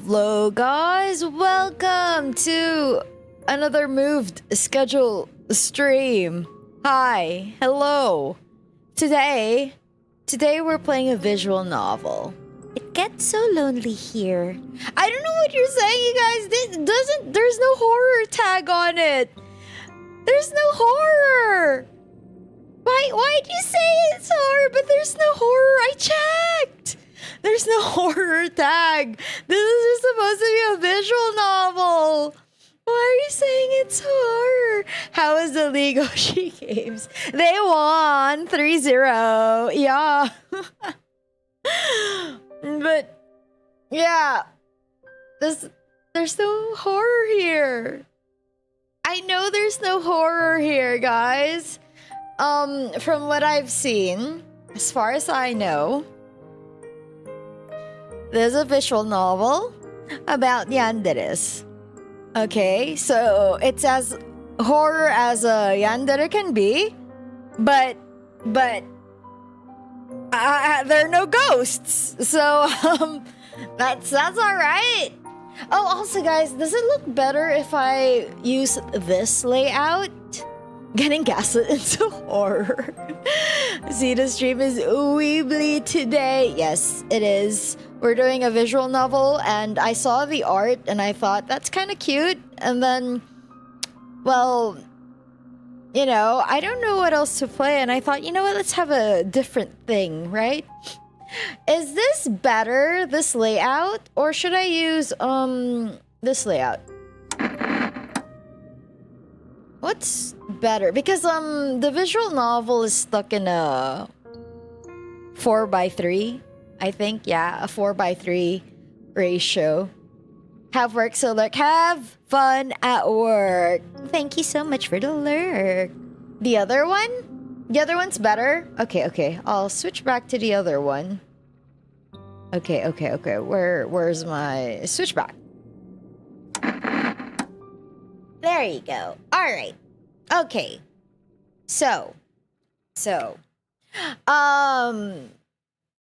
Hello guys, welcome to another moved schedule stream. Hi, hello. Today we're playing a visual novel. It gets so lonely here. I don't know what you're saying, you guys. There's no horror tag on it. There's no horror. Why'd you say it's horror, but there's no horror? I checked. There's no horror tag. This is just supposed to be a visual novel. Why are you saying it's horror? How is the League of She Games? They won 3-0. Yeah. But yeah. There's no horror here. I know there's no horror here, guys. From what I've seen, as far as I know, there's a visual novel about yanderes. Okay, so it's as horror as a yandere can be, but there are no ghosts. So that's all right. Oh, also, guys, does it look better if I use this layout? Getting gaslit into horror. See, the stream is weebly today. Yes, it is. We're doing a visual novel, and I saw the art, and I thought, that's kind of cute. And then, well, you know, I don't know what else to play, and I thought, you know what, let's have a different thing, right? Is this better, this layout, or should I use, this layout? What's better? Because the visual novel is stuck in a 4:3, I think. Yeah, a 4:3 ratio. Have work, so lurk. Have fun at work. Thank you so much for the lurk. The other one? The other one's better? Okay. I'll switch back to the other one. Okay. Where's my switch back? There you go. All right. Okay. So,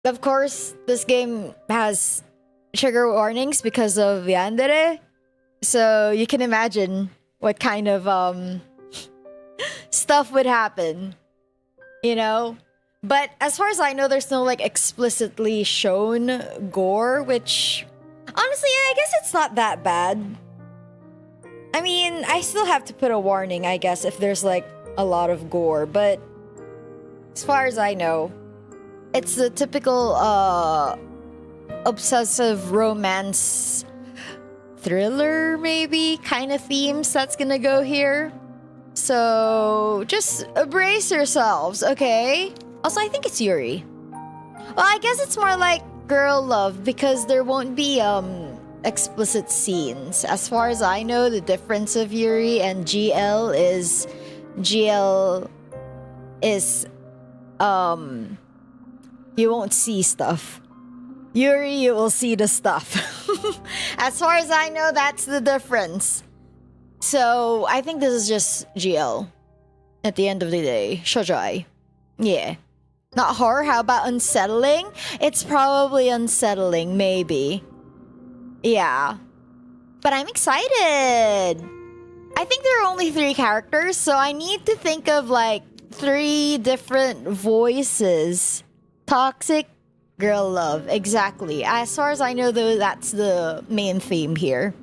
of course, this game has trigger warnings because of yandere. So you can imagine what kind of stuff would happen, you know? But as far as I know, there's no like explicitly shown gore, which honestly, I guess it's not that bad. I mean, I still have to put a warning, I guess, if there's like a lot of gore, but as far as I know, it's the typical obsessive romance thriller, maybe, kind of themes that's gonna go here. So just brace yourselves, okay? Also, I think it's Yuri. Well, I guess it's more like girl love because there won't be explicit scenes. As far as I know, the difference of Yuri and GL is you won't see stuff. Yuri, you will see the stuff. As far as I know, that's the difference. So I think this is just GL at the end of the day. Shoujo. Yeah. Not horror, how about unsettling? It's probably unsettling, maybe. Yeah. But I'm excited. I think there are only 3 characters, so I need to think of like 3 different voices. Toxic, girl love, exactly. As far as I know, though, that's the main theme here.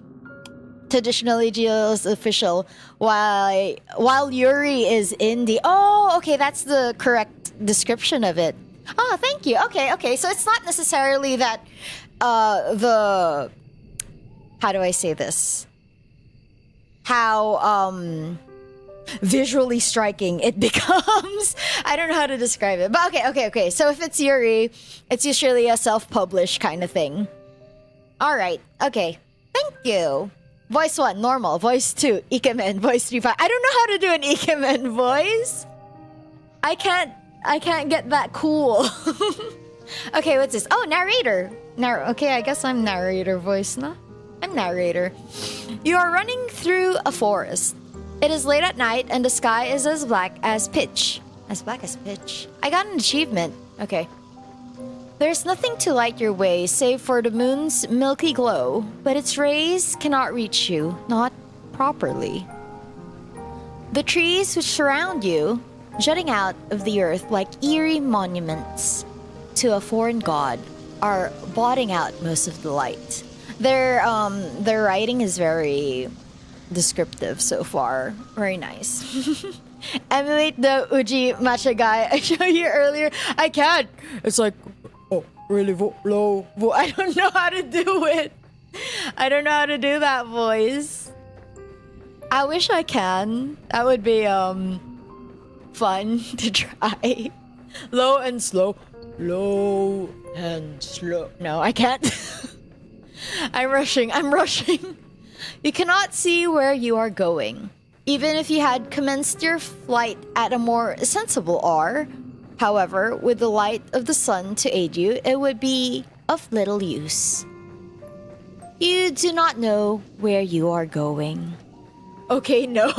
Traditionally, GL is official, while Yuri is indie. Oh, okay, that's the correct description of it. Oh, thank you. Okay. So it's not necessarily that the... How do I say this? How visually striking it becomes. I don't know how to describe it. But okay. So if it's Yuri, it's usually a self-published kind of thing. Alright, okay. Thank you. Voice 1, normal. Voice 2, Ikemen. Voice 3, 5. I don't know how to do an Ikemen voice. I can't get that cool. Okay, what's this? Oh, narrator. Okay, I guess I'm narrator voice, no? I'm narrator. You are running through a forest. It is late at night and the sky is as black as pitch. As black as pitch. I got an achievement. Okay. There's nothing to light your way save for the moon's milky glow, but its rays cannot reach you, not properly. The trees which surround you, jutting out of the earth like eerie monuments to a foreign god, are blotting out most of the light. Their writing is very descriptive so far. Very nice. Emulate the Uji matcha guy I showed you earlier. I can't. It's like, oh, really low. I don't know how to do it. I don't know how to do that voice. I wish I can. That would be fun to try. Low and slow. Low and slow. No, I can't. I'm rushing. You cannot see where you are going. Even if you had commenced your flight at a more sensible hour, however, with the light of the sun to aid you, it would be of little use. You do not know where you are going. Okay, no.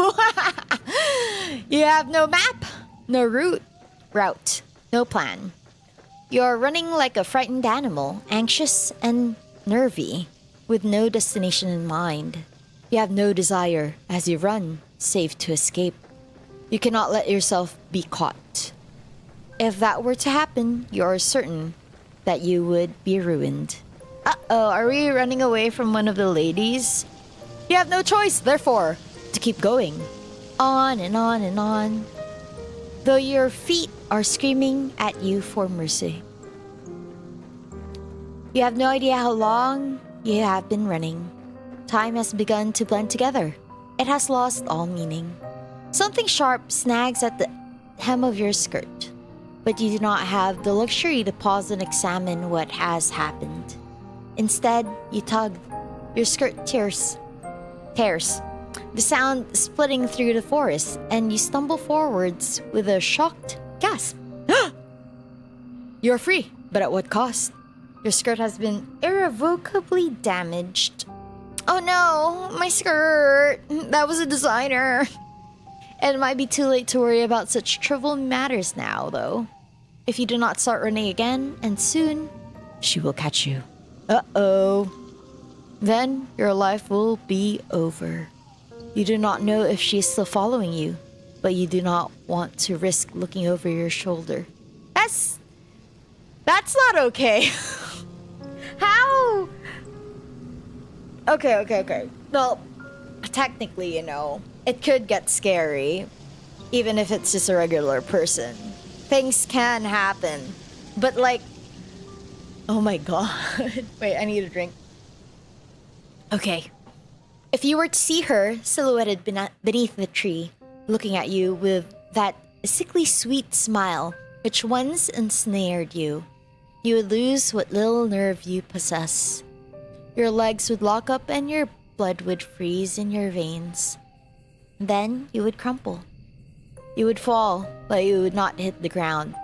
You have no map, no route, no plan. You're running like a frightened animal, anxious and nervy, with no destination in mind. You have no desire as you run, save to escape. You cannot let yourself be caught. If that were to happen, you are certain that you would be ruined. Uh-oh, are we running away from one of the ladies? You have no choice, therefore, to keep going. On and on and on. Though your feet are screaming at you for mercy. You have no idea how long you have been running. Time has begun to blend together. It has lost all meaning. Something sharp snags at the hem of your skirt, but you do not have the luxury to pause and examine what has happened. Instead, you tug. Your skirt tears. The sound splitting through the forest, and you stumble forwards with a shocked gasp. You're free, but at what cost? Your skirt has been irrevocably damaged. Oh no, my skirt! That was a designer. It might be too late to worry about such trivial matters now, though. If you do not start running again, and soon, she will catch you. Uh-oh. Then your life will be over. You do not know if she is still following you, but you do not want to risk looking over your shoulder. That's not okay. How? Okay. Well, technically, it could get scary, even if it's just a regular person. Things can happen. But oh my god. Wait, I need a drink. Okay. If you were to see her silhouetted beneath the tree, looking at you with that sickly sweet smile which once ensnared you, you would lose what little nerve you possess. Your legs would lock up and your blood would freeze in your veins. Then you would crumple. You would fall, but you would not hit the ground.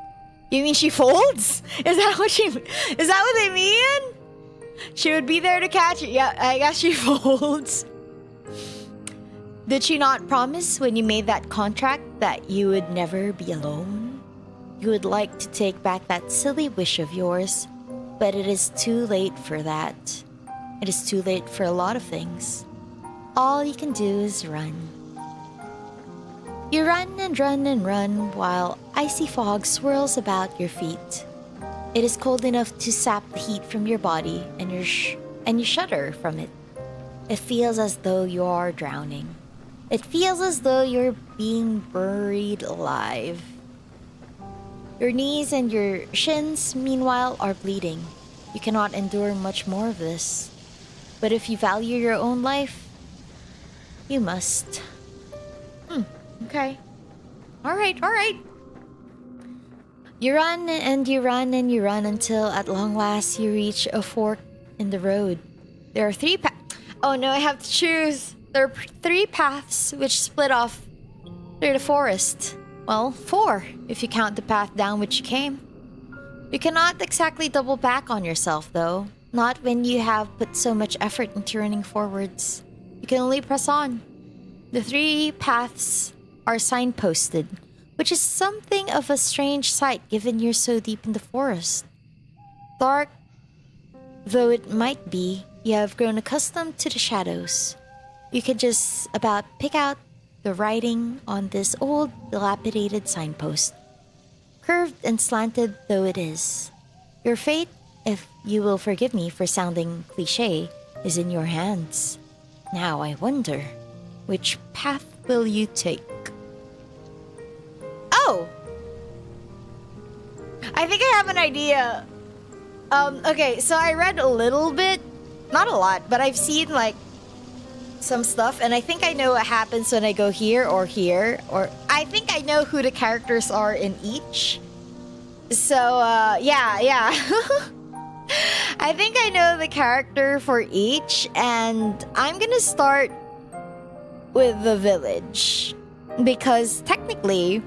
You mean she folds? Is that what they mean? She would be there to catch it. Yeah, I guess she folds. Did she not promise when you made that contract that you would never be alone? You would like to take back that silly wish of yours, but it is too late for that. It is too late for a lot of things. All you can do is run. You run and run and run while icy fog swirls about your feet. It is cold enough to sap the heat from your body, and you shudder from it. It feels as though you are drowning. It feels as though you're being buried alive. Your knees and your shins, meanwhile, are bleeding. You cannot endure much more of this. But if you value your own life, you must. Okay. Alright. You run and you run and you run until at long last you reach a fork in the road. There are three Oh no, I have to choose. There are three paths which split off through the forest. Well, 4 if you count the path down which you came. You cannot exactly double back on yourself though. Not when you have put so much effort into running forwards. You can only press on. The 3 paths are signposted, which is something of a strange sight given you're so deep in the forest. Dark though it might be, you have grown accustomed to the shadows. You can just about pick out the writing on this old, dilapidated signpost. Curved and slanted though it is. Your fate, if you will forgive me for sounding cliché, is in your hands. Now I wonder, which path will you take? Oh! I think I have an idea. Okay, so I read a little bit, not a lot, but I've seen like some stuff, and I think I know what happens when I go here, or I think I know who the characters are in each. So, yeah. I think I know the character for each, and I'm gonna start with the village. Because technically,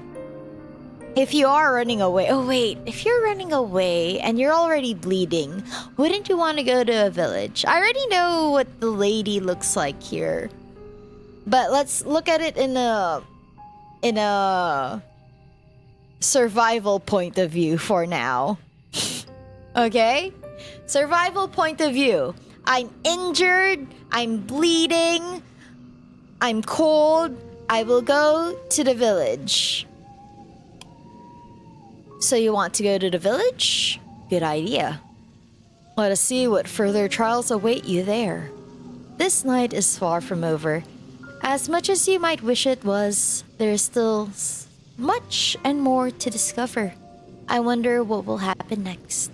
if you are running away... Oh, wait. If you're running away and you're already bleeding, wouldn't you want to go to a village? I already know what the lady looks like here. But let's look at it in a survival point of view for now. Okay? Survival point of view. I'm injured. I'm bleeding. I'm cold. I will go to the village. So you want to go to the village? Good idea. Let us see what further trials await you there. This night is far from over. As much as you might wish it was, there is still much and more to discover. I wonder what will happen next.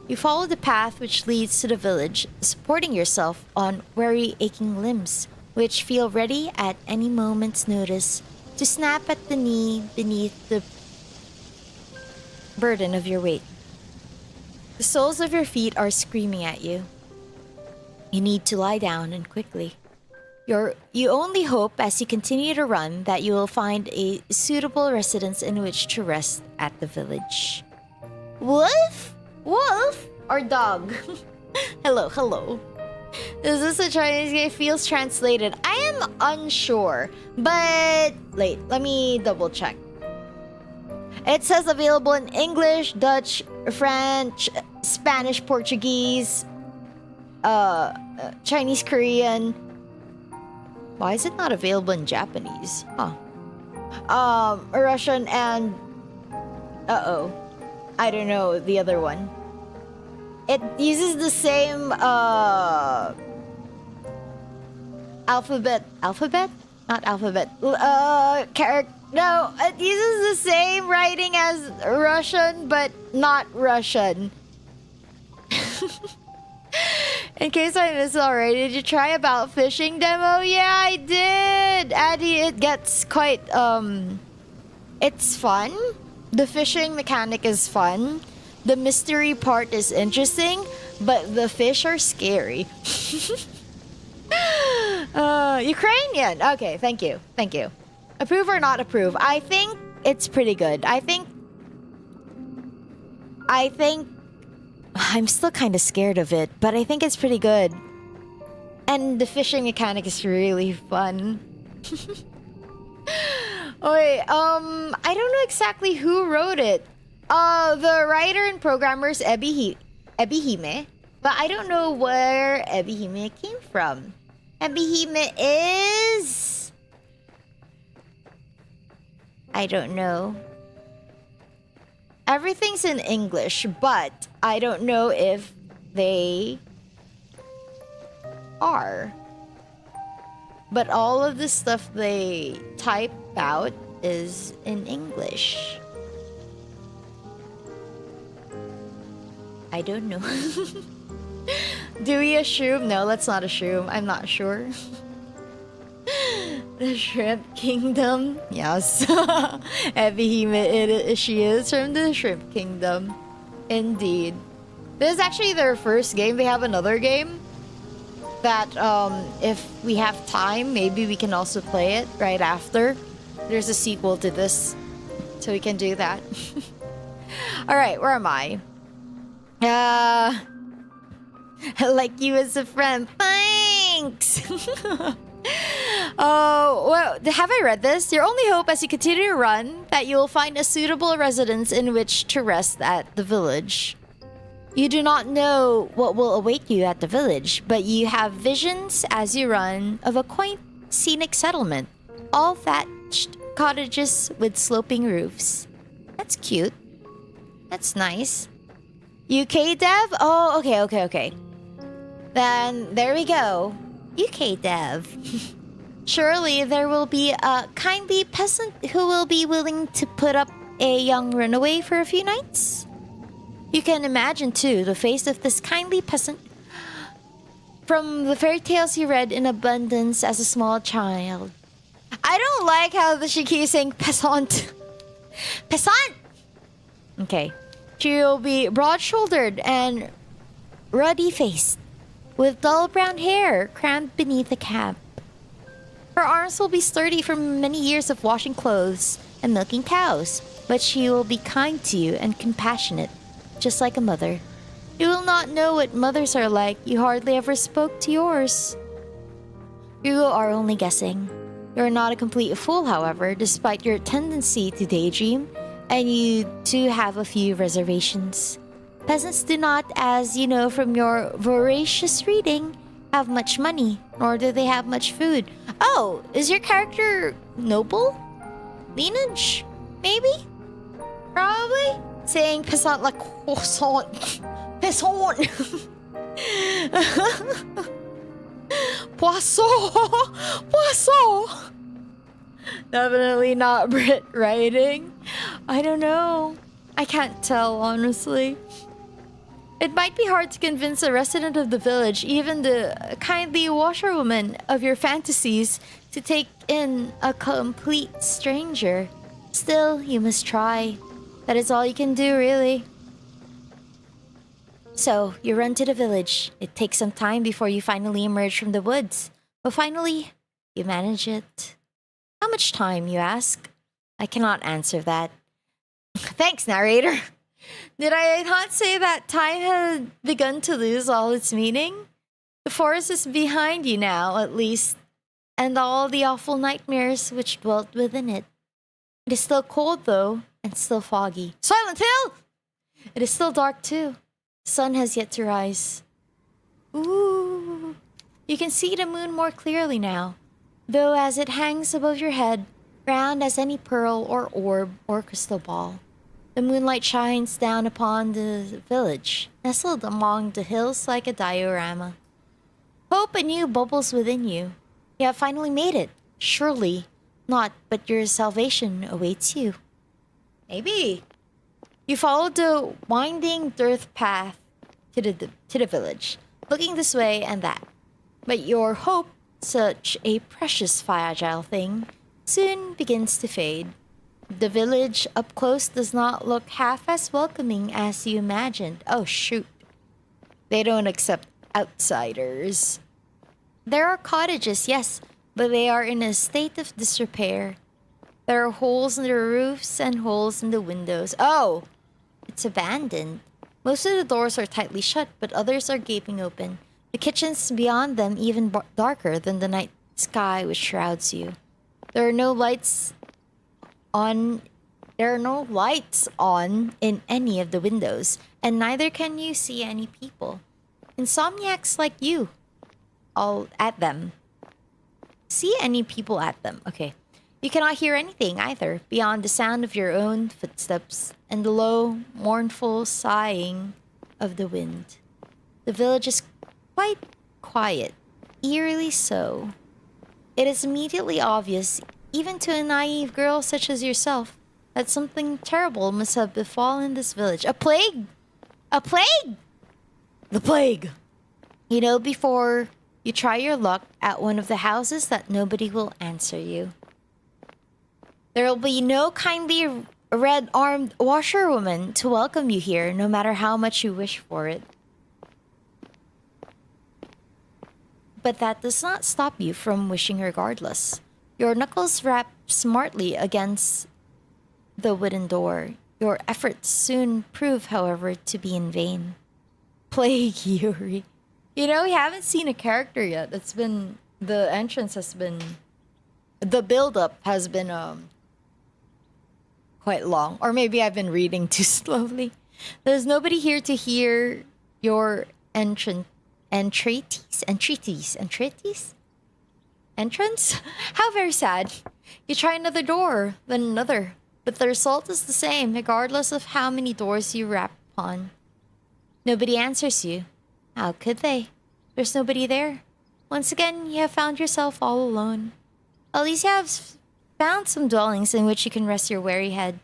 You follow the path which leads to the village, supporting yourself on weary, aching limbs, which feel ready at any moment's notice to snap at the knee beneath the burden of your weight. The soles of your feet are screaming at you. You need to lie down, and quickly. You only hope as you continue to run that you will find a suitable residence in which to rest at the village. Wolf? Wolf? Or dog? Hello. Is this a Chinese game? Feels translated. I am unsure, but wait, let me double check. It says available in English, Dutch, French, Spanish, Portuguese, Chinese, Korean. Why is it not available in Japanese? Russian and... I don't know the other one. It uses the same alphabet? Not alphabet. No, it uses the same writing as Russian, but not Russian. In case I missed it already, did you try about fishing demo? Yeah, I did! Addy, it gets quite, it's fun. The fishing mechanic is fun. The mystery part is interesting, but the fish are scary. Ukrainian! Okay, thank you. Approve or not approve? I think it's pretty good. I think I'm still kind of scared of it, but I think it's pretty good. And the fishing mechanic is really fun. Oh, wait, I don't know exactly who wrote it. The writer and programmer is Ebihime, but I don't know where Ebihime came from. Ebihime is... I don't know. Everything's in English, but I don't know if they are. But all of the stuff they type out is in English. I don't know. Do we assume? No, let's not assume. I'm not sure. The Shrimp Kingdom? Yes. Ebihime, she is from the Shrimp Kingdom. Indeed. This is actually their first game. They have another game that if we have time, maybe we can also play it right after. There's a sequel to this, so we can do that. Alright, where am I? Like you as a friend. Thanks! Oh, well, have I read this? Your only hope as you continue to run that you will find a suitable residence in which to rest at the village. You do not know what will await you at the village, but you have visions as you run of a quaint, scenic settlement, all thatched cottages with sloping roofs. That's cute. That's nice. UK dev? Oh, okay. Then there we go. UK dev. Surely there will be a kindly peasant who will be willing to put up a young runaway for a few nights. You can imagine, too, the face of this kindly peasant from the fairy tales you read in abundance as a small child. I don't like how she keeps saying peasant. Peasant! Okay. She'll be broad-shouldered and ruddy-faced, with dull brown hair crammed beneath a cap. Her arms will be sturdy from many years of washing clothes and milking cows, but she will be kind to you and compassionate, just like a mother. You will not know what mothers are like. You hardly ever spoke to yours. You are only guessing. You are not a complete fool, however, despite your tendency to daydream, and you do have a few reservations. Peasants do not, as you know from your voracious reading, have much money, nor do they have much food. Oh, is your character noble? Lineage? Maybe? Probably? Saying peasant like croissant. Peasant! Poisson! Poisson! Definitely not Brit writing. I don't know. I can't tell, honestly. It might be hard to convince a resident of the village, even the kindly washerwoman of your fantasies, to take in a complete stranger. Still, you must try. That is all you can do, really. So, you run to the village. It takes some time before you finally emerge from the woods. But finally, you manage it. How much time, you ask? I cannot answer that. Thanks, narrator. Did I not say that time had begun to lose all its meaning? The forest is behind you now, at least, and all the awful nightmares which dwelt within it. It is still cold, though, and still foggy. Silent Hill! It is still dark, too. The sun has yet to rise. Ooh. You can see the moon more clearly now, though as it hangs above your head, round as any pearl or orb or crystal ball. The moonlight shines down upon the village, nestled among the hills like a diorama. Hope anew bubbles within you. You have finally made it. Surely not, but your salvation awaits you. Maybe. You followed the winding dirt path to the village, looking this way and that. But your hope, such a precious fragile thing, soon begins to fade. The village up close does not look half as welcoming as you imagined. Oh, shoot. They don't accept outsiders. There are cottages, yes, but they are in a state of disrepair. There are holes in the roofs and holes in the windows. Oh, it's abandoned. Most of the doors are tightly shut, but others are gaping open. The kitchens beyond them even darker than the night sky which shrouds you. There are no lights on in any of the windows, and neither can you see any people. Insomniacs like you all at them. See any people at them. Okay. You cannot hear anything either, beyond the sound of your own footsteps and the low, mournful sighing of the wind. The village is quite quiet, eerily so. It is immediately obvious, even to a naive girl such as yourself, that something terrible must have befallen this village. A plague! A plague! The plague! You know before you try your luck at one of the houses that nobody will answer you. There will be no kindly red-armed washerwoman to welcome you here, no matter how much you wish for it. But that does not stop you from wishing regardless. Your knuckles rap smartly against the wooden door. Your efforts soon prove, however, to be in vain. Plague Yuri. You know, we haven't seen a character yet. It's been... The entrance has been... The build-up has been, quite long. Or maybe I've been reading too slowly. There's nobody here to hear your entrance? How very sad. You try another door, then another, but the result is the same, regardless of how many doors you rap upon. Nobody answers you. How could they? There's nobody there. Once again, you have found yourself all alone. At least you have found some dwellings in which you can rest your weary head.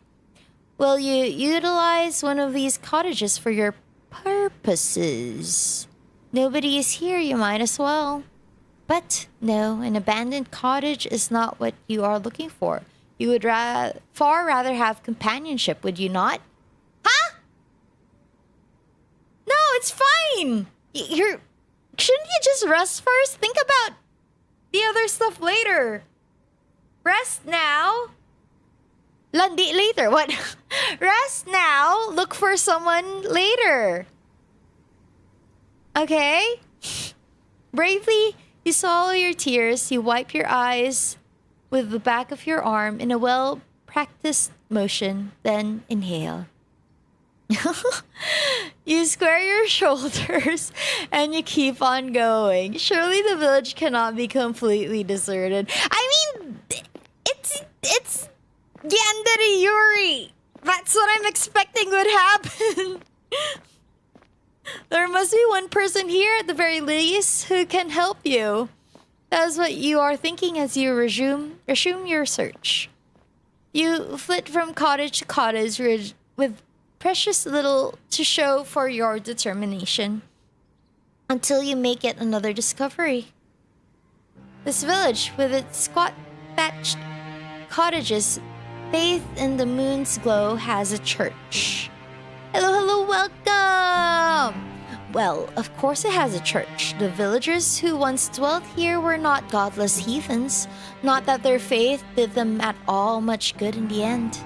Will you utilize one of these cottages for your purposes? Nobody is here, you might as well. But no, an abandoned cottage is not what you are looking for. You would far rather have companionship, would you not? Huh? No, it's fine. Shouldn't you just rest first? Think about the other stuff later. Rest now. Landi later. What? Rest now. Look for someone later. Okay? Bravely, you swallow your tears. You wipe your eyes with the back of your arm in a well-practiced motion. Then inhale. You square your shoulders and you keep on going. Surely the village cannot be completely deserted. I mean, it's Yandere Yuri. That's what I'm expecting would happen. There must be one person here at the very least who can help you. That is what you are thinking as you resume your search. You flit from cottage to cottage with precious little to show for your determination until you make yet another discovery. This village, with its squat thatched cottages bathed in the moon's glow, has a church. Hello, welcome! Well, of course it has a church. The villagers who once dwelt here were not godless heathens. Not that their faith did them at all much good in the end.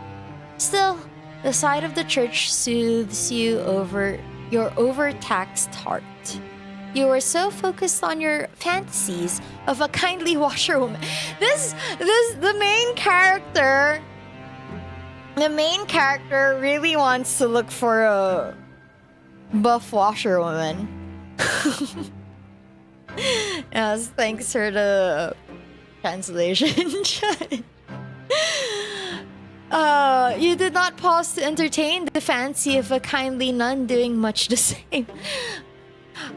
Still, the sight of the church soothes you over your overtaxed heart. You are so focused on your fantasies of a kindly washerwoman. The main character really wants to look for a buff washerwoman. Yes, thanks for the translation. You did not pause to entertain the fancy of a kindly nun doing much the same.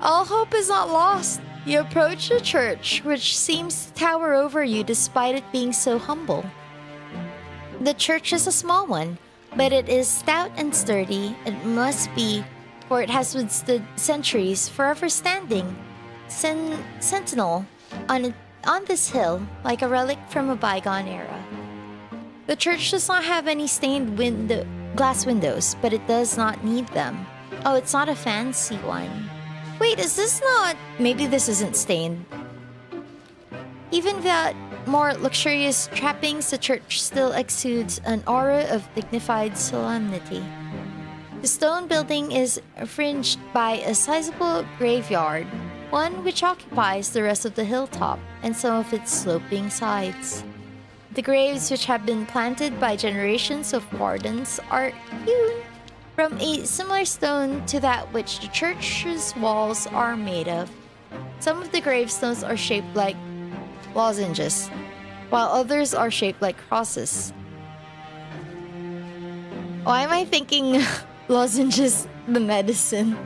All hope is not lost. You approach the church, which seems to tower over you despite it being so humble. The church is a small one, but it is stout and sturdy. It must be, for it has withstood centuries, forever standing, sentinel on this hill, like a relic from a bygone era. The church does not have any stained glass windows, but it does not need them. Oh, it's not a fancy one. Wait, is this not... Maybe this isn't stained. Even without more luxurious trappings, the church still exudes an aura of dignified solemnity. The stone building is fringed by a sizable graveyard, one which occupies the rest of the hilltop and some of its sloping sides. The graves, which have been planted by generations of wardens, are hewn from a similar stone to that which the church's walls are made of. Some of the gravestones are shaped like lozenges, while others are shaped like crosses. Why am I thinking lozenges, the medicine?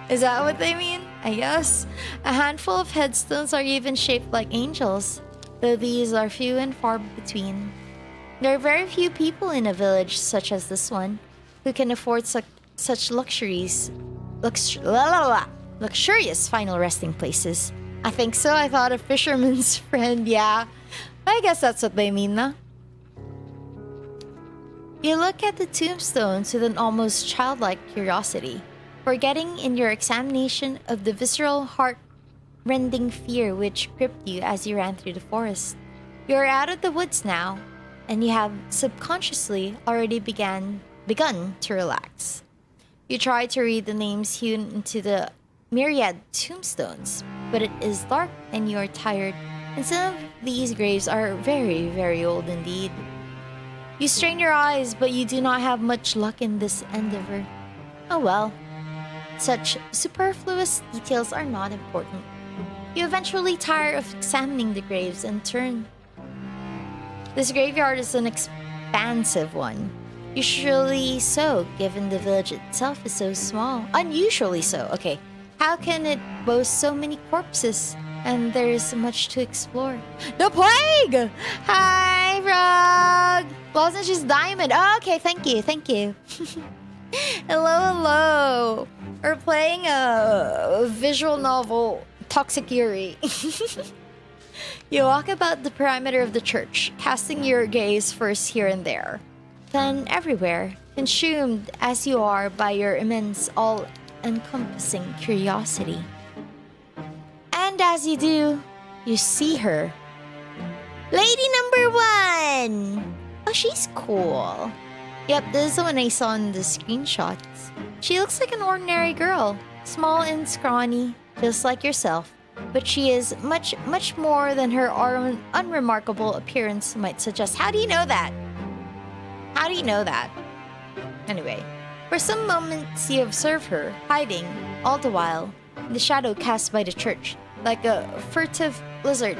Is that what they mean? I guess. A handful of headstones are even shaped like angels, though these are few and far between. There are very few people in a village such as this one who can afford such luxurious final resting places. I think so. I thought a fisherman's friend. Yeah, I guess that's what they mean, nah? You look at the tombstones with an almost childlike curiosity, forgetting in your examination of the visceral, heart-rending fear which gripped you as you ran through the forest. You are out of the woods now, and you have subconsciously already begun to relax. You try to read the names hewn into the myriad tombstones, but it is dark and you are tired, and some of these graves are very, very old indeed. You strain your eyes, but you do not have much luck in this endeavor. Oh well. Such superfluous details are not important. You eventually tire of examining the graves and turn. This graveyard is an expansive one. Usually so, given the village itself is so small. Unusually so, okay. How can it boast so many corpses? And there's much to explore. The plague! Hi, Frog! Lozenge's diamond. Oh, okay, thank you. Hello. We're playing a visual novel, Toxic Yuri. You walk about the perimeter of the church, casting your gaze first here and there, then everywhere, consumed as you are by your immense, all-encompassing curiosity. And as you do, you see her. Lady number 1! Oh, she's cool. Yep, this is the one I saw in the screenshots. She looks like an ordinary girl, small and scrawny, just like yourself. But she is much more than her unremarkable appearance might suggest. How do you know that? Anyway, for some moments you observe her, hiding, all the while, in the shadow cast by the church, like a furtive lizard,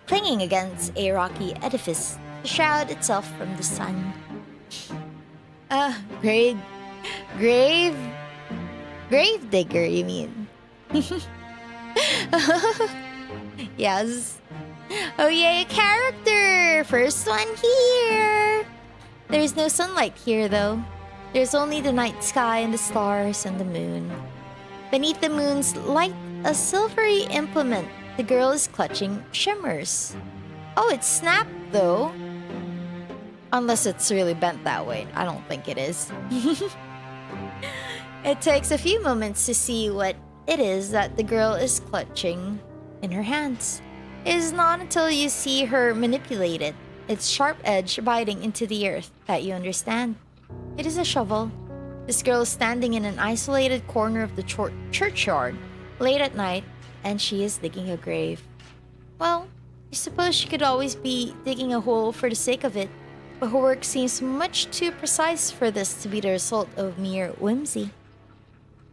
clinging against a rocky edifice to shroud itself from the sun. Grave digger, you mean? Yes. Oh yay, a character! First one here! There's no sunlight here though. There's only the night sky and the stars and the moon. Beneath the moon's light, a silvery implement the girl is clutching shimmers. Oh, it's snapped though. Unless it's really bent that way. I don't think it is. It takes a few moments to see what it is that the girl is clutching in her hands. It is not until you see her manipulate it, its sharp edge biting into the earth, that you understand. It is a shovel. This girl is standing in an isolated corner of the churchyard, late at night, and she is digging a grave. Well, I suppose she could always be digging a hole for the sake of it, but her work seems much too precise for this to be the result of mere whimsy.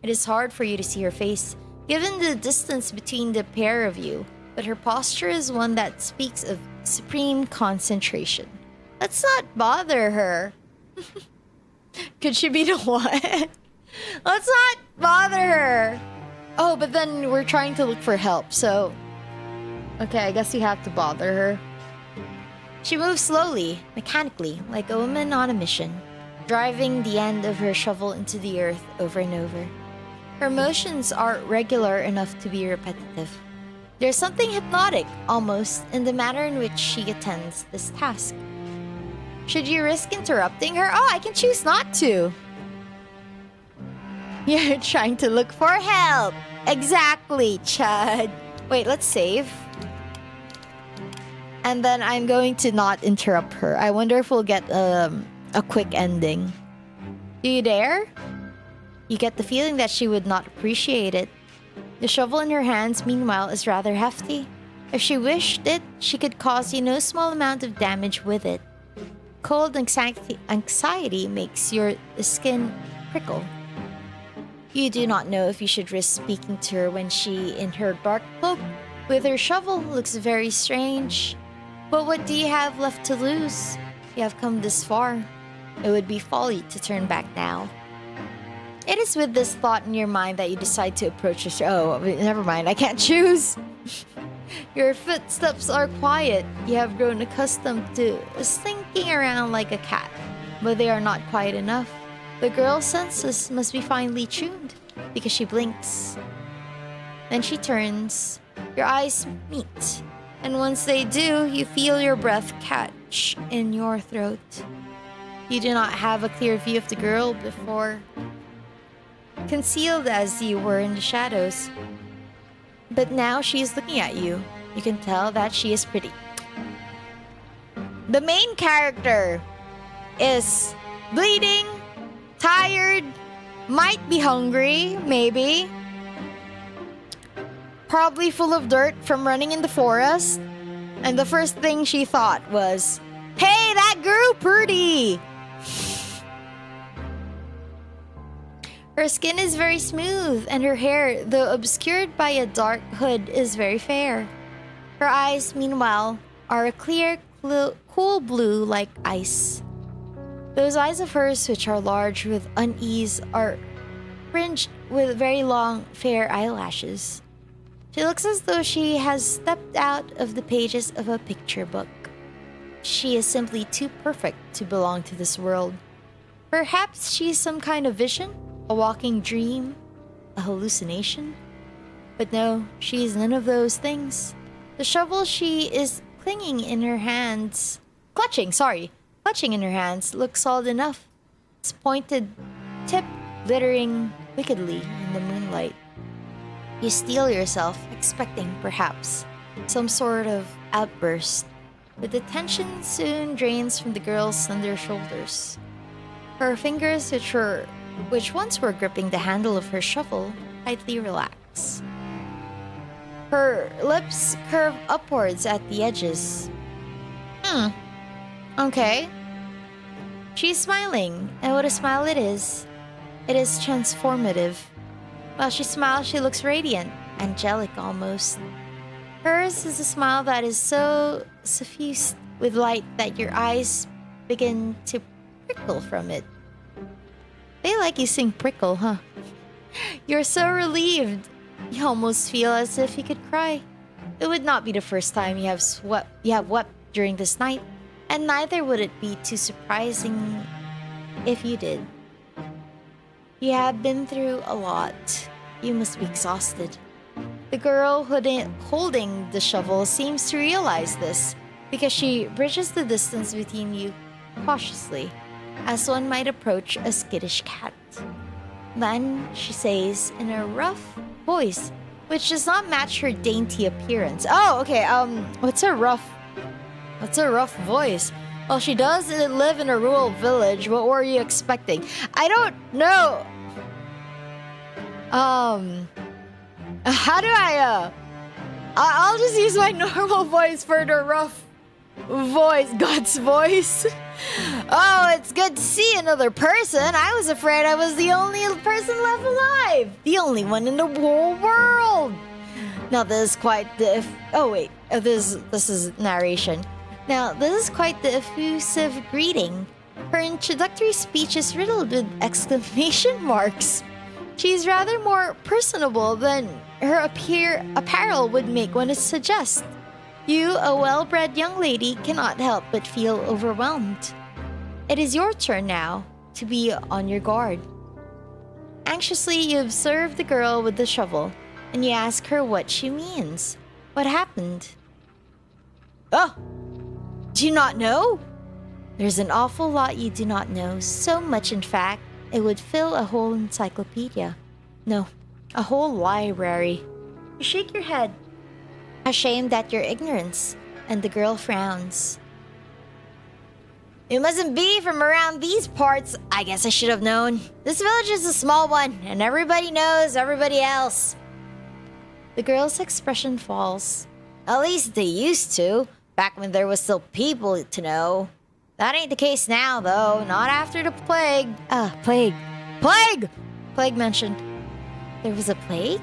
It is hard for you to see her face, given the distance between the pair of you, but her posture is one that speaks of supreme concentration. Let's not bother her. Could she be the one? Let's not bother her. Oh, but then we're trying to look for help, so... Okay, I guess we have to bother her. She moves slowly, mechanically, like a woman on a mission, driving the end of her shovel into the earth over and over. Her motions are regular enough to be repetitive. There's something hypnotic, almost, in the manner in which she attends this task. Should you risk interrupting her? Oh, I can choose not to. You're trying to look for help. Exactly, Chad. Wait, let's save. And then I'm going to not interrupt her. I wonder if we'll get a quick ending. Do you dare? You get the feeling that she would not appreciate it. The shovel in her hands, meanwhile, is rather hefty. If she wished it, she could cause you no small amount of damage with it. Cold anxiety makes your skin prickle. You do not know if you should risk speaking to her when she, in her dark cloak, with her shovel, looks very strange. But what do you have left to lose? You have come this far. It would be folly to turn back now. It is with this thought in your mind that you decide to approach her. Oh, never mind. I can't choose. Your footsteps are quiet. You have grown accustomed to slinking around like a cat, but they are not quiet enough. The girl's senses must be finely tuned, because she blinks. Then she turns. Your eyes meet, and once they do, you feel your breath catch in your throat. You do not have a clear view of the girl before, concealed as you were in the shadows. But now she is looking at you. You can tell that she is pretty. The main character is bleeding, tired, might be hungry, maybe. Probably full of dirt from running in the forest. And the first thing she thought was, hey, that girl pretty! Her skin is very smooth, and her hair, though obscured by a dark hood, is very fair. Her eyes, meanwhile, are a clear, cool blue like ice. Those eyes of hers, which are large with unease, are fringed with very long, fair eyelashes. She looks as though she has stepped out of the pages of a picture book. She is simply too perfect to belong to this world. Perhaps she is some kind of vision, a walking dream, a hallucination. But no, she is none of those things. The shovel she is clutching in her hands, looks solid enough. Its pointed tip glittering wickedly in the moonlight. You steel yourself, expecting, perhaps, some sort of outburst, but the tension soon drains from the girl's slender shoulders. Her fingers, which once were gripping the handle of her shovel, tightly relax. Her lips curve upwards at the edges. Okay. She's smiling, and what a smile it is. It is transformative. While she smiles, she looks radiant, angelic almost. Hers is a smile that is so suffused with light that your eyes begin to prickle from it. They like you sing prickle, huh? You're so relieved. You almost feel as if you could cry. It would not be the first time you have wept during this night, and neither would it be too surprising if you did. You have been through a lot. You must be exhausted. The girl holding the shovel seems to realize this because she bridges the distance between you cautiously, as one might approach a skittish cat. Then she says in a rough voice, which does not match her dainty appearance. Oh, okay, what's a rough voice? Well, she does live in a rural village. What were you expecting? I don't know. How do I'll just use my normal voice for the rough voice, God's voice. Oh, it's good to see another person. I was afraid I was the only person left alive. The only one in the whole world. Now, this is quite the... this is narration. Now, this is quite the effusive greeting. Her introductory speech is riddled with exclamation marks. She's rather more personable than her apparel would make one suggest. You, a well-bred young lady, cannot help but feel overwhelmed. It is your turn now to be on your guard. Anxiously, you observe the girl with the shovel, and you ask her what she means. What happened? Oh! Do you not know? There's an awful lot you do not know. So much, in fact, it would fill a whole encyclopedia. No, a whole library. You shake your head, ashamed at your ignorance, and the girl frowns. You mustn't be from around these parts. I guess I should have known. This village is a small one, and everybody knows everybody else. The girl's expression falls. At least they used to, back when there was still people to know. That ain't the case now, though. Not after the plague. Plague! Plague mentioned. There was a plague?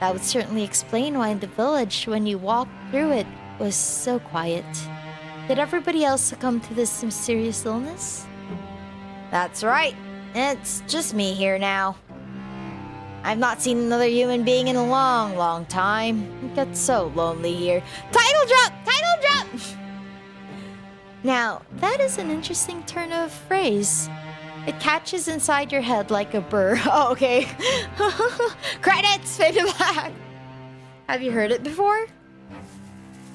That would certainly explain why the village, when you walked through it, was so quiet. Did everybody else succumb to this mysterious illness? That's right. It's just me here now. I've not seen another human being in a long, long time. It gets so lonely here. Title drop! Now, that is an interesting turn of phrase. It catches inside your head like a burr. Oh, okay. Credits! Fade to black! Have you heard it before?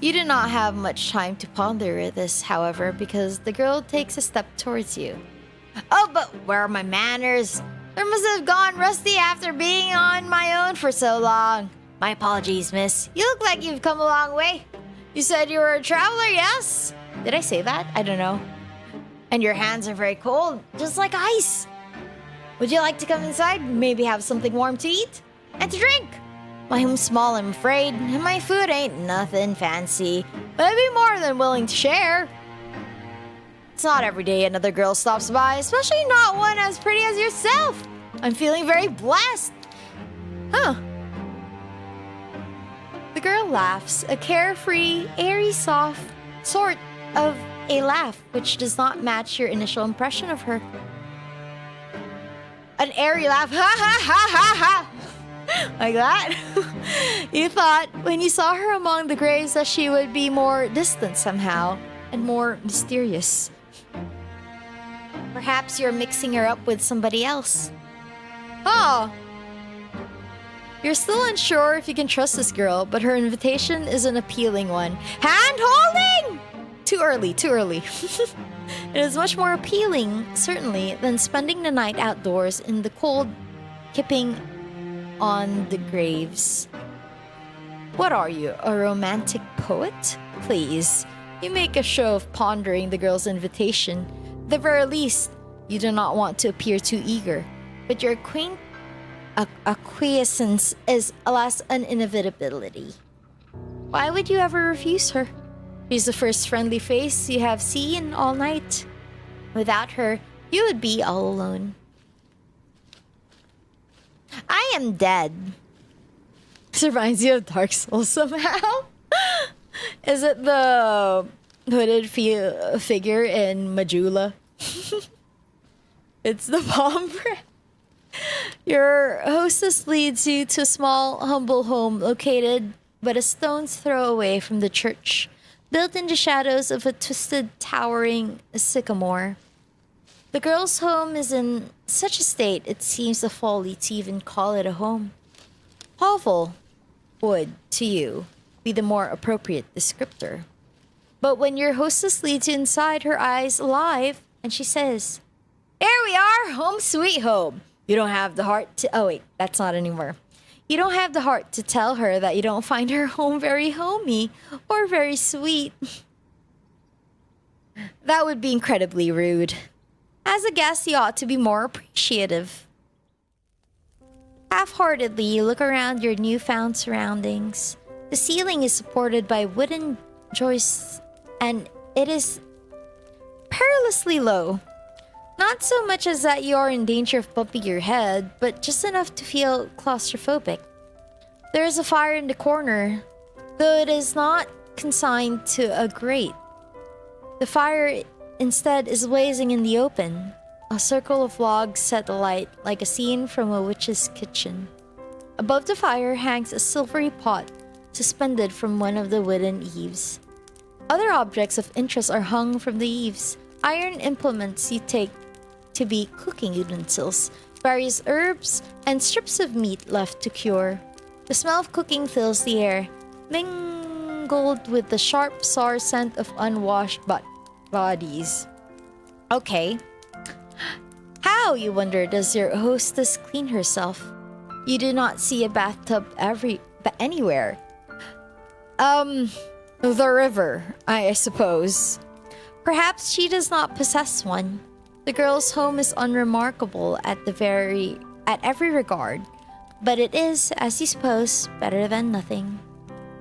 You do not have much time to ponder this, however, because the girl takes a step towards you. Oh, but where are my manners? They must have gone rusty after being on my own for so long. My apologies, miss. You look like you've come a long way. You said you were a traveler, yes? Did I say that? I don't know. And your hands are very cold, just like ice. Would you like to come inside? Maybe have something warm to eat? And to drink? My home's small, I'm afraid, and my food ain't nothing fancy. But I'd be more than willing to share. It's not every day another girl stops by, especially not one as pretty as yourself. I'm feeling very blessed. Huh. The girl laughs, a carefree, airy, soft sort of a laugh which does not match your initial impression of her. An airy laugh, ha ha ha ha ha! Like that? You thought when you saw her among the graves that she would be more distant somehow and more mysterious. Perhaps you're mixing her up with somebody else. Oh! You're still unsure if you can trust this girl, but her invitation is an appealing one. Hand holding! Too early, too early. It is much more appealing, certainly, than spending the night outdoors in the cold, kipping on the graves. What are you, a romantic poet? Please, you make a show of pondering the girl's invitation. At the very least, you do not want to appear too eager, but your acquiescence is, alas, an inevitability. Why would you ever refuse her? She's the first friendly face you have seen all night. Without her, you would be all alone. I am dead. This reminds you of Dark Souls somehow. Is it the hooded figure in Majula? It's the palm print. Your hostess leads you to a small, humble home located but a stone's throw away from the church, built in the shadows of a twisted, towering sycamore. The girl's home is in such a state it seems a folly to even call it a home. Hovel would, to you, be the more appropriate descriptor. But when your hostess leads you inside, her eyes alive, and she says, "Here we are, home sweet home." You don't have the heart to... Oh, wait, that's not anymore. You don't have the heart to tell her that you don't find her home very homey or very sweet. That would be incredibly rude. As a guest, you ought to be more appreciative. Half-heartedly, you look around your newfound surroundings. The ceiling is supported by wooden joists, and it is perilously low. Not so much as that you are in danger of bumping your head, but just enough to feel claustrophobic. There is a fire in the corner, though it is not consigned to a grate. The fire instead is blazing in the open. A circle of logs set alight like a scene from a witch's kitchen. Above the fire hangs a silvery pot suspended from one of the wooden eaves. Other objects of interest are hung from the eaves. Iron implements you take to be cooking utensils, various herbs, and strips of meat left to cure. The smell of cooking fills the air, mingled with the sharp, sour scent of unwashed bodies. Okay. How, you wonder, does your hostess clean herself? You do not see a bathtub anywhere. The river, I suppose. Perhaps she does not possess one. The girl's home is unremarkable at every regard, but it is, as you suppose, better than nothing.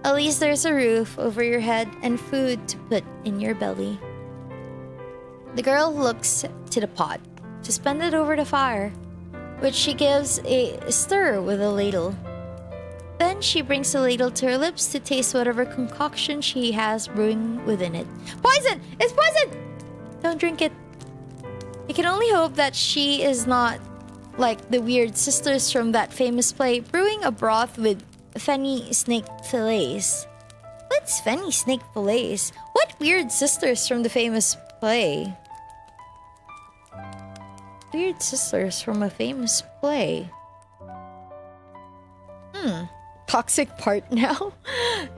At least there's a roof over your head and food to put in your belly. The girl looks to the pot, suspended over the fire, which she gives a stir with a ladle. Then she brings the ladle to her lips to taste whatever concoction she has brewing within it. Poison! It's poison! Don't drink it. You can only hope that she is not like the weird sisters from that famous play, brewing a broth with fenny snake fillets. What's fenny snake fillets? What weird sisters from the famous play? Weird sisters from a famous play. Toxic part now.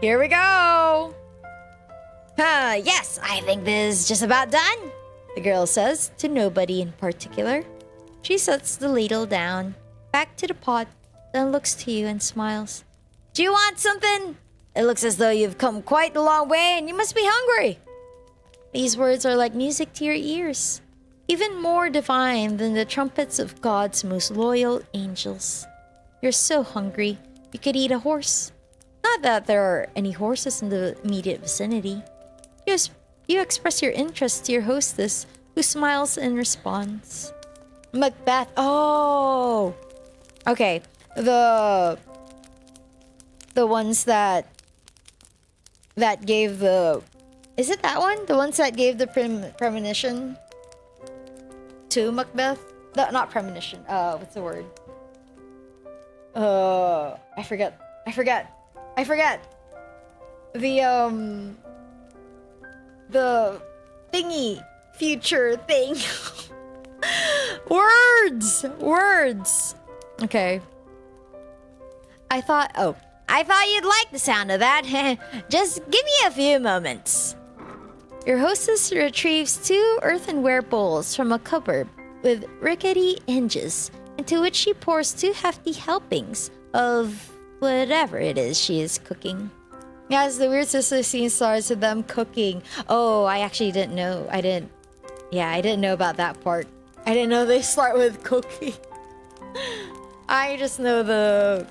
Here we go. Yes, I think this is just about done, the girl says, to nobody in particular. She sets the ladle down, back to the pot, then looks to you and smiles. Do you want something? It looks as though you've come quite a long way and you must be hungry. These words are like music to your ears, even more divine than the trumpets of God's most loyal angels. You're so hungry, you could eat a horse. Not that there are any horses in the immediate vicinity. You express your interest to your hostess, who smiles in response. Macbeth. Oh. Okay. The ones that gave the... Is it that one? The ones that gave the premonition to Macbeth? No, not premonition. What's the word? I forget. The thingy future thing. Words. Okay. I thought you'd like the sound of that. Just give me a few moments. Your hostess retrieves 2 earthenware bowls from a cupboard with rickety hinges, into which she pours 2 hefty helpings of whatever it is she is cooking. As the weird sister scene starts with them cooking. Oh, I actually didn't know. I didn't know about that part. I didn't know they start with cooking. I just know the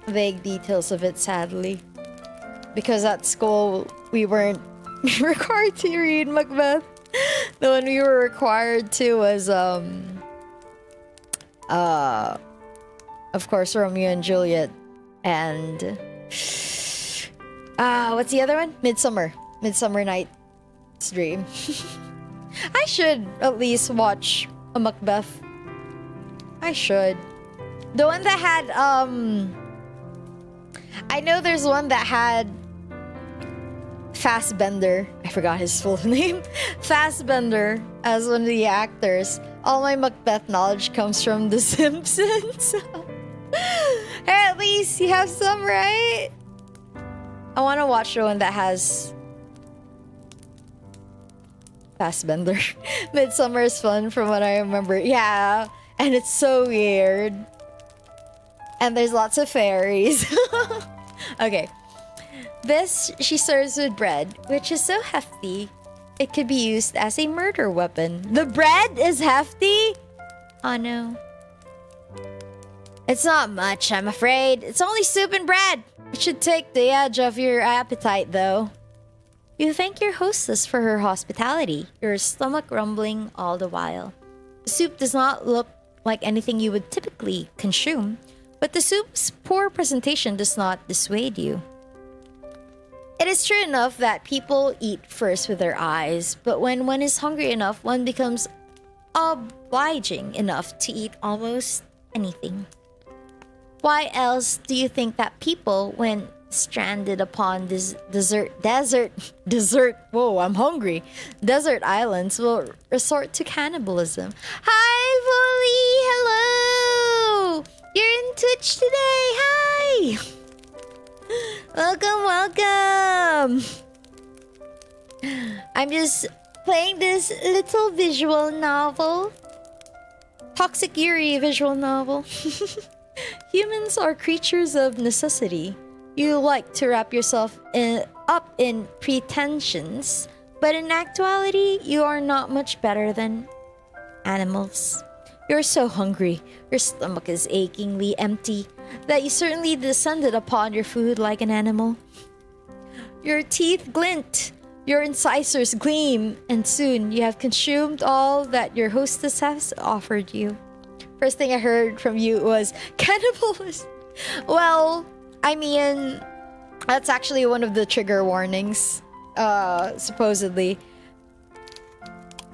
vague details of it, sadly. Because at school, we weren't required to read Macbeth. The one we were required to was, of course, Romeo and Juliet. And, what's the other one? Midsummer Night's Dream. I should at least watch a Macbeth. I should. The one that had, I know there's one that had Fassbender. I forgot his full name. Fassbender as one of the actors. All my Macbeth knowledge comes from The Simpsons. Hey, at least you have some, right? I want to watch the one that has Fassbender. Midsummer is fun from what I remember. Yeah, and it's so weird. And there's lots of fairies. Okay. This she serves with bread, which is so hefty, it could be used as a murder weapon. The bread is hefty? Oh no. It's not much, I'm afraid. It's only soup and bread. It should take the edge off your appetite, though. You thank your hostess for her hospitality, your stomach rumbling all the while. The soup does not look like anything you would typically consume, but the soup's poor presentation does not dissuade you. It is true enough that people eat first with their eyes, but when one is hungry enough, one becomes obliging enough to eat almost anything. Why else do you think that people, when stranded upon this desert, whoa, I'm hungry, desert islands, will resort to cannibalism? Hi, Polly! Hello! You're in Twitch today! Hi! Welcome! I'm just playing this little visual novel. Toxic Yuri visual novel. Humans are creatures of necessity. You like to wrap yourself up in pretensions, but in actuality, you are not much better than animals. You're so hungry, your stomach is achingly empty, that you certainly descended upon your food like an animal. Your teeth glint, your incisors gleam, and soon you have consumed all that your hostess has offered you. First thing I heard from you was cannibalism. Well, I mean, that's actually one of the trigger warnings, supposedly.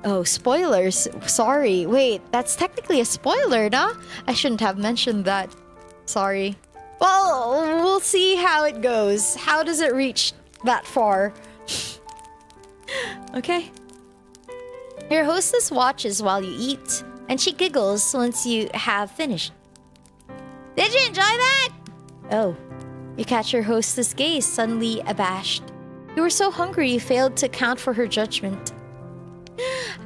Oh, spoilers. Sorry. Wait, that's technically a spoiler, no? I shouldn't have mentioned that. Sorry. Well, we'll see how it goes. How does it reach that far? Okay. Your hostess watches while you eat, and she giggles once you have finished. Did you enjoy that? Oh. You catch your hostess' gaze, suddenly abashed. You were so hungry you failed to account for her judgment.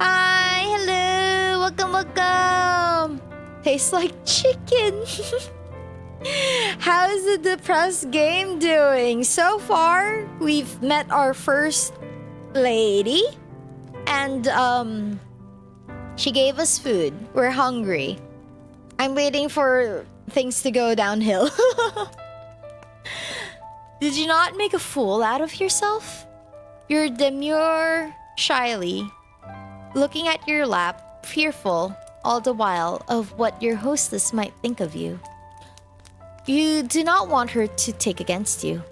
Hi, hello, welcome. Tastes like chicken. How's the depressed game doing? So far, we've met our first lady, and she gave us food. We're hungry. I'm waiting for things to go downhill. Did you not make a fool out of yourself? You're demure, shyly, looking at your lap, fearful all the while of what your hostess might think of you. You do not want her to take against you.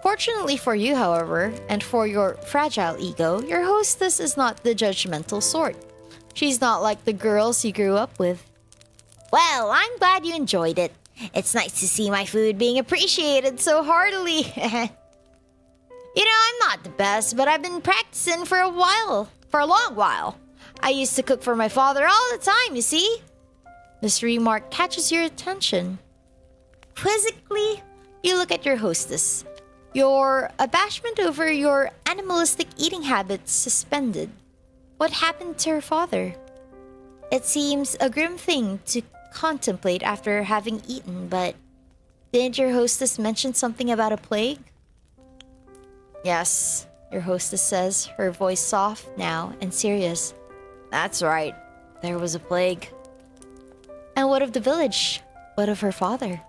Fortunately for you, however, and for your fragile ego, your hostess is not the judgmental sort. She's not like the girls you grew up with. Well, I'm glad you enjoyed it. It's nice to see my food being appreciated so heartily. You know, I'm not the best, but I've been practicing for a long while. I used to cook for my father all the time, you see? This remark catches your attention. Quizzically, you look at your hostess. Your abashment over your animalistic eating habits suspended. What happened to her father? It seems a grim thing to contemplate after having eaten, but didn't your hostess mention something about a plague? Yes, your hostess says, her voice soft now and serious. That's right, there was a plague. And what of the village? What of her father?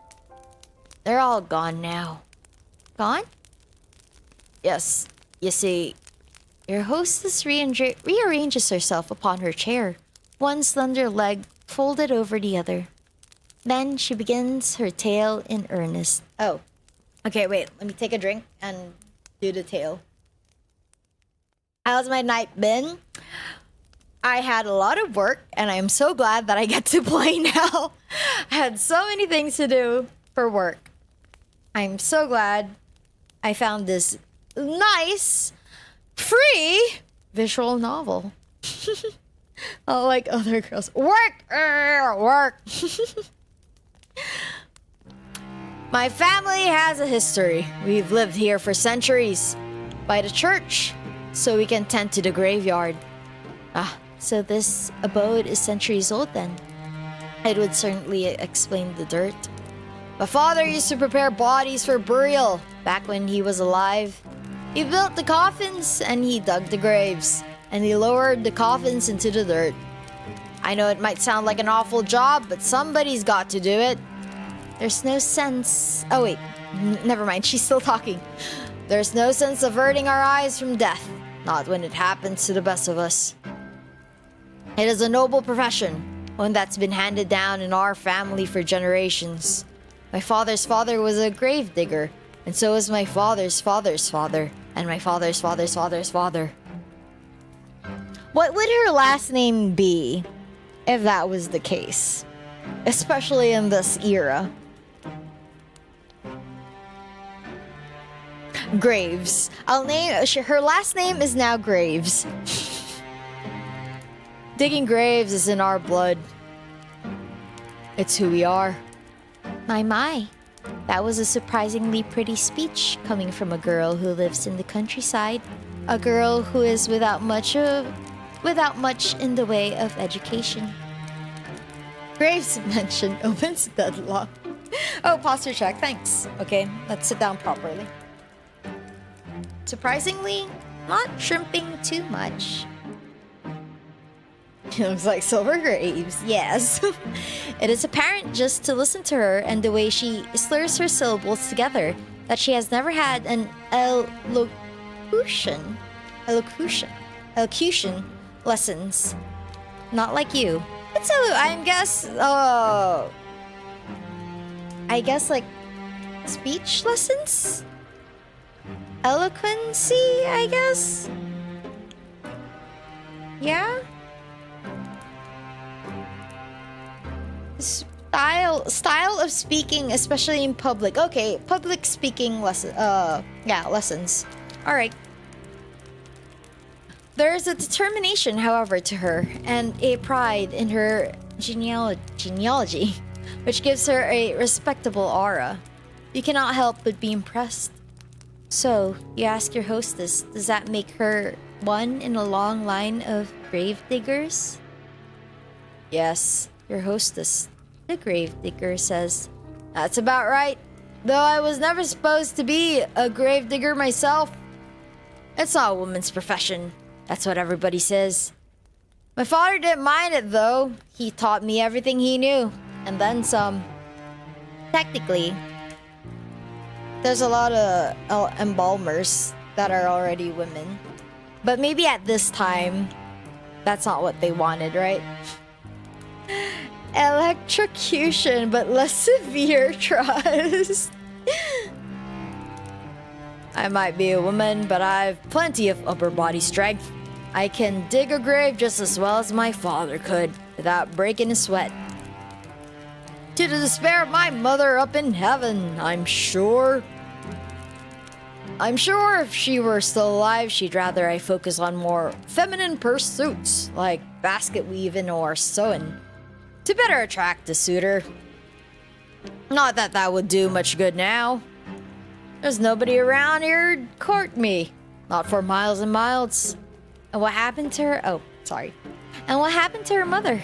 They're all gone now. Gone? Yes, you see, your hostess rearranges herself upon her chair, one slender leg folded over the other. Then she begins her tale in earnest. Oh, okay, wait, let me take a drink and do the tale. How's my night been? I had a lot of work, and I'm so glad that I get to play now. I had so many things to do for work. I'm so glad I found this nice, free visual novel. Like other girls. Work! Work! My family has a history. We've lived here for centuries. By the church, so we can tend to the graveyard. So this abode is centuries old then? It would certainly explain the dirt. My father used to prepare bodies for burial back when he was alive. He built the coffins and he dug the graves. And he lowered the coffins into the dirt. I know it might sound like an awful job, but somebody's got to do it. There's no sense... Oh wait, never mind, she's still talking. There's no sense averting our eyes from death. Not when it happens to the best of us. It is a noble profession, one that's been handed down in our family for generations. My father's father was a grave digger, and so was my father's father's father, and my father's father's father's father. What would her last name be if that was the case? Especially in this era. Graves. Her last name is now Graves. Digging graves is in our blood. It's who we are. My. That was a surprisingly pretty speech coming from a girl who lives in the countryside. A girl who is without much in the way of education. Graves mentioned opens deadlock. Oh, posture check, thanks. Okay, let's sit down properly. Surprisingly, not shrimping too much. She looks like Silver Graves, yes. It is apparent just to listen to her and the way she slurs her syllables together that she has never had an elocution lessons. Not like you. It's I guess like speech lessons? Eloquency, I guess? Yeah? Style of speaking, especially in public. Okay, public speaking lessons. Alright. There is a determination, however, to her, and a pride in her genealogy, which gives her a respectable aura. You cannot help but be impressed. So, you ask your hostess, does that make her one in a long line of grave diggers? Yes, your hostess, the grave digger, says, that's about right, though I was never supposed to be a grave digger myself. It's not a woman's profession. That's what everybody says. My father didn't mind it, though. He taught me everything he knew, and then some. Technically, there's a lot of embalmers that are already women. But maybe at this time, that's not what they wanted, right? Electrocution, but less severe, trust. I might be a woman, but I've plenty of upper body strength. I can dig a grave just as well as my father could, without breaking a sweat. To the despair of my mother up in heaven, I'm sure if she were still alive, she'd rather I focus on more feminine pursuits, like basket weaving or sewing, to better attract a suitor. Not that that would do much good now. There's nobody around here to court me. Not for miles and miles. And what happened to her? Oh, sorry. And what happened to her mother?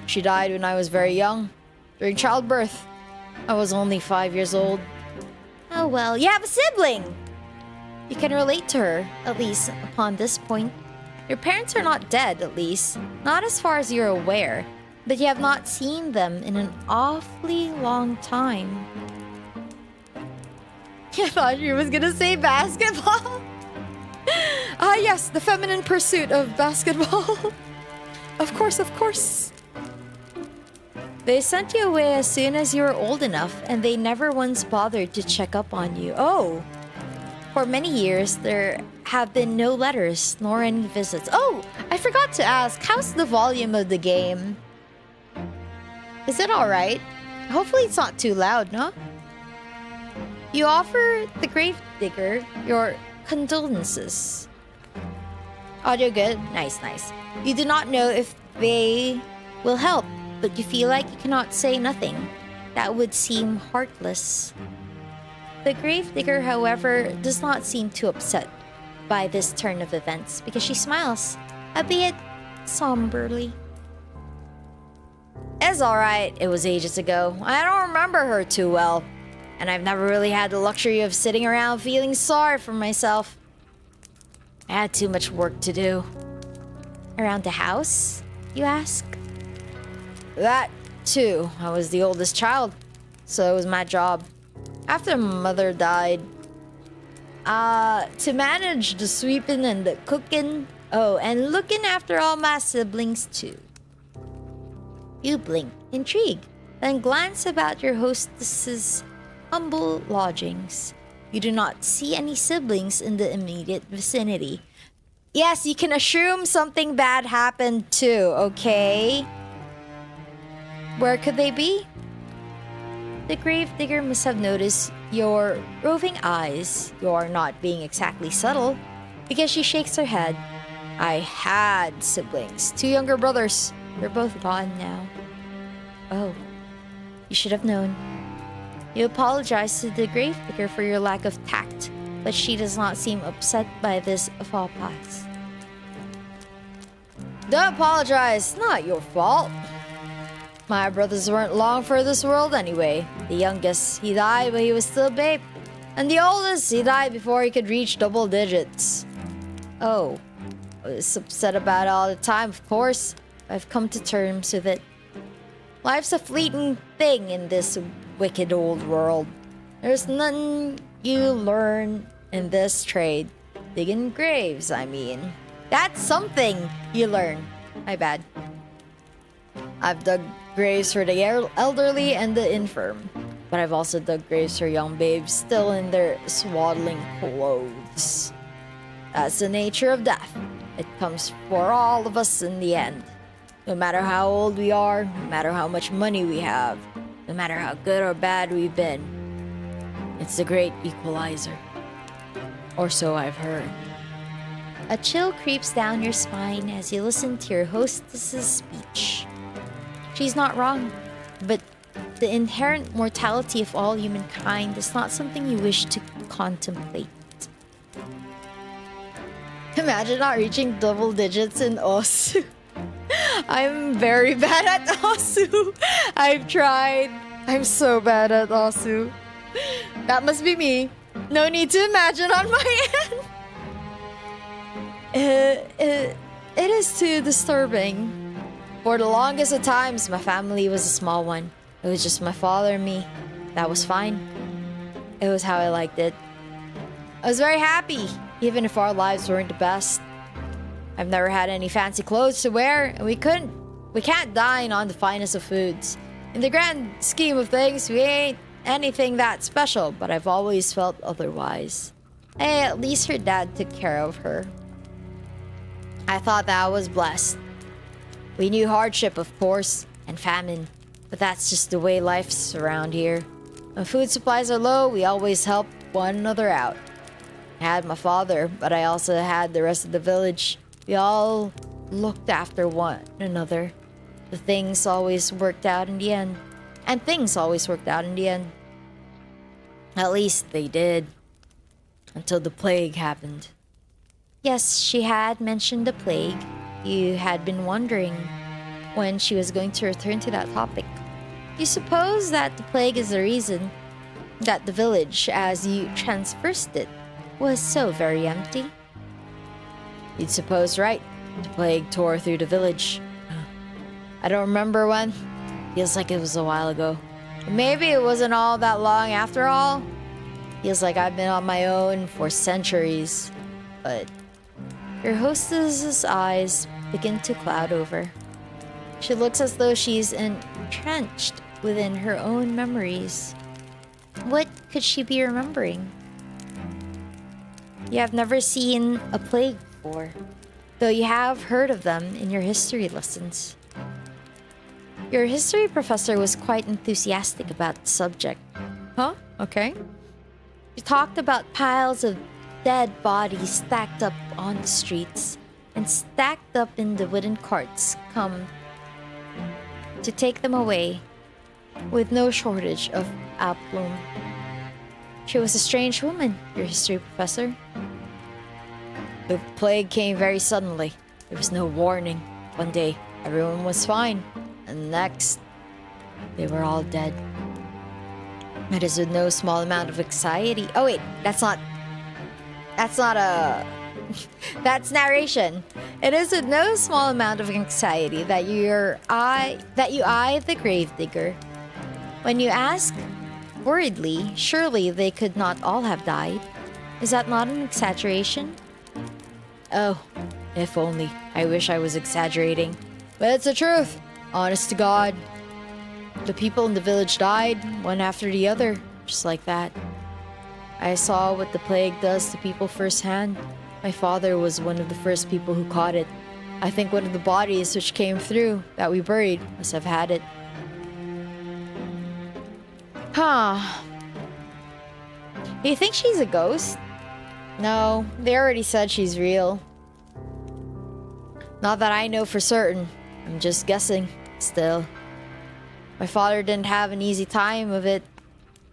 She died when I was very young, during childbirth. I was only 5 years old. Oh well, you have a sibling! You can relate to her, at least upon this point. Your parents are not dead, at least. Not as far as you're aware. But you have not seen them in an awfully long time. I thought she was gonna say basketball. Ah yes, the feminine pursuit of basketball. Of course, of course. They sent you away as soon as you were old enough, and they never once bothered to check up on you. Oh! For many years, there have been no letters, nor any visits. Oh! I forgot to ask, how's the volume of the game? Is it alright? Hopefully it's not too loud, no? You offer the gravedigger your condolences. Audio good? Nice, nice. You do not know if they will help, but you feel like you cannot say nothing. That would seem heartless. The gravedigger, however, does not seem too upset by this turn of events because she smiles, albeit somberly. It's alright, it was ages ago. I don't remember her too well. And I've never really had the luxury of sitting around feeling sorry for myself. I had too much work to do. Around the house, you ask? That, too. I was the oldest child, so it was my job. After mother died, to manage the sweeping and the cooking. Oh, and looking after all my siblings, too. You blink, intrigued, then glance about your hostess's humble lodgings. You do not see any siblings in the immediate vicinity. Yes, you can assume something bad happened too, okay? Where could they be? The gravedigger must have noticed your roving eyes. You are not being exactly subtle, because she shakes her head. I had siblings, 2 younger brothers. They're both gone now. Oh, you should have known. You apologize to the gravedigger for your lack of tact, but she does not seem upset by this faux pas. Don't apologize, not your fault. My brothers weren't long for this world anyway. The youngest, he died when he was still a babe. And the oldest, he died before he could reach double digits. Oh, I was upset about it all the time, of course. I've come to terms with it. Life's a fleeting thing in this wicked old world. There's nothing you learn in this trade. Digging graves, I mean. That's something you learn. My bad. I've dug graves for the elderly and the infirm. But I've also dug graves for young babes still in their swaddling clothes. That's the nature of death. It comes for all of us in the end. No matter how old we are, no matter how much money we have, no matter how good or bad we've been. It's the great equalizer. Or so I've heard. A chill creeps down your spine as you listen to your hostess's speech. She's not wrong, but the inherent mortality of all humankind is not something you wish to contemplate. Imagine not reaching double digits in Osu. I'm very bad at Osu. I've tried. I'm so bad at Osu. That must be me. No need to imagine on my end. It is too disturbing. For the longest of times, my family was a small one. It was just my father and me. That was fine. It was how I liked it. I was very happy, even if our lives weren't the best. I've never had any fancy clothes to wear, and we couldn't. We can't dine on the finest of foods. In the grand scheme of things, we ain't anything that special, but I've always felt otherwise. Hey, at least her dad took care of her. I thought that I was blessed. We knew hardship, of course, and famine, but that's just the way life's around here. When food supplies are low, we always help one another out. I had my father, but I also had the rest of the village. We all looked after one another. The things always worked out in the end. And things always worked out in the end. At least they did. Until the plague happened. Yes, she had mentioned the plague. You had been wondering when she was going to return to that topic. You suppose that the plague is the reason that the village, as you traversed it, was so very empty? You'd suppose right. The plague tore through the village. I don't remember when. Feels like it was a while ago. Maybe it wasn't all that long after all. Feels like I've been on my own for centuries. But your hostess's eyes begin to cloud over. She looks as though she's entrenched within her own memories. What could she be remembering? You have never seen a plague before, though you have heard of them in your history lessons. Your history professor was quite enthusiastic about the subject. Huh? Okay. She talked about piles of dead bodies stacked up on the streets and stacked up in the wooden carts come to take them away with no shortage of aplomb. She was a strange woman, your history professor. The plague came very suddenly. There was no warning. One day, everyone was fine. And next, they were all dead. It is with no small amount of anxiety. Oh wait, that's not a... That's narration. It is with no small amount of anxiety that you eye the gravedigger. When you ask worriedly, surely they could not all have died. Is that not an exaggeration? Oh, if only. I wish I was exaggerating. But it's the truth. Honest to God. The people in the village died, one after the other, just like that. I saw what the plague does to people firsthand. My father was one of the first people who caught it. I think one of the bodies which came through, that we buried, must have had it. Huh. Do you think she's a ghost? No, they already said she's real. Not that I know for certain. I'm just guessing, still. My father didn't have an easy time of it.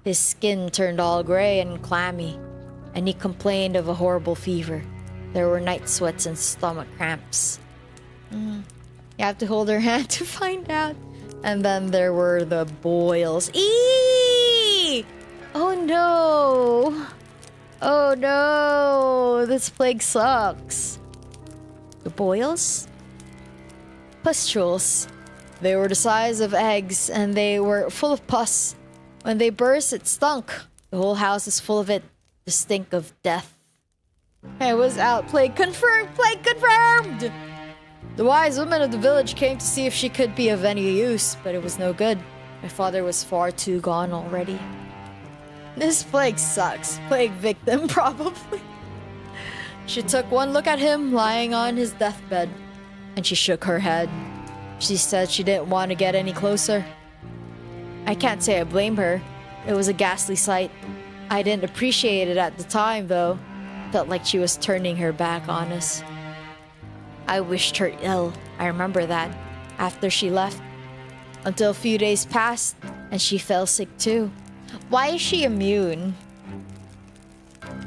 His skin turned all gray and clammy, and he complained of a horrible fever. There were night sweats and stomach cramps. You have to hold her hand to find out. And then there were the boils. Eee! Oh no! Oh no! This plague sucks. The boils? Pustules. They were the size of eggs, and they were full of pus. When they burst, it stunk. The whole house is full of it. The stink of death. I was out. Plague confirmed! Plague confirmed! The wise woman of the village came to see if she could be of any use, but it was no good. My father was far too gone already. This plague sucks. Plague victim, probably. She took one look at him lying on his deathbed, and she shook her head. She said she didn't want to get any closer. I can't say I blame her. It was a ghastly sight. I didn't appreciate it at the time, though. Felt like she was turning her back on us. I wished her ill. I remember that. After she left. Until a few days passed, and she fell sick too. Why is she immune?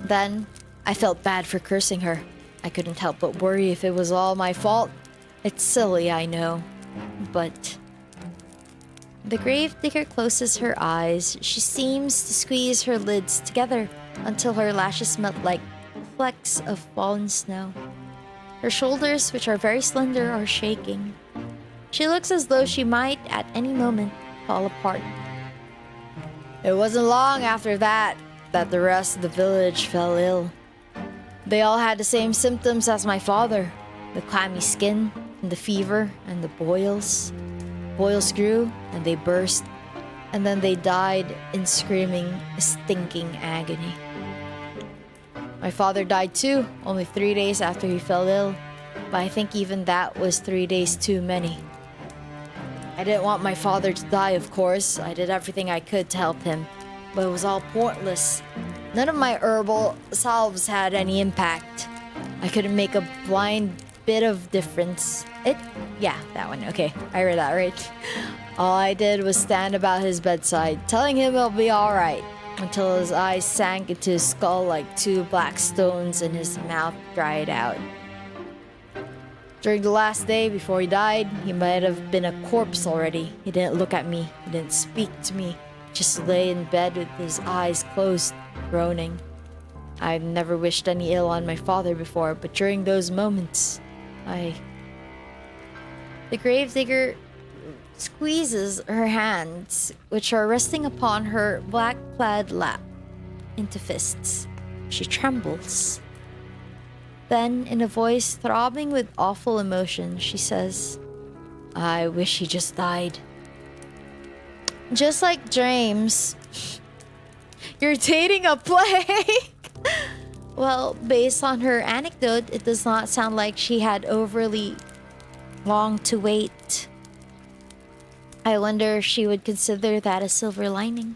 Then, I felt bad for cursing her. I couldn't help but worry if it was all my fault. It's silly, I know. But... The gravedigger closes her eyes. She seems to squeeze her lids together until her lashes melt like flecks of fallen snow. Her shoulders, which are very slender, are shaking. She looks as though she might, at any moment, fall apart. It wasn't long after that the rest of the village fell ill. They all had the same symptoms as my father. The clammy skin, and the fever and the boils. Boils grew and they burst, and then they died in screaming, stinking agony. My father died too, only 3 days after he fell ill, but I think even that was 3 days too many. I didn't want my father to die, of course. I did everything I could to help him, but it was all pointless. None of my herbal salves had any impact. I couldn't make a blind bit of difference. Yeah, that one. Okay, I read that right. All I did was stand about his bedside, telling him it'll be alright, until his eyes sank into his skull like 2 black stones and his mouth dried out. During the last day before he died, he might have been a corpse already. He didn't look at me. He didn't speak to me. Just lay in bed with his eyes closed, groaning. I've never wished any ill on my father before, but during those moments, The gravedigger squeezes her hands, which are resting upon her black-clad lap, into fists. She trembles. Then, in a voice throbbing with awful emotion, she says, I wish he just died. Just like James. You're dating a plague! Well, based on her anecdote, it does not sound like she had overly long to wait. I wonder if she would consider that a silver lining.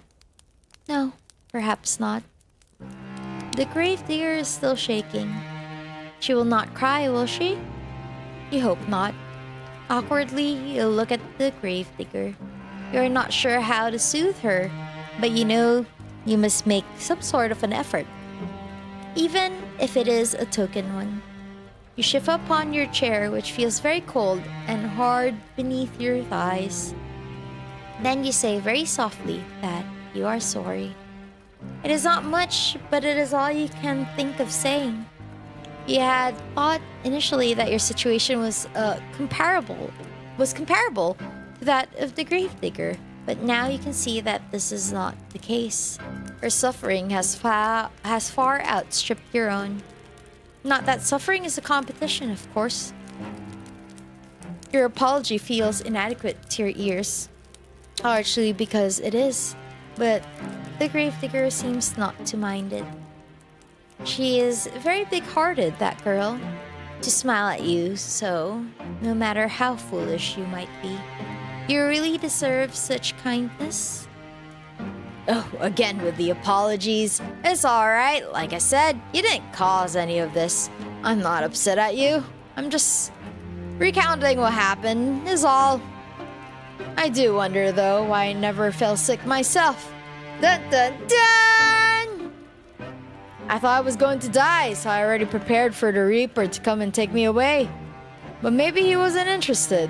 No, perhaps not. The gravedigger is still shaking. She will not cry, will she? You hope not. Awkwardly, you look at the gravedigger. You're not sure how to soothe her, but you know you must make some sort of an effort, even if it is a token one. You shift upon your chair, which feels very cold and hard beneath your thighs. Then you say very softly that you are sorry. It is not much, but it is all you can think of saying. You had thought initially that your situation was comparable to that of the gravedigger, but now you can see that this is not the case. Her suffering has far outstripped your own. Not that suffering is a competition, of course. Your apology feels inadequate to your ears, largely because it is, but the gravedigger seems not to mind it. She is very big-hearted, that girl, to smile at you, so no matter how foolish you might be, you really deserve such kindness. Oh, again with the apologies. It's alright, like I said, you didn't cause any of this. I'm not upset at you. I'm just recounting what happened, is all. I do wonder, though, why I never fell sick myself. Dun dun dun! I thought I was going to die, so I already prepared for the Reaper to come and take me away. But maybe he wasn't interested.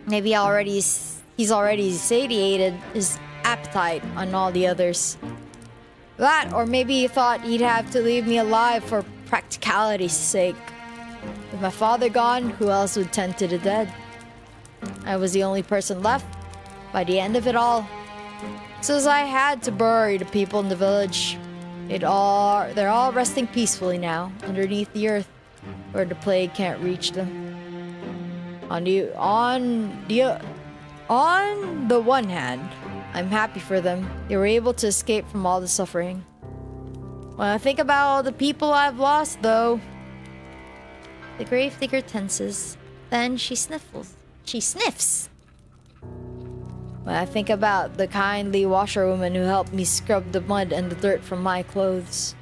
Maybe he's already satiated his appetite on all the others. That, or maybe he thought he'd have to leave me alive for practicality's sake. With my father gone, who else would tend to the dead? I was the only person left by the end of it all. So as I had to bury the people in the village. They're all resting peacefully now, underneath the earth, where the plague can't reach them. On the one hand, I'm happy for them. They were able to escape from all the suffering. When I think about all the people I've lost, though, the gravedigger tenses. Then she sniffs. When I think about the kindly washerwoman who helped me scrub the mud and the dirt from my clothes.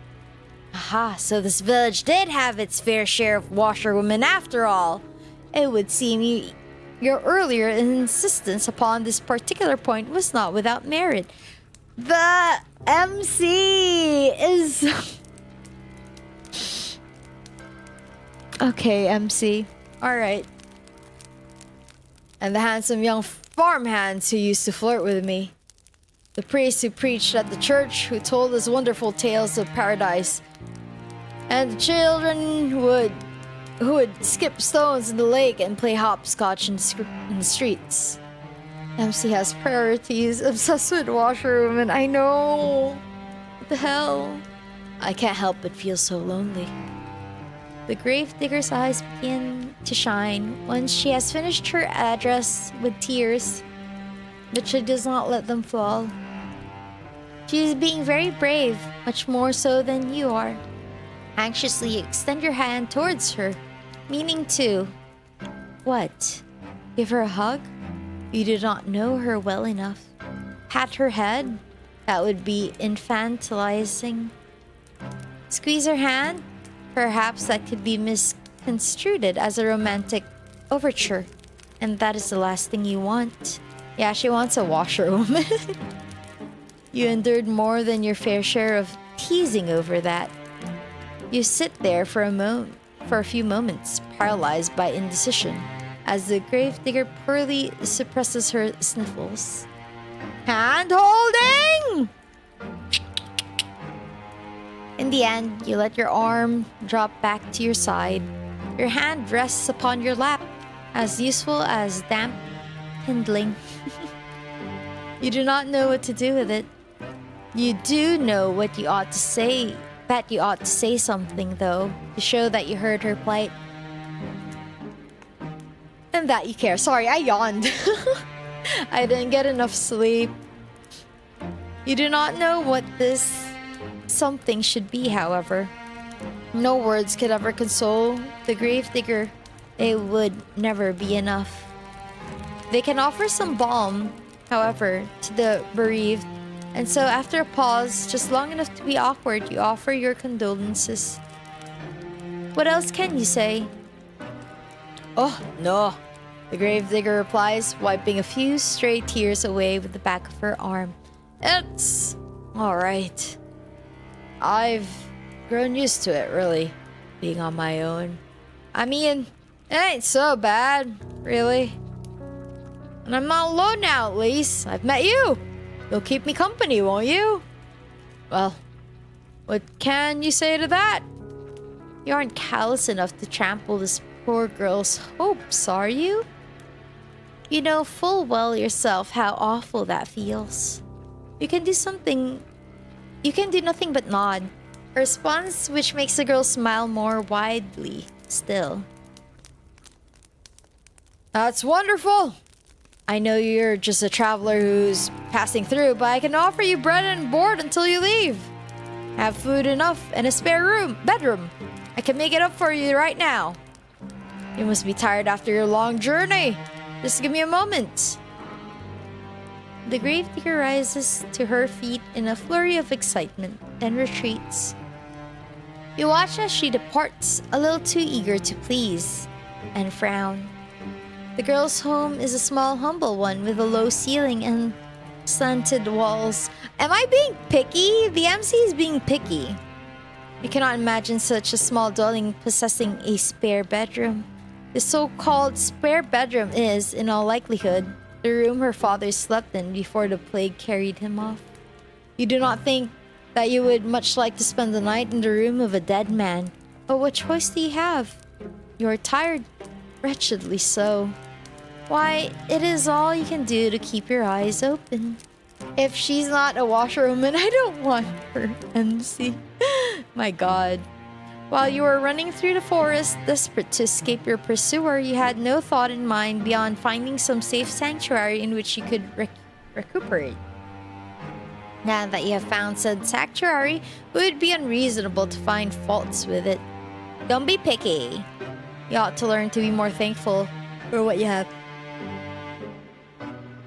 Aha, so this village did have its fair share of washerwomen after all. It would seem your earlier insistence upon this particular point was not without merit. The MC is... Okay, MC. Alright. And the handsome young farmhands who used to flirt with me. The priest who preached at the church, who told us wonderful tales of paradise. And the children who would skip stones in the lake and play hopscotch in the streets. MC has priorities, obsessed with washerwomen. I know. What the hell? I can't help but feel so lonely. The gravedigger's eyes begin to shine once she has finished her address with tears, but she does not let them fall. She is being very brave, much more so than you are. Anxiously extend your hand towards her, meaning to... What? Give her a hug? You do not know her well enough. Pat her head? That would be infantilizing. Squeeze her hand? Perhaps that could be misconstrued as a romantic overture. And that is the last thing you want. Yeah, she wants a washerwoman. You endured more than your fair share of teasing over that. You sit there for a few moments, paralyzed by indecision, as the gravedigger poorly suppresses her sniffles. Hand holding! In the end, you let your arm drop back to your side. Your hand rests upon your lap, as useful as damp kindling. You do not know what to do with it. You do know what you ought to say. That you ought to say something, though, to show that you heard her plight. And that you care. Sorry, I yawned. I didn't get enough sleep. You do not know what this something should be, however. No words could ever console the gravedigger. They would never be enough. They can offer some balm, however, to the bereaved. And so after a pause, just long enough to be awkward, you offer your condolences. What else can you say? Oh, no. The gravedigger replies, wiping a few stray tears away with the back of her arm. It's alright. I've grown used to it, really, being on my own. I mean, it ain't so bad, really. And I'm not alone now, at least. I've met you. You'll keep me company, won't you? Well, what can you say to that? You aren't callous enough to trample this poor girl's hopes, are you? You know full well yourself how awful that feels. You can do nothing but nod. A response which makes the girl smile more widely still. That's wonderful! I know you're just a traveler who's passing through, but I can offer you bread and board until you leave. Have food enough and a spare bedroom. I can make it up for you right now. You must be tired after your long journey. Just give me a moment. The gravedigger rises to her feet in a flurry of excitement and retreats. You watch as she departs, a little too eager to please, and frown. The girl's home is a small, humble one with a low ceiling and slanted walls. Am I being picky? The MC is being picky. You cannot imagine such a small dwelling possessing a spare bedroom. The so-called spare bedroom is, in all likelihood, the room her father slept in before the plague carried him off. You do not think that you would much like to spend the night in the room of a dead man. But what choice do you have? You are tired, wretchedly so. Why, it is all you can do to keep your eyes open. If she's not a washerwoman, I don't want her, MC. My god. While you were running through the forest, desperate to escape your pursuer, you had no thought in mind beyond finding some safe sanctuary in which you could recuperate. Now that you have found said sanctuary, it would be unreasonable to find faults with it. Don't be picky. You ought to learn to be more thankful for what you have.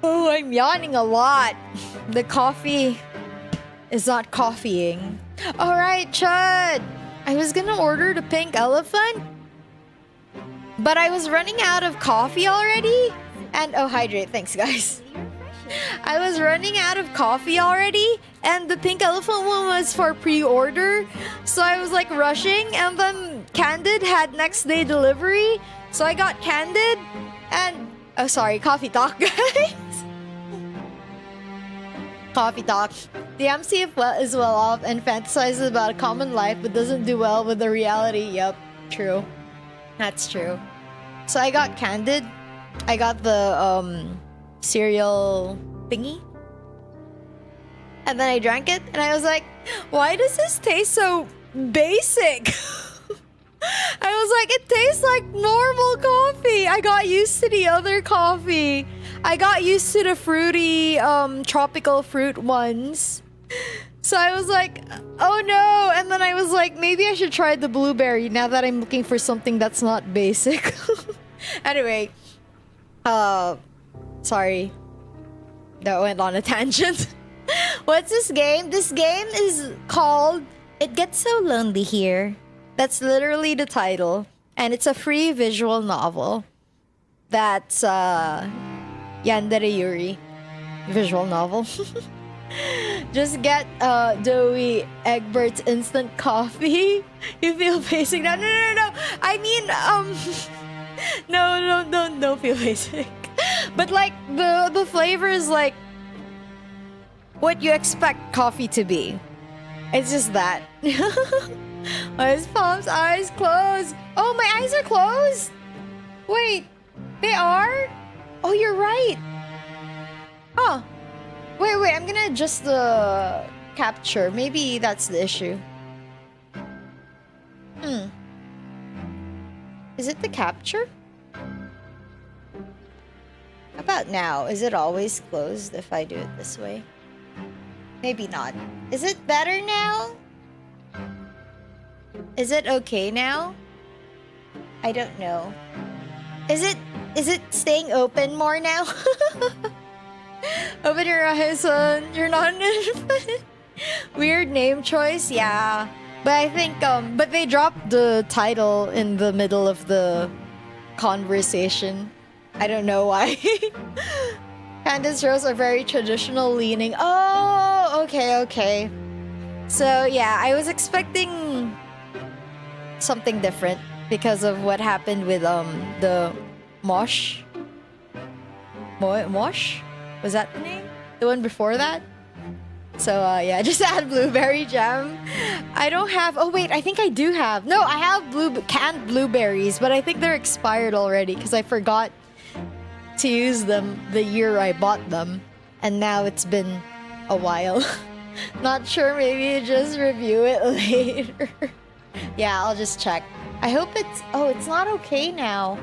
Oh, I'm yawning a lot. The coffee is not coffeeing. Alright, Chud. I was gonna order the pink elephant, but I was running out of coffee already. And oh, hydrate. Thanks, guys. I was running out of coffee already, and the pink elephant one was for pre-order. So I was like rushing, and then Candid had next day delivery. So I got Candid, and oh, sorry, coffee talk, guys. Coffee talk. The MC is well off and fantasizes about a common life but doesn't do well with the reality. Yep, true. That's true. So I got Candid. I got the cereal thingy. And then I drank it and I was like, why does this taste so basic? I it tastes like normal coffee. I got used to the other coffee. I got used to the fruity, tropical fruit ones. So I was like, oh no. And then I was like, maybe I should try the blueberry now that I'm looking for something that's not basic. Anyway, sorry. That went on a tangent. What's this game? This game is called It Gets So Lonely Here. That's literally the title. And it's a free visual novel. That's Yandere Yuri. Visual novel. Just get Doughy Egbert's instant coffee. You feel basic now? No. I mean, no, don't feel basic. But like the flavor is like what you expect coffee to be. It's just that. Eyes palms, eyes closed. Oh, my eyes are closed. Wait, they are? Oh, you're right. Huh. Wait, I'm gonna adjust the capture. Maybe that's the issue. Is it the capture? How about now? Is it always closed if I do it this way? Maybe not. Is it better now? Is it okay now? I don't know. Is it staying open more now? Open your eyes, son. You're not an infant. Weird name choice, yeah. But I think but they dropped the title in the middle of the conversation. I don't know why. Candace Rose are very traditional leaning. Oh, okay. So yeah, I was expecting something different because of what happened with the Mosh. Mosh? Was that the name? The one before that? So yeah, just add blueberry jam. I don't have. Oh wait, I think I do have. No, I have canned blueberries, but I think they're expired already because I forgot to use them the year I bought them, and now it's been a while. Not sure. Maybe just review it later. Yeah, I'll just check. I hope it's. Oh, it's not okay now.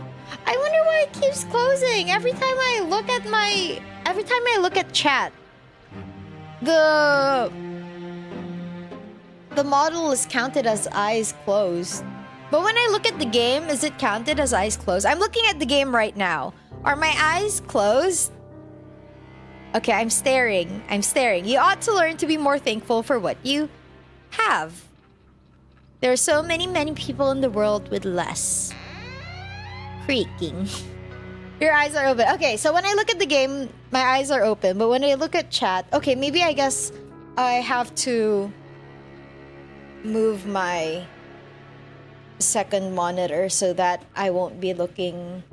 I wonder why it keeps closing every time I look at my. Every time I look at chat. The model is counted as eyes closed. But when I look at the game, is it counted as eyes closed? I'm looking at the game right now. Are my eyes closed? Okay, I'm staring. You ought to learn to be more thankful for what you have. There are so many people in the world with less. Creaking. Your eyes are open. Okay, so when I look at the game, my eyes are open. But when I look at chat, okay, maybe I guess I have to move my second monitor so that I won't be looking.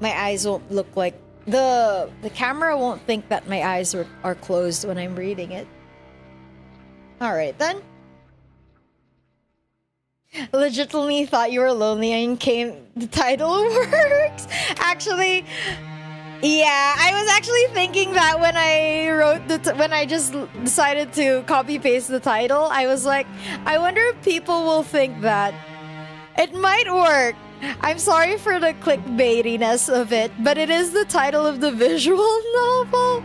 My eyes won't look like the camera won't think that my eyes are closed when I'm reading it. All right then. Legitimately thought you were lonely and the title works. Actually, yeah, I was actually thinking that when I wrote when I just decided to copy paste the title, I was like, I wonder if people will think that it might work. I'm sorry for the clickbaitiness of it, but it is the title of the visual novel.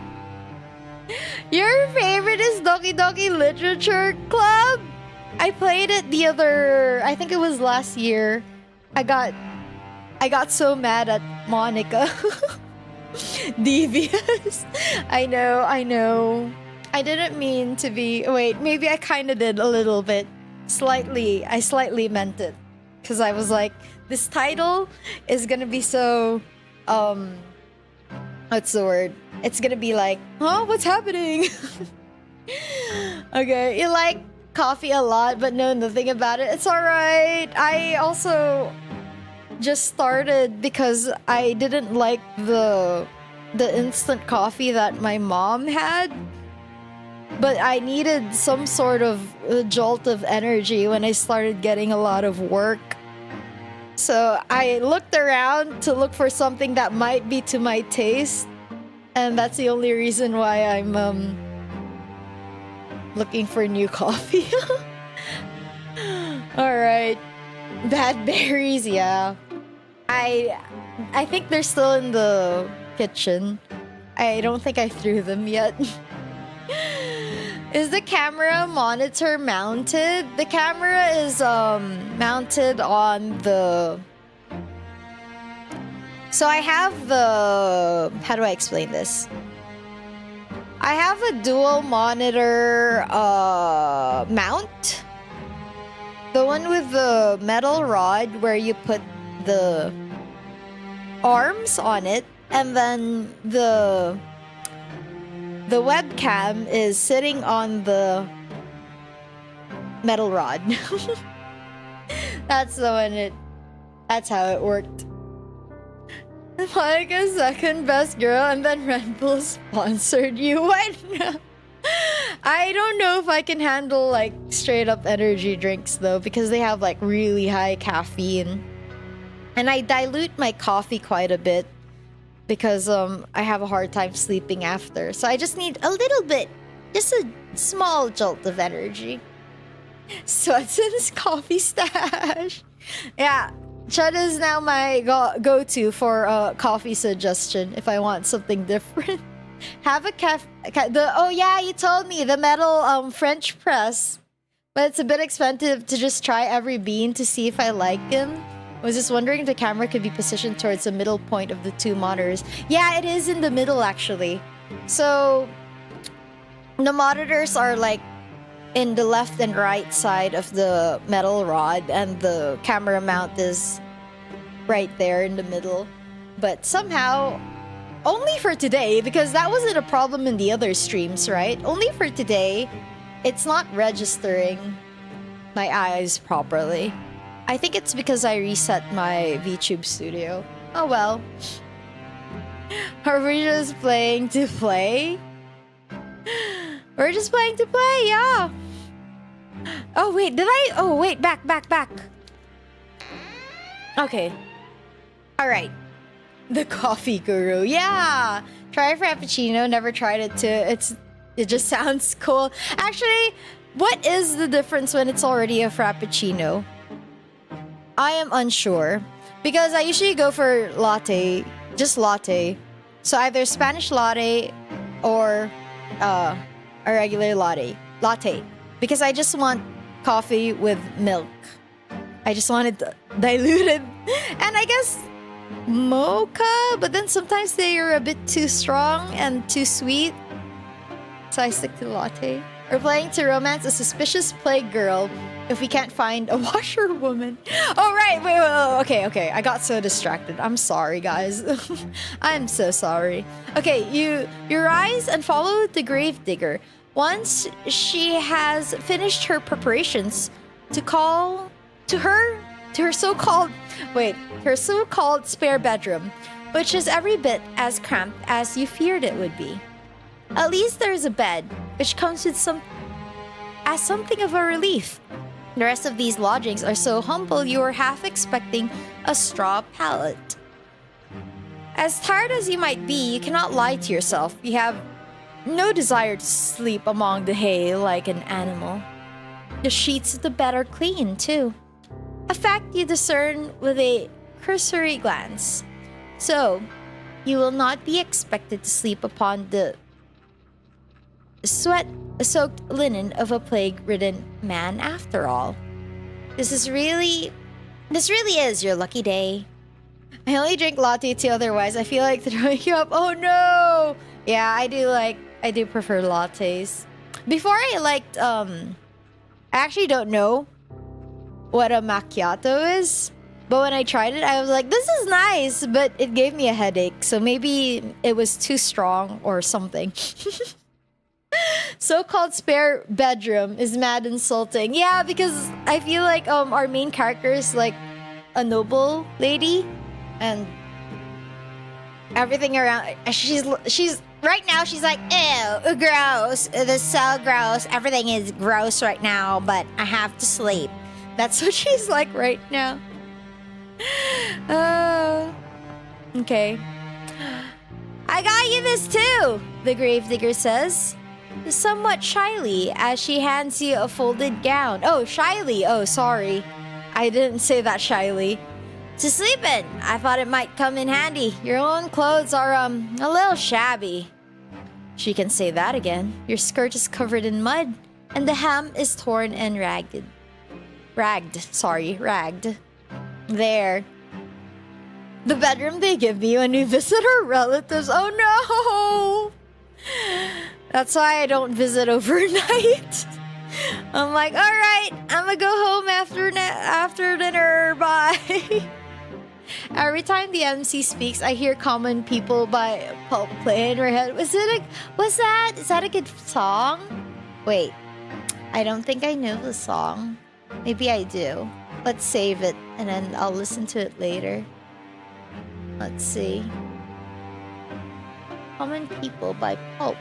Your favorite is Doki Doki Literature Club? I played it I think it was last year. I got so mad at Monica. Devious. I know. I didn't mean to be. Wait, maybe I kind of did a little bit. I slightly meant it. Because I was like, this title is gonna be so, what's the word? It's gonna be like, huh? What's happening? Okay, you like coffee a lot but know nothing about it. It's alright. I also just started because I didn't like the instant coffee that my mom had. But I needed some sort of jolt of energy when I started getting a lot of work. So I looked around to look for something that might be to my taste. And that's the only reason why I'm looking for new coffee. Alright. Bad berries, yeah. I think they're still in the kitchen. I don't think I threw them yet. Is the camera monitor mounted? The camera is mounted on the... So I have the... How do I explain this? I have a dual monitor mount. The one with the metal rod where you put the arms on it, and then the webcam is sitting on the metal rod. That's the one that's how it worked. Like a second best girl, and then Red Bull sponsored you. What? I don't know if I can handle like straight up energy drinks though, because they have like really high caffeine. And I dilute my coffee quite a bit because I have a hard time sleeping after. So I just need a little bit, just a small jolt of energy. Swatson's coffee stash. Yeah, Chud is now my go-to for coffee suggestion if I want something different. Have a oh yeah, you told me the metal French press, but it's a bit expensive to just try every bean to see if I like him. I was just wondering if the camera could be positioned towards the middle point of the two monitors. Yeah, it is in the middle actually. So the monitors are like in the left and right side of the metal rod, and the camera mount is right there in the middle. But somehow, only for today, because that wasn't a problem in the other streams, right? Only for today, it's not registering my eyes properly. I think it's because I reset my VTube studio. Oh well. Are we just playing to play? We're just playing to play, yeah. Oh wait, did I? Oh wait, back. Okay. Alright. The coffee guru, yeah. Try a frappuccino, never tried it too. It just sounds cool. Actually, what is the difference when it's already a frappuccino? I am unsure. Because I usually go for latte, just latte. So either Spanish latte or a regular latte. Because I just want coffee with milk. I just want it diluted. And I guess mocha, but then sometimes they are a bit too strong and too sweet. So I stick to latte. We're playing to romance a suspicious plague girl if we can't find a washerwoman. Oh, right. Wait. Okay. I got so distracted. I'm sorry, guys. I'm so sorry. Okay, you rise and follow the gravedigger. Once she has finished her preparations to call to her so-called spare bedroom, which is every bit as cramped as you feared it would be. At least there's a bed, which comes with something of a relief. The rest of these lodgings are so humble you are half expecting a straw pallet. As tired as you might be, you cannot lie to yourself. You have no desire to sleep among the hay like an animal. The sheets of the bed are clean, too. A fact you discern with a cursory glance. So, you will not be expected to sleep upon the sweat-soaked linen of a plague-ridden man after all. This really is your lucky day. I only drink latte tea, otherwise I feel like throwing you up. Oh no! Yeah, I do prefer lattes. Before I liked, I actually don't know what a macchiato is. But when I tried it, I was like, this is nice, but it gave me a headache. So maybe it was too strong or something. So-called spare bedroom is mad insulting. Yeah, because I feel like our main character is like a noble lady. And everything around, she's right now, she's like, ew, gross. This is so gross. Everything is gross right now, but I have to sleep. That's what she's like right now. Okay. I got you this too, the gravedigger says, somewhat shyly as she hands you a folded gown. Oh, shyly. Oh, sorry. I didn't say that shyly. To sleep in. I thought it might come in handy. Your own clothes are, a little shabby. She can say that again. Your skirt is covered in mud, and the hem is torn and ragged. Ragged. There. The bedroom they give me when we visit our relatives. Oh no! That's why I don't visit overnight. I'm like, alright, I'm gonna go home after dinner. Bye. Every time the MC speaks, I hear Common People by Pulp play in her head. Is that a good song? Wait, I don't think I know the song. Maybe I do. Let's save it and then I'll listen to it later. Let's see. Common People by Pulp.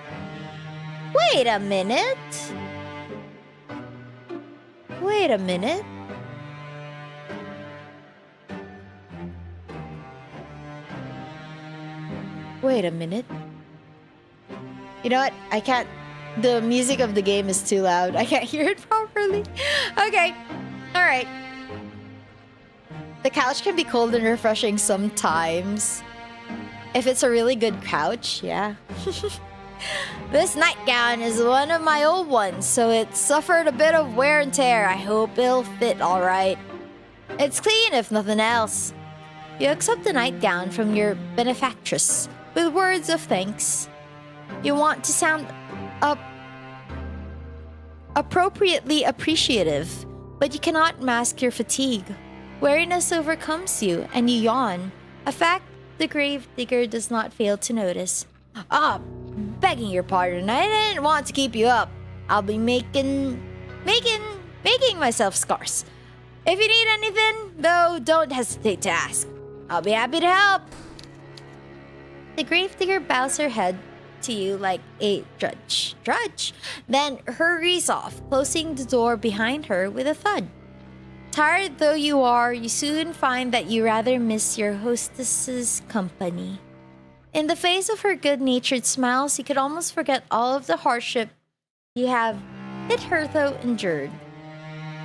Wait a minute. Wait a minute. Wait a minute. You know what? I can't. The music of the game is too loud. I can't hear it properly. Okay. Alright. The couch can be cold and refreshing sometimes. If it's a really good couch, yeah. This nightgown is one of my old ones, so it suffered a bit of wear and tear. I hope it'll fit alright. It's clean if nothing else. You accept the nightgown from your benefactress with words of thanks. You want to sound appropriately appreciative, but you cannot mask your fatigue. Weariness overcomes you, and you yawn, a fact the grave digger does not fail to notice. Begging your pardon, I didn't want to keep you up. I'll be making myself scarce. If you need anything, though, don't hesitate to ask. I'll be happy to help. The gravedigger bows her head to you like a drudge, then hurries off, closing the door behind her with a thud. Tired though you are, you soon find that you rather miss your hostess's company. In the face of her good-natured smiles, you could almost forget all of the hardship you have hitherto endured.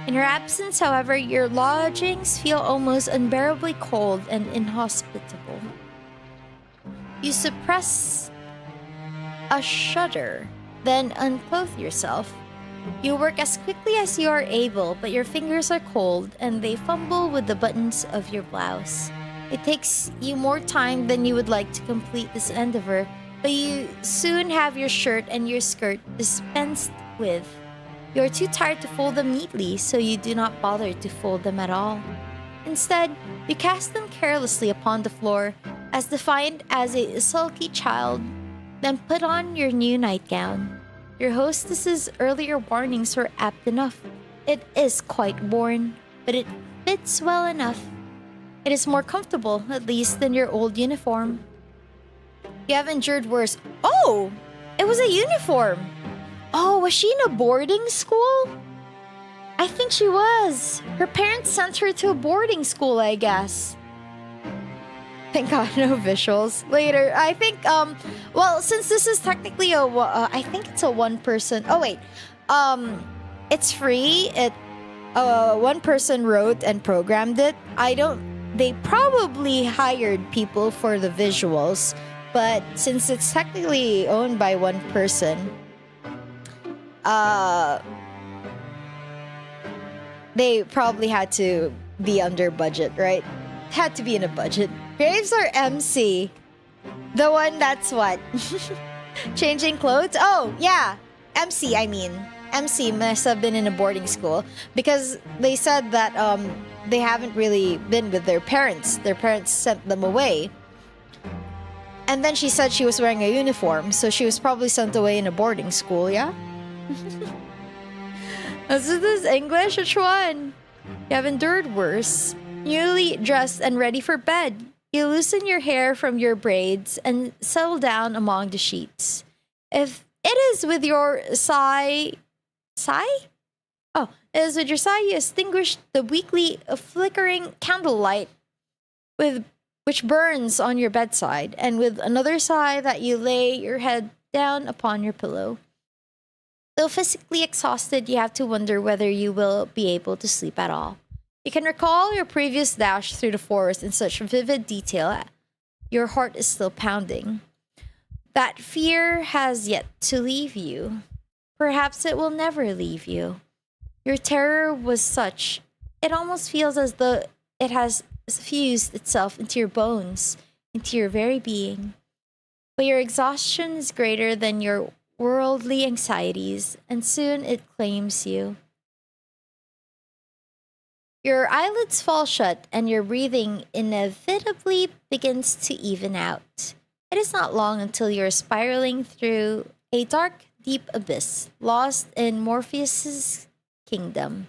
In her absence, however, your lodgings feel almost unbearably cold and inhospitable. You suppress a shudder, then unclothe yourself. You work as quickly as you are able, but your fingers are cold and they fumble with the buttons of your blouse. It takes you more time than you would like to complete this endeavor, but you soon have your shirt and your skirt dispensed with. You are too tired to fold them neatly, so you do not bother to fold them at all. Instead, you cast them carelessly upon the floor, as defiant as a sulky child, then put on your new nightgown. Your hostess's earlier warnings were apt enough. It is quite worn, but it fits well enough. It is more comfortable, at least, than your old uniform. You have endured worse. Oh! It was a uniform! Oh, was she in a boarding school? I think she was. Her parents sent her to a boarding school, I guess. Thank God, no visuals. Later, I think, well, since this is technically I think it's a one-person... Oh, wait. It's free. One person wrote and programmed it. They probably hired people for the visuals, but since it's technically owned by one person, they probably had to be under budget, right? Had to be in a budget. Graves or MC? The one that's what? Changing clothes? Oh, yeah. MC, I mean. MC must have been in a boarding school because they said that they haven't really been with their parents. Their parents sent them away. And then she said she was wearing a uniform, so she was probably sent away in a boarding school, yeah? Is this English? Which one? You have endured worse. Newly dressed and ready for bed, you loosen your hair from your braids and settle down among the sheets. If it is with your sigh? Oh, it is with your sigh you extinguish the weakly flickering candlelight which burns on your bedside, and with another sigh that you lay your head down upon your pillow. Though physically exhausted, you have to wonder whether you will be able to sleep at all. You can recall your previous dash through the forest in such vivid detail. Your heart is still pounding. That fear has yet to leave you. Perhaps it will never leave you. Your terror was such, it almost feels as though it has fused itself into your bones, into your very being. But your exhaustion is greater than your worldly anxieties, and soon it claims you. Your eyelids fall shut, and your breathing inevitably begins to even out. It is not long until you're spiraling through a dark, deep abyss, lost in Morpheus's kingdom.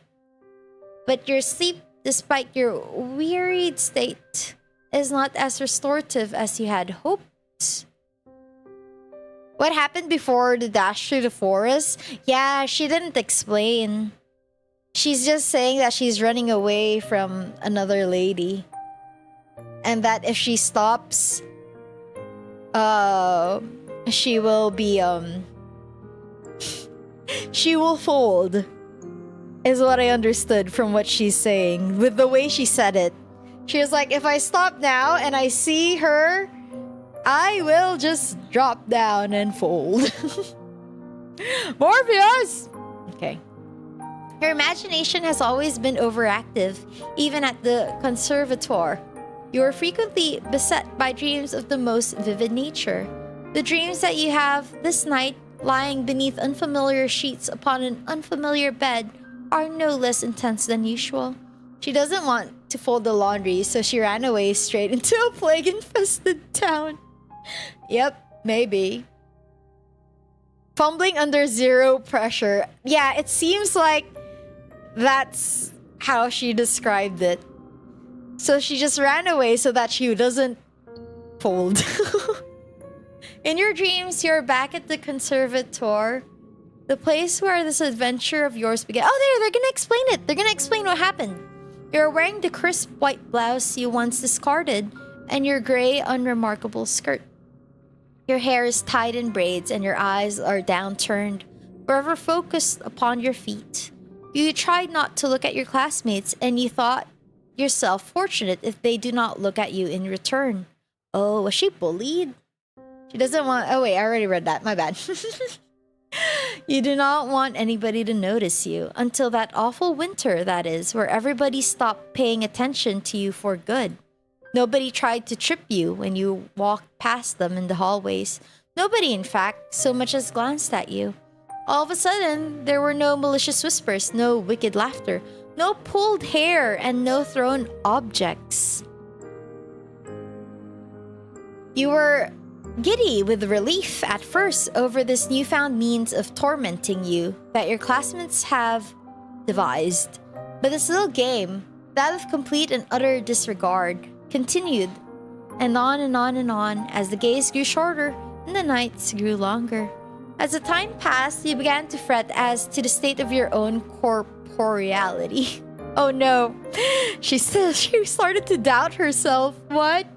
But your sleep, despite your wearied state, is not as restorative as you had hoped. What happened before the dash through the forest? Yeah, she didn't explain. She's just saying that she's running away from another lady. And that if she stops, she will be, she will fold. Is what I understood from what she's saying. With the way she said it. She was like, if I stop now and I see her, I will just drop down and fold. Morpheus! Okay. Your imagination has always been overactive, even at the conservatoire. You are frequently beset by dreams of the most vivid nature. The dreams that you have this night, lying beneath unfamiliar sheets upon an unfamiliar bed, are no less intense than usual. She doesn't want to fold the laundry, so she ran away straight into a plague-infested town. Yep, maybe. Fumbling under zero pressure. Yeah, it seems like that's how she described it. So she just ran away so that she doesn't fold. In your dreams, you're back at the conservatoire, the place where this adventure of yours began. Oh, they're gonna explain it. They're gonna explain what happened. You're wearing the crisp white blouse you once discarded and your gray, unremarkable skirt. Your hair is tied in braids and your eyes are downturned, forever focused upon your feet. You tried not to look at your classmates and you thought yourself fortunate if they do not look at you in return. Oh, was she bullied? She doesn't want... Oh wait, I already read that. My bad. You do not want anybody to notice you until that awful winter, that is, where everybody stopped paying attention to you for good. Nobody tried to trip you when you walked past them in the hallways. Nobody, in fact, so much as glanced at you. All of a sudden, there were no malicious whispers, no wicked laughter, no pulled hair, and no thrown objects. You were giddy with relief at first over this newfound means of tormenting you that your classmates have devised. But this little game, that of complete and utter disregard, continued, and on and on and on, as the days grew shorter and the nights grew longer. As the time passed, you began to fret as to the state of your own corporeality. Oh no, she started to doubt herself. What?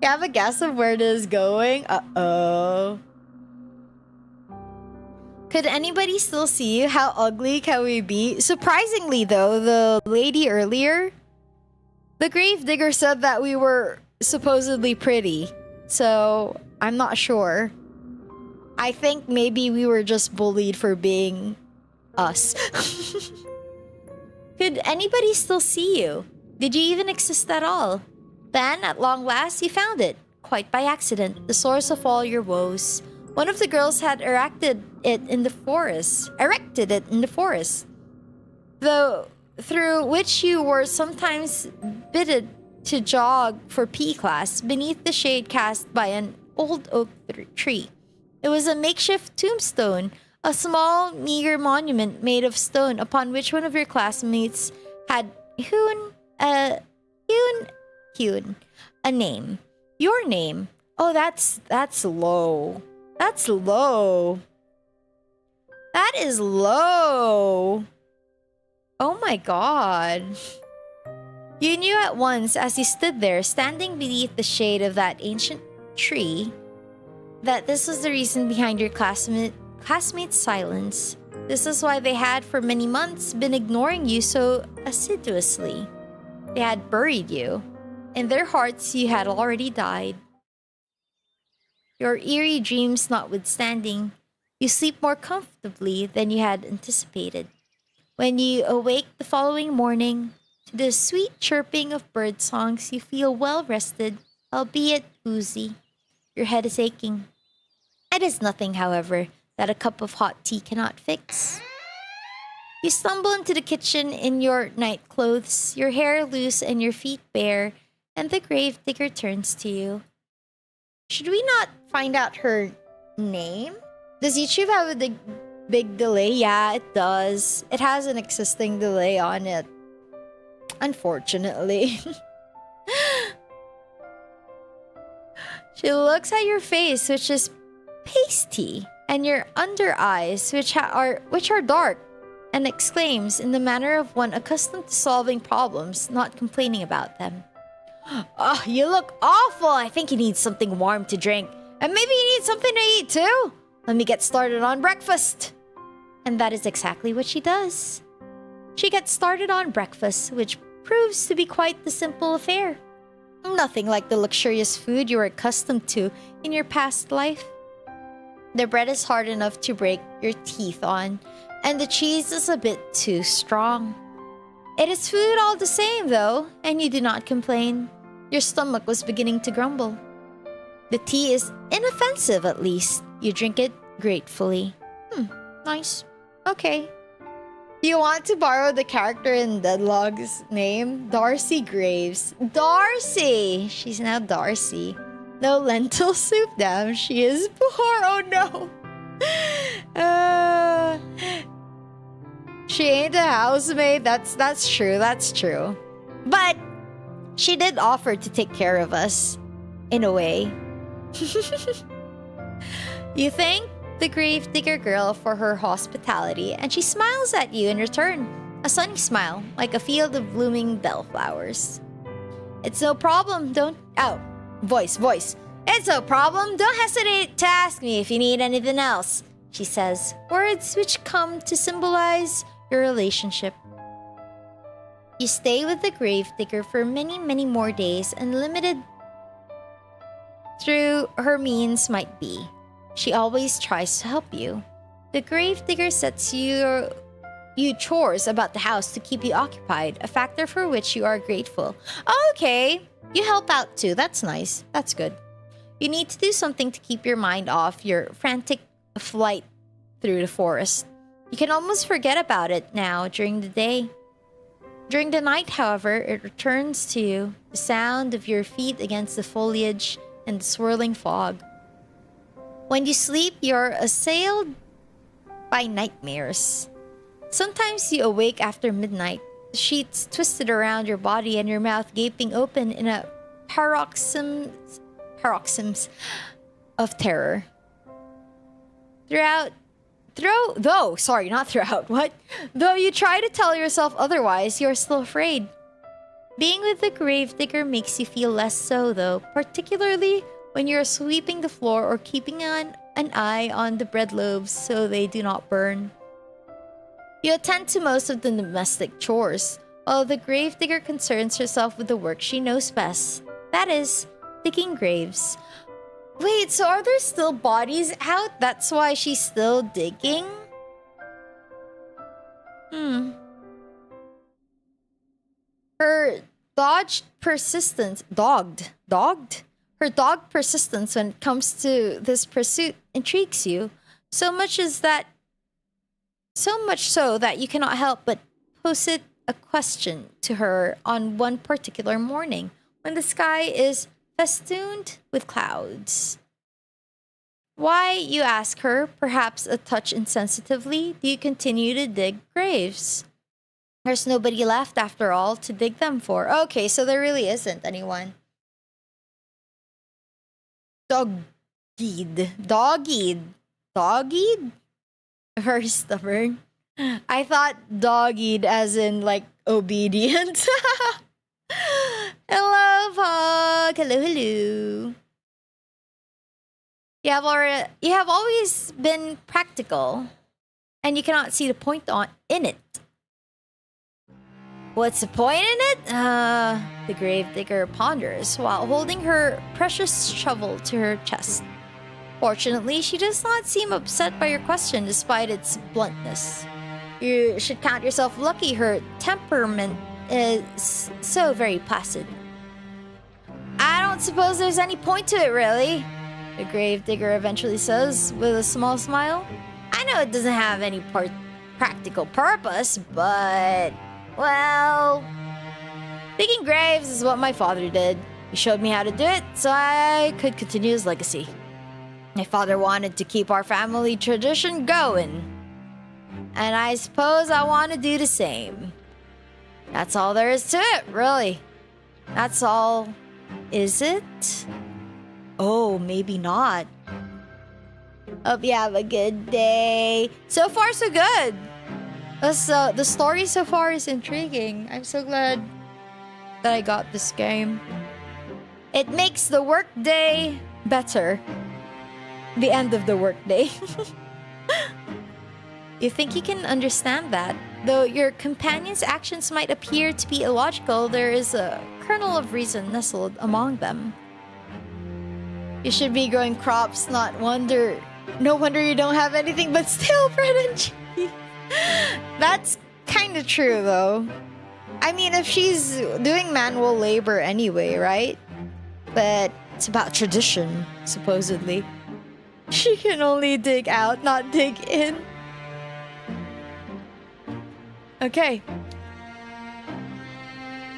You have a guess of where this is going? Uh-oh. Could anybody still see you? How ugly can we be? Surprisingly though, the lady earlier, the gravedigger, said that we were supposedly pretty. So, I'm not sure. I think maybe we were just bullied for being us. Could anybody still see you? Did you even exist at all? Then, at long last, you found it, quite by accident, the source of all your woes. One of the girls had erected it in the forest, though through which you were sometimes bidden to jog for PE class beneath the shade cast by an old oak tree. It was a makeshift tombstone, a small, meager monument made of stone upon which one of your classmates had hewn a name. Your name. Oh, that's low. That's low. That is low. Oh my god. You knew at once as you stood there, standing beneath the shade of that ancient tree, that this was the reason behind your classmate's silence. This is why they had for many months been ignoring you so assiduously. They had buried you. In their hearts, you had already died. Your eerie dreams notwithstanding, you sleep more comfortably than you had anticipated. When you awake the following morning, to the sweet chirping of bird songs, you feel well rested, albeit woozy. Your head is aching. It is nothing, however, that a cup of hot tea cannot fix. You stumble into the kitchen in your night clothes, your hair loose and your feet bare, and the grave digger turns to you. Should we not find out her name? Does YouTube have a big delay? Yeah, it does. It has an existing delay on it. Unfortunately. She looks at your face, which is pasty, and your under eyes, which are dark, and exclaims in the manner of one accustomed to solving problems, not complaining about them. Oh, you look awful. I think you need something warm to drink. And maybe you need something to eat too. Let me get started on breakfast. And that is exactly what she does. She gets started on breakfast, which proves to be quite the simple affair. Nothing like the luxurious food you were accustomed to in your past life. The bread is hard enough to break your teeth on, and the cheese is a bit too strong. It is food all the same, though, and you do not complain. Your stomach was beginning to grumble. The tea is inoffensive, at least. You drink it gratefully. Nice. Okay. Do you want to borrow the character in Deadlog's name? Darcy Graves. Darcy! She's now Darcy. No lentil soup, damn. She is poor. Oh no. She ain't a housemaid. That's true. That's true. But she did offer to take care of us. In a way. You thank the gravedigger girl for her hospitality, and she smiles at you in return. A sunny smile, like a field of blooming bellflowers. It's no problem, voice. It's no problem, don't hesitate to ask me if you need anything else, she says, words which come to symbolize your relationship. You stay with the gravedigger for many, many more days, and limited through her means might be. She always tries to help you. The gravedigger sets you chores about the house to keep you occupied, a factor for which you are grateful. Okay, you help out too. That's nice. That's good. You need to do something to keep your mind off your frantic flight through the forest. You can almost forget about it now during the day. During the night, however, it returns to you, the sound of your feet against the foliage and the swirling fog. When you sleep, you're assailed by nightmares. Sometimes you awake after midnight, the sheets twisted around your body and your mouth gaping open in a paroxysms of terror. Though you try to tell yourself otherwise, you're still afraid. Being with the gravedigger makes you feel less so, though, particularly when you're sweeping the floor or keeping an eye on the bread loaves so they do not burn. You attend to most of the domestic chores, while the gravedigger concerns herself with the work she knows best. That is, digging graves. Wait, so are there still bodies out? That's why she's still digging? Her Her dogged persistence when it comes to this pursuit intrigues you, so much so that you cannot help but posit a question to her on one particular morning when the sky is festooned with clouds. Why, you ask her, perhaps a touch insensitively, do you continue to dig graves? There's nobody left, after all, to dig them for. Okay, so there really isn't anyone. Dog-eared? Very stubborn. I thought dog-eared as in, like, obedient. Hello, Pog. Hello. You have always been practical. and you cannot see the point in it. What's the point in it? The gravedigger ponders while holding her precious shovel to her chest. Fortunately, she does not seem upset by your question despite its bluntness. You should count yourself lucky her temperament is so very placid. I don't suppose there's any point to it, really, the gravedigger eventually says with a small smile. I know it doesn't have any practical purpose, but, well, digging graves is what my father did. He showed me how to do it so I could continue his legacy. My father wanted to keep our family tradition going, and I suppose I want to do the same. That's all there is to it, really. That's all. Is it? Oh, maybe not. Hope you have a good day. So far, so good. The story so far is intriguing. I'm so glad that I got this game. It makes the workday better. The end of the workday. You think you can understand that? Though your companion's actions might appear to be illogical, there is a kernel of reason nestled among them. You should be growing crops, no wonder you don't have anything but stale bread and cheese. That's kind of true, though. I mean, if she's doing manual labor anyway, right? But it's about tradition, supposedly. She can only dig out, not dig in. Okay.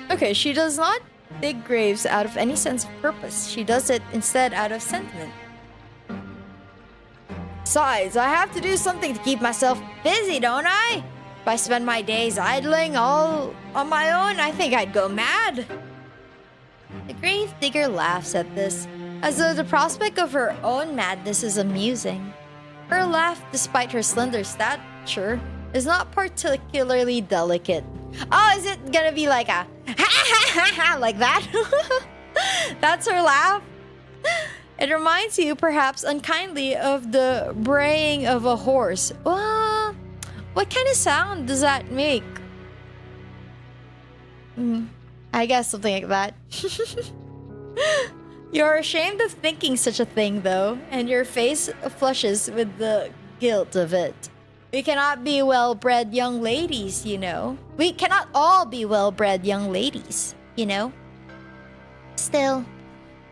Okay, she does not dig graves out of any sense of purpose. She does it instead out of sentiment. Besides, I have to do something to keep myself busy, don't I? If I spend my days idling all on my own, I think I'd go mad. The gravedigger laughs at this, as though the prospect of her own madness is amusing. Her laugh, despite her slender stature, is not particularly delicate. Oh, is it gonna be like a ha ha ha ha like that? That's her laugh? It reminds you, perhaps unkindly, of the braying of a horse. What kind of sound does that make? I guess something like that. You're ashamed of thinking such a thing, though, and your face flushes with the guilt of it. We cannot be well-bred young ladies, you know. We cannot all be well-bred young ladies, you know. Still,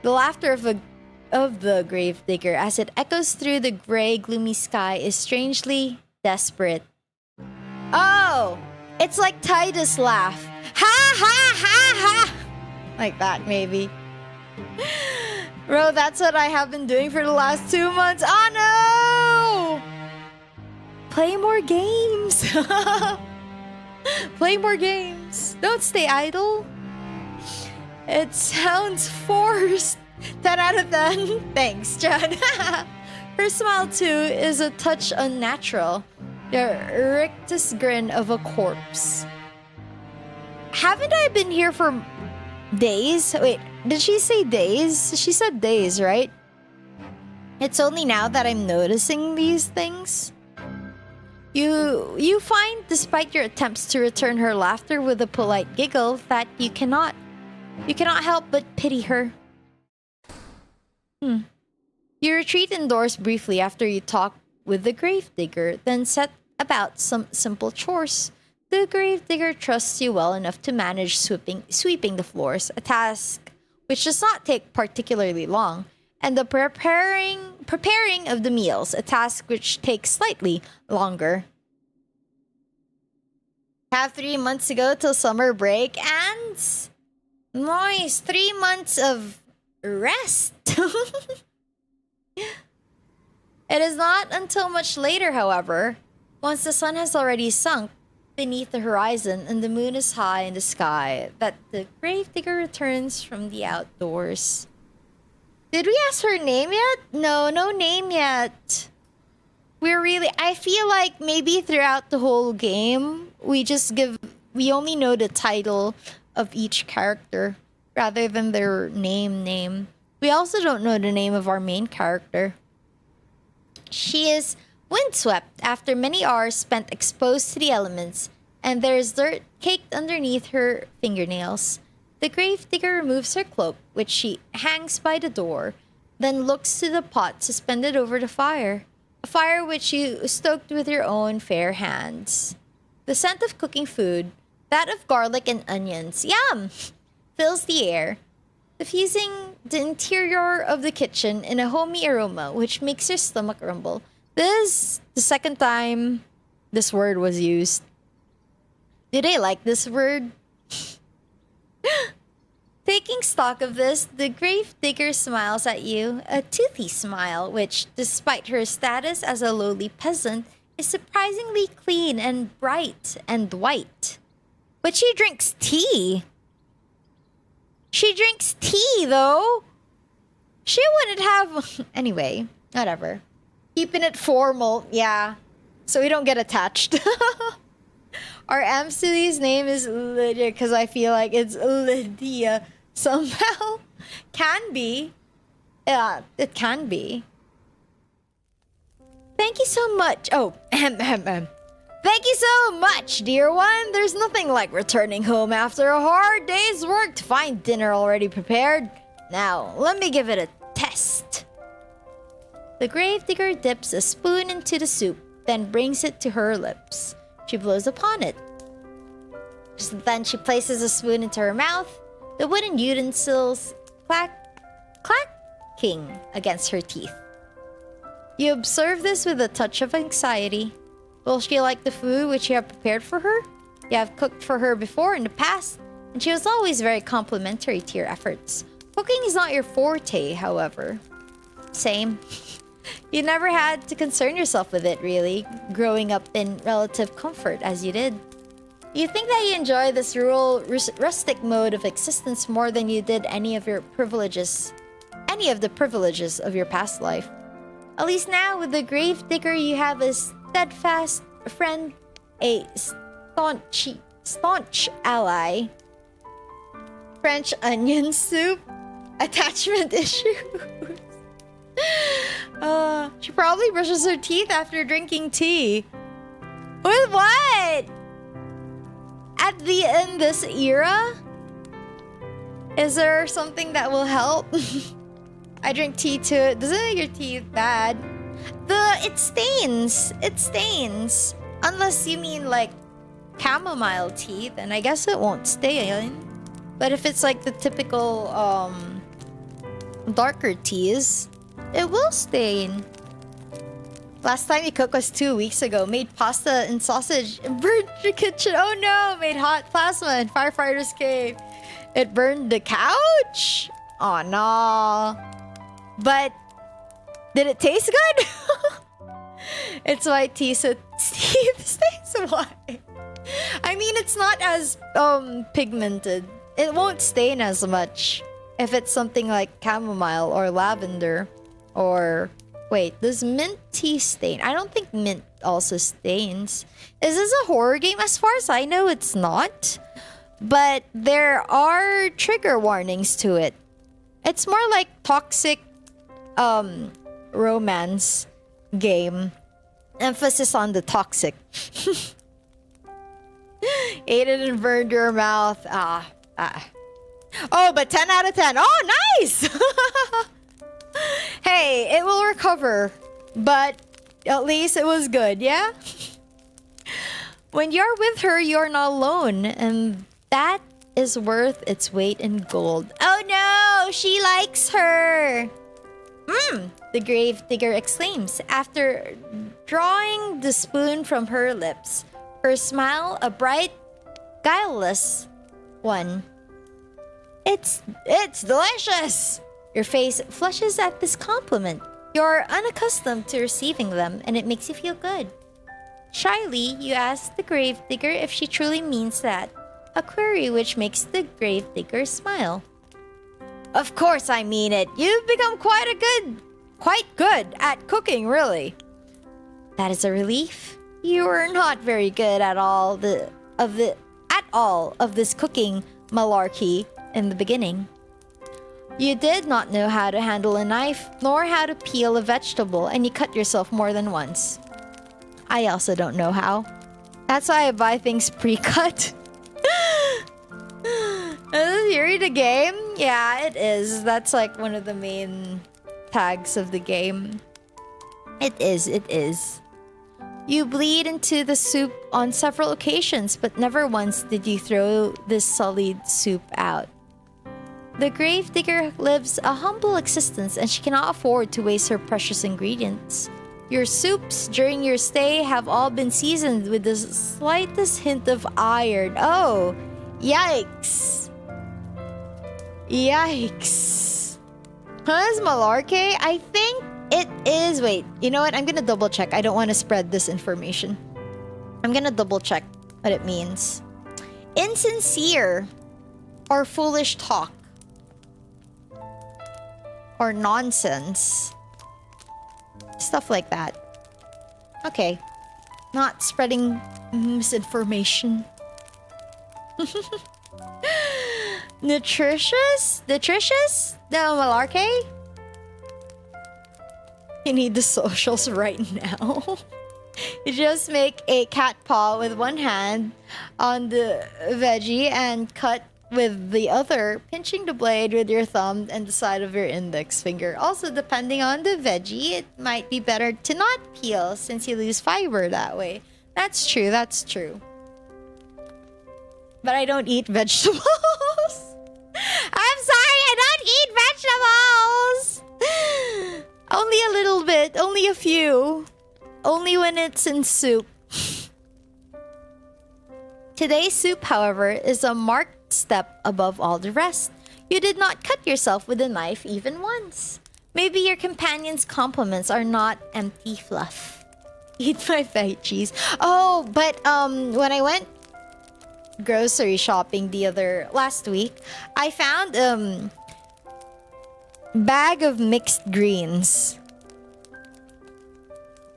the laughter of the gravedigger as it echoes through the gray, gloomy sky is strangely desperate. Oh, it's like Titus' laugh. Ha ha ha ha! Like that, maybe. Bro, that's what I have been doing for the last 2 months. Oh no! Play more games. Play more games. Don't stay idle. It sounds forced. 10 out of 10. Thanks, John. Her smile, too, is a touch unnatural. The rictus grin of a corpse. Haven't I been here for days? Wait, did she say days? She said days, right? It's only now that I'm noticing these things. You find, despite your attempts to return her laughter with a polite giggle, that you cannot help but pity her. You retreat indoors briefly after you talk with the gravedigger, then set about some simple chores. The gravedigger trusts you well enough to manage sweeping the floors, a task which does not take particularly long, and the preparing of the meals, a task which takes slightly longer. Have 3 months to go till summer break, and nice 3 months of rest. It is not until much later, however, once the sun has already sunk beneath the horizon and the moon is high in the sky, that the gravedigger returns from the outdoors. Did we ask her name yet? No name yet. I feel like maybe throughout the whole game, we only know the title of each character rather than their name. We also don't know the name of our main character. She is Windswept after many hours spent exposed to the elements, and there is dirt caked underneath her fingernails. The gravedigger removes her cloak, which she hangs by the door, then looks to the pot suspended over the fire, a fire which you stoked with your own fair hands. The scent of cooking food, that of garlic and onions, yum, fills the air, diffusing the interior of the kitchen in a homey aroma which makes your stomach rumble. This is the second time this word was used. Do they like this word? Taking stock of this, the gravedigger smiles at you, a toothy smile, which, despite her status as a lowly peasant, is surprisingly clean and bright and white. But she drinks tea. She drinks tea, though. She wouldn't have... Anyway, whatever. Keeping it formal, yeah. So we don't get attached. Our MC's name is Lydia because I feel like it's Lydia somehow. Can be. Yeah, it can be. Thank you so much. Oh, Thank you so much, dear one. There's nothing like returning home after a hard day's work to find dinner already prepared. Now, let me give it a test. The gravedigger dips a spoon into the soup, then brings it to her lips. She blows upon it. Then she places a spoon into her mouth, the wooden utensils clacking against her teeth. You observe this with a touch of anxiety. Will she like the food which you have prepared for her? You have cooked for her before in the past, and she was always very complimentary to your efforts. Cooking is not your forte, however. Same. You never had to concern yourself with it, really, growing up in relative comfort as you did. You think that you enjoy this rural, rustic mode of existence more than you did any of the privileges of your past life. At least now, with the gravedigger, you have a steadfast friend, a staunch ally. French onion soup, attachment issues. She probably brushes her teeth after drinking tea. With what? In this era? Is there something that will help? I drink tea too. It doesn't make your teeth bad. It stains. It stains. Unless you mean like chamomile tea, then I guess it won't stain. But if it's like the typical darker teas, it will stain. Last time you cooked was 2 weeks ago. Made pasta and sausage and burned the kitchen. Oh no! Made hot plasma in firefighter's cave. It burned the couch? Oh no. But did it taste good? It's white tea, so teeth stains white. I mean, it's not as pigmented. It won't stain as much if it's something like chamomile or lavender or... Wait, does mint tea stain? I don't think mint also stains. Is this a horror game? As far as I know, it's not. But there are trigger warnings to it. It's more like toxic romance game. Emphasis on the toxic. Ate it and burned your mouth. Oh, but 10 out of 10. Oh, nice! Hey, it will recover, but at least it was good, yeah? When you're with her, you're not alone, and that is worth its weight in gold. Oh no, she likes her! The gravedigger exclaims, after drawing the spoon from her lips. Her smile, a bright, guileless one. It's delicious! Your face flushes at this compliment. You're unaccustomed to receiving them, and it makes you feel good. Shyly, you ask the gravedigger if she truly means that, a query which makes the gravedigger smile. Of course I mean it. You've become quite good at cooking, really. That is a relief. You were not very good at all of this cooking malarkey in the beginning. You did not know how to handle a knife, nor how to peel a vegetable, and you cut yourself more than once. I also don't know how. That's why I buy things pre-cut. Is Yuri the game? Yeah, it is. That's like one of the main tags of the game. It is. You bleed into the soup on several occasions, but never once did you throw this sullied soup out. The grave digger lives a humble existence and she cannot afford to waste her precious ingredients. Your soups during your stay have all been seasoned with the slightest hint of iron. Oh, yikes. Yikes. Huh, is malarkey? I think it is. Wait, you know what? I'm gonna double check. I don't want to spread this information. I'm gonna double check what it means. Insincere or foolish talk or nonsense. Stuff like that. Okay. Not spreading misinformation. Nutritious? Nutritious? No, malarkey? You need the socials right now. You just make a cat paw with one hand on the veggie and cut with the other, pinching the blade with your thumb and the side of your index finger. Also, depending on the veggie, it might be better to not peel since you lose fiber that way. That's true, that's true. But I don't eat vegetables. I'm sorry, I don't eat vegetables! Only a little bit, only a few. Only when it's in soup. Today's soup, however, is a marked step above all the rest. You did not cut yourself with a knife even once. Maybe your companion's compliments are not empty fluff. Eat my veggies. Oh, but when I went grocery shopping last week, I found bag of mixed greens,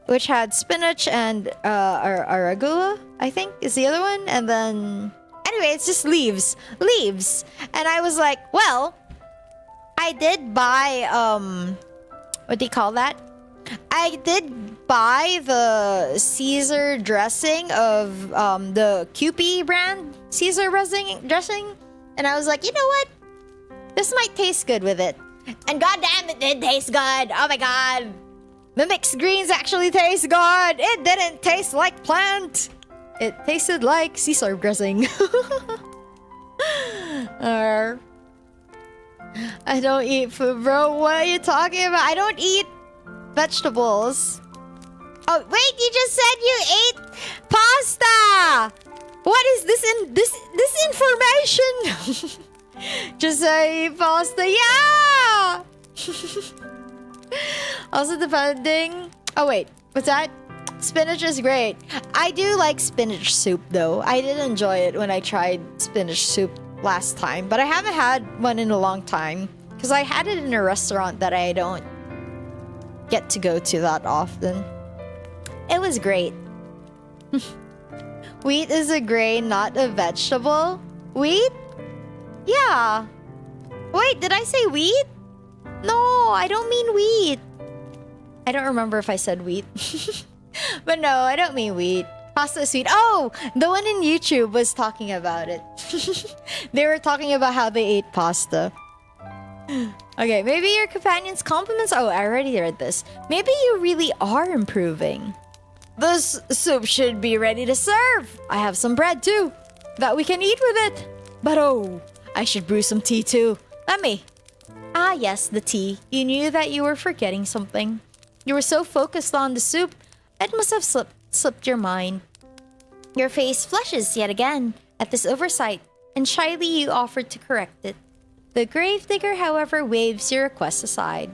which had spinach and arugula, I think is the other one, and then anyway, it's just leaves. And I was like, well, I did buy what do you call that? I did buy the Caesar dressing of the Kewpie brand Caesar dressing, and I was like, you know what? This might taste good with it. And goddamn, it did taste good. Oh my god. The mixed greens actually taste good. It didn't taste like plant. It tasted like Caesar dressing. I don't eat food, bro. What are you talking about? I don't eat vegetables. Oh, wait, you just said you ate pasta. What is this information? Just say pasta. Yeah. Also, depending. Oh wait, what's that? Spinach is great. I do like spinach soup though. I did enjoy it when I tried spinach soup last time, but I haven't had one in a long time because I had it in a restaurant that I don't get to go to that often. It was great. Wheat is a grain, not a vegetable. Wheat? Yeah. Wait, did I say wheat? No, I don't mean wheat. I don't remember if I said wheat. But no, I don't mean wheat. Pasta is sweet. Oh, the one in YouTube was talking about it. They were talking about how they ate pasta. Okay, maybe your companion's compliments. Oh, I already read this. Maybe you really are improving. This soup should be ready to serve. I have some bread too that we can eat with it. But oh, I should brew some tea too. Let me. Ah, yes, the tea. You knew that you were forgetting something. You were so focused on the soup, it must have slipped your mind. Your face flushes yet again at this oversight, and shyly you offered to correct it. The gravedigger, however, waves your request aside.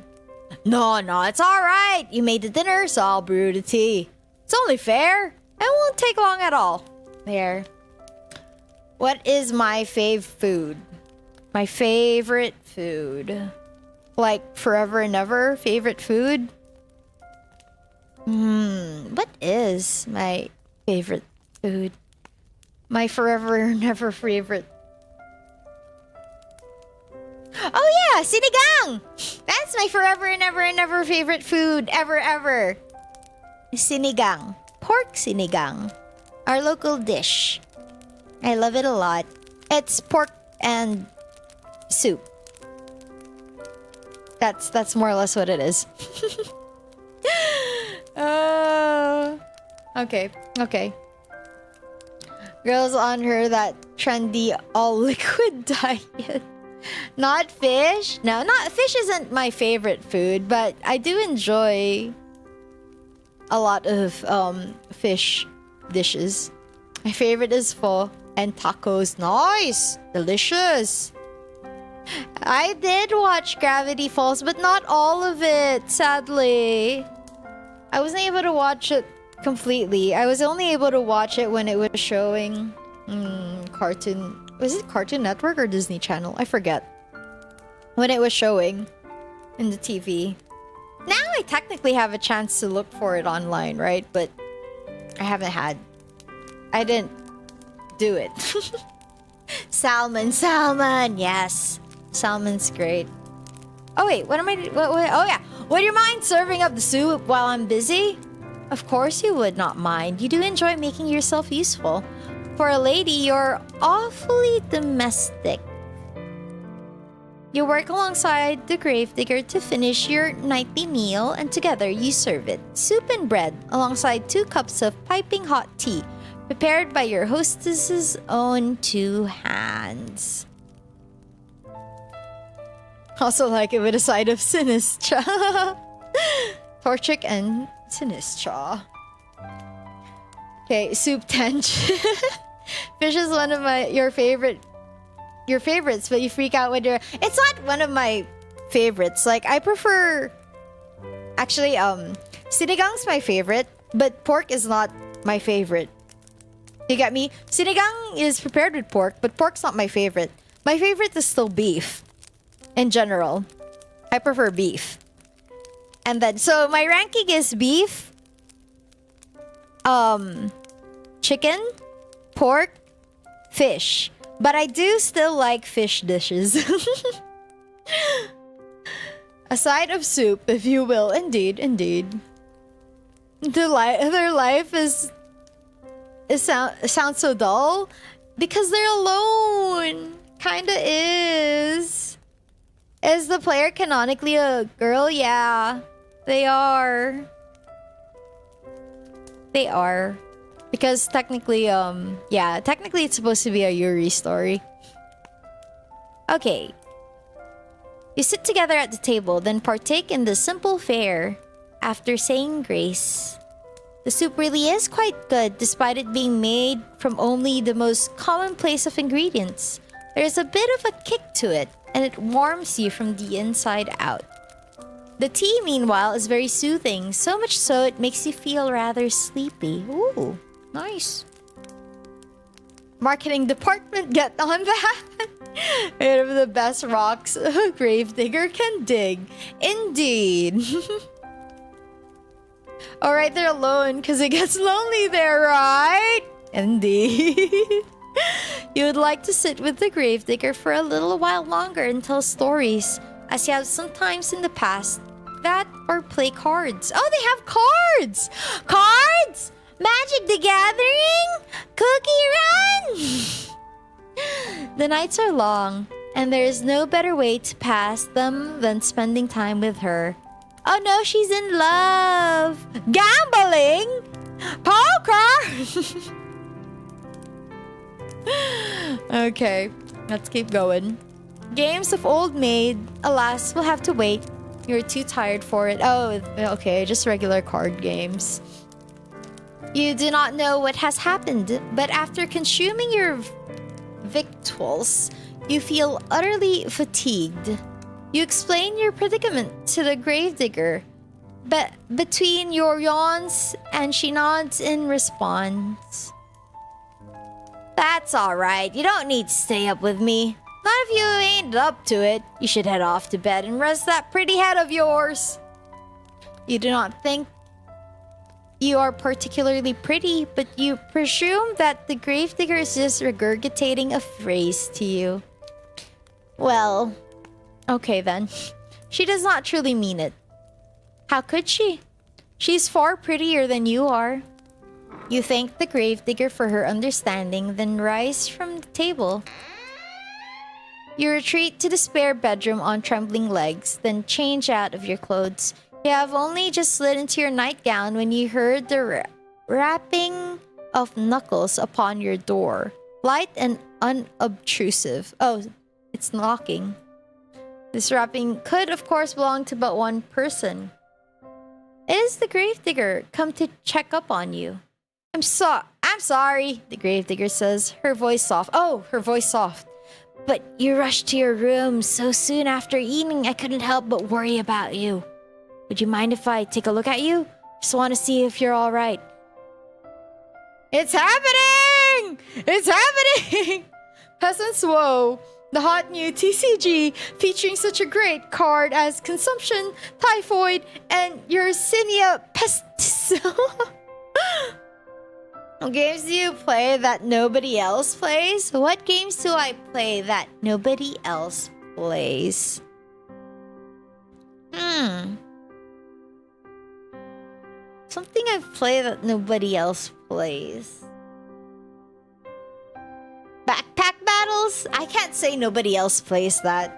No, it's all right. You made the dinner, so I'll brew the tea. It's only fair. It won't take long at all. There. What is my fave food? My favorite food. Like forever and ever favorite food? What is my favorite food? My forever and ever favorite. Oh yeah, sinigang! That's my forever and ever favorite food ever. Sinigang. pork sinigang, our local dish. I love it a lot. It's pork and soup. That's more or less what it is. Okay. Girls on her that trendy all liquid diet. Not fish. No, not fish isn't my favorite food, but I do enjoy a lot of fish dishes. My favorite is pho and tacos. Nice, delicious. I did watch Gravity Falls, but not all of it, sadly. I wasn't able to watch it completely. I was only able to watch it when it was showing Cartoon... Was it Cartoon Network or Disney Channel? I forget. When it was showing in the TV. Now I technically have a chance to look for it online, right? But I haven't had... I didn't do it. Salmon, yes. Salmon's great. Oh wait, what am I... oh yeah. Would you mind serving up the soup while I'm busy? Of course you would not mind. You do enjoy making yourself useful. For a lady, you're awfully domestic. You work alongside the gravedigger to finish your nightly meal, and together you serve it. Soup and bread, alongside 2 cups of piping hot tea, prepared by your hostess's own 2 hands. Also like it with a side of sinistra. Torchic and sinistra. Okay, soup tench. Fish is one of your favorites, but you freak out when you're... It's not one of my favorites. Like, I prefer... Actually, sinigang's my favorite, but pork is not my favorite. You get me? Sinigang is prepared with pork, but pork's not my favorite. My favorite is still beef. In general. I prefer beef. And then, so my ranking is beef, chicken, pork, fish. But I do still like fish dishes. A side of soup, if you will. Indeed. Their life sounds so dull because they're alone. Kinda is. Is the player canonically a girl? Yeah, they are. Because technically, technically it's supposed to be a Yuri story. Okay. You sit together at the table, then partake in the simple fare. After saying grace, the soup really is quite good, despite it being made from only the most commonplace of ingredients. There's a bit of a kick to it, and it warms you from the inside out. The tea, meanwhile, is very soothing, so much so it makes you feel rather sleepy. Ooh, nice. Marketing department, get on that. Made of the best rocks a gravedigger can dig. Indeed. Alright, they're alone because it gets lonely there, right? Indeed. You would like to sit with the gravedigger for a little while longer and tell stories, as you have sometimes in the past, that or play cards. Oh, they have cards! Cards! Magic the Gathering? Cookie Run! The nights are long, and there is no better way to pass them than spending time with her. Oh no, she's in love! Gambling? Poker! Okay, let's keep going. Games of old maid, alas, we'll have to wait. You're too tired for it. Oh, okay, just regular card games. You do not know what has happened, but after consuming your victuals, you feel utterly fatigued. You explain your predicament to the gravedigger, but between your yawns, and she nods in response. That's alright, you don't need to stay up with me. Not if you ain't up to it. You should head off to bed and rest that pretty head of yours. You do not think you are particularly pretty, but you presume that the gravedigger is just regurgitating a phrase to you. Well, okay then. She does not truly mean it. How could she? She's far prettier than you are. You thank the gravedigger for her understanding, then rise from the table. You retreat to the spare bedroom on trembling legs, then change out of your clothes. You have only just slid into your nightgown when you heard the rapping of knuckles upon your door. Light and unobtrusive. Oh, it's knocking. This rapping could, of course, belong to but one person. It is the gravedigger come to check up on you. I'm sorry, the gravedigger says, her voice soft. Oh, her voice soft. But you rushed to your room so soon after eating, I couldn't help but worry about you. Would you mind if I take a look at you? Just want to see if you're all right. It's happening! It's happening! Peasants Woe, the hot new TCG featuring such a great card as Consumption, Typhoid, and Yersinia Pestis. Games do you play that nobody else plays? What games do I play that nobody else plays? Something I play that nobody else plays. Backpack battles? I can't say nobody else plays that.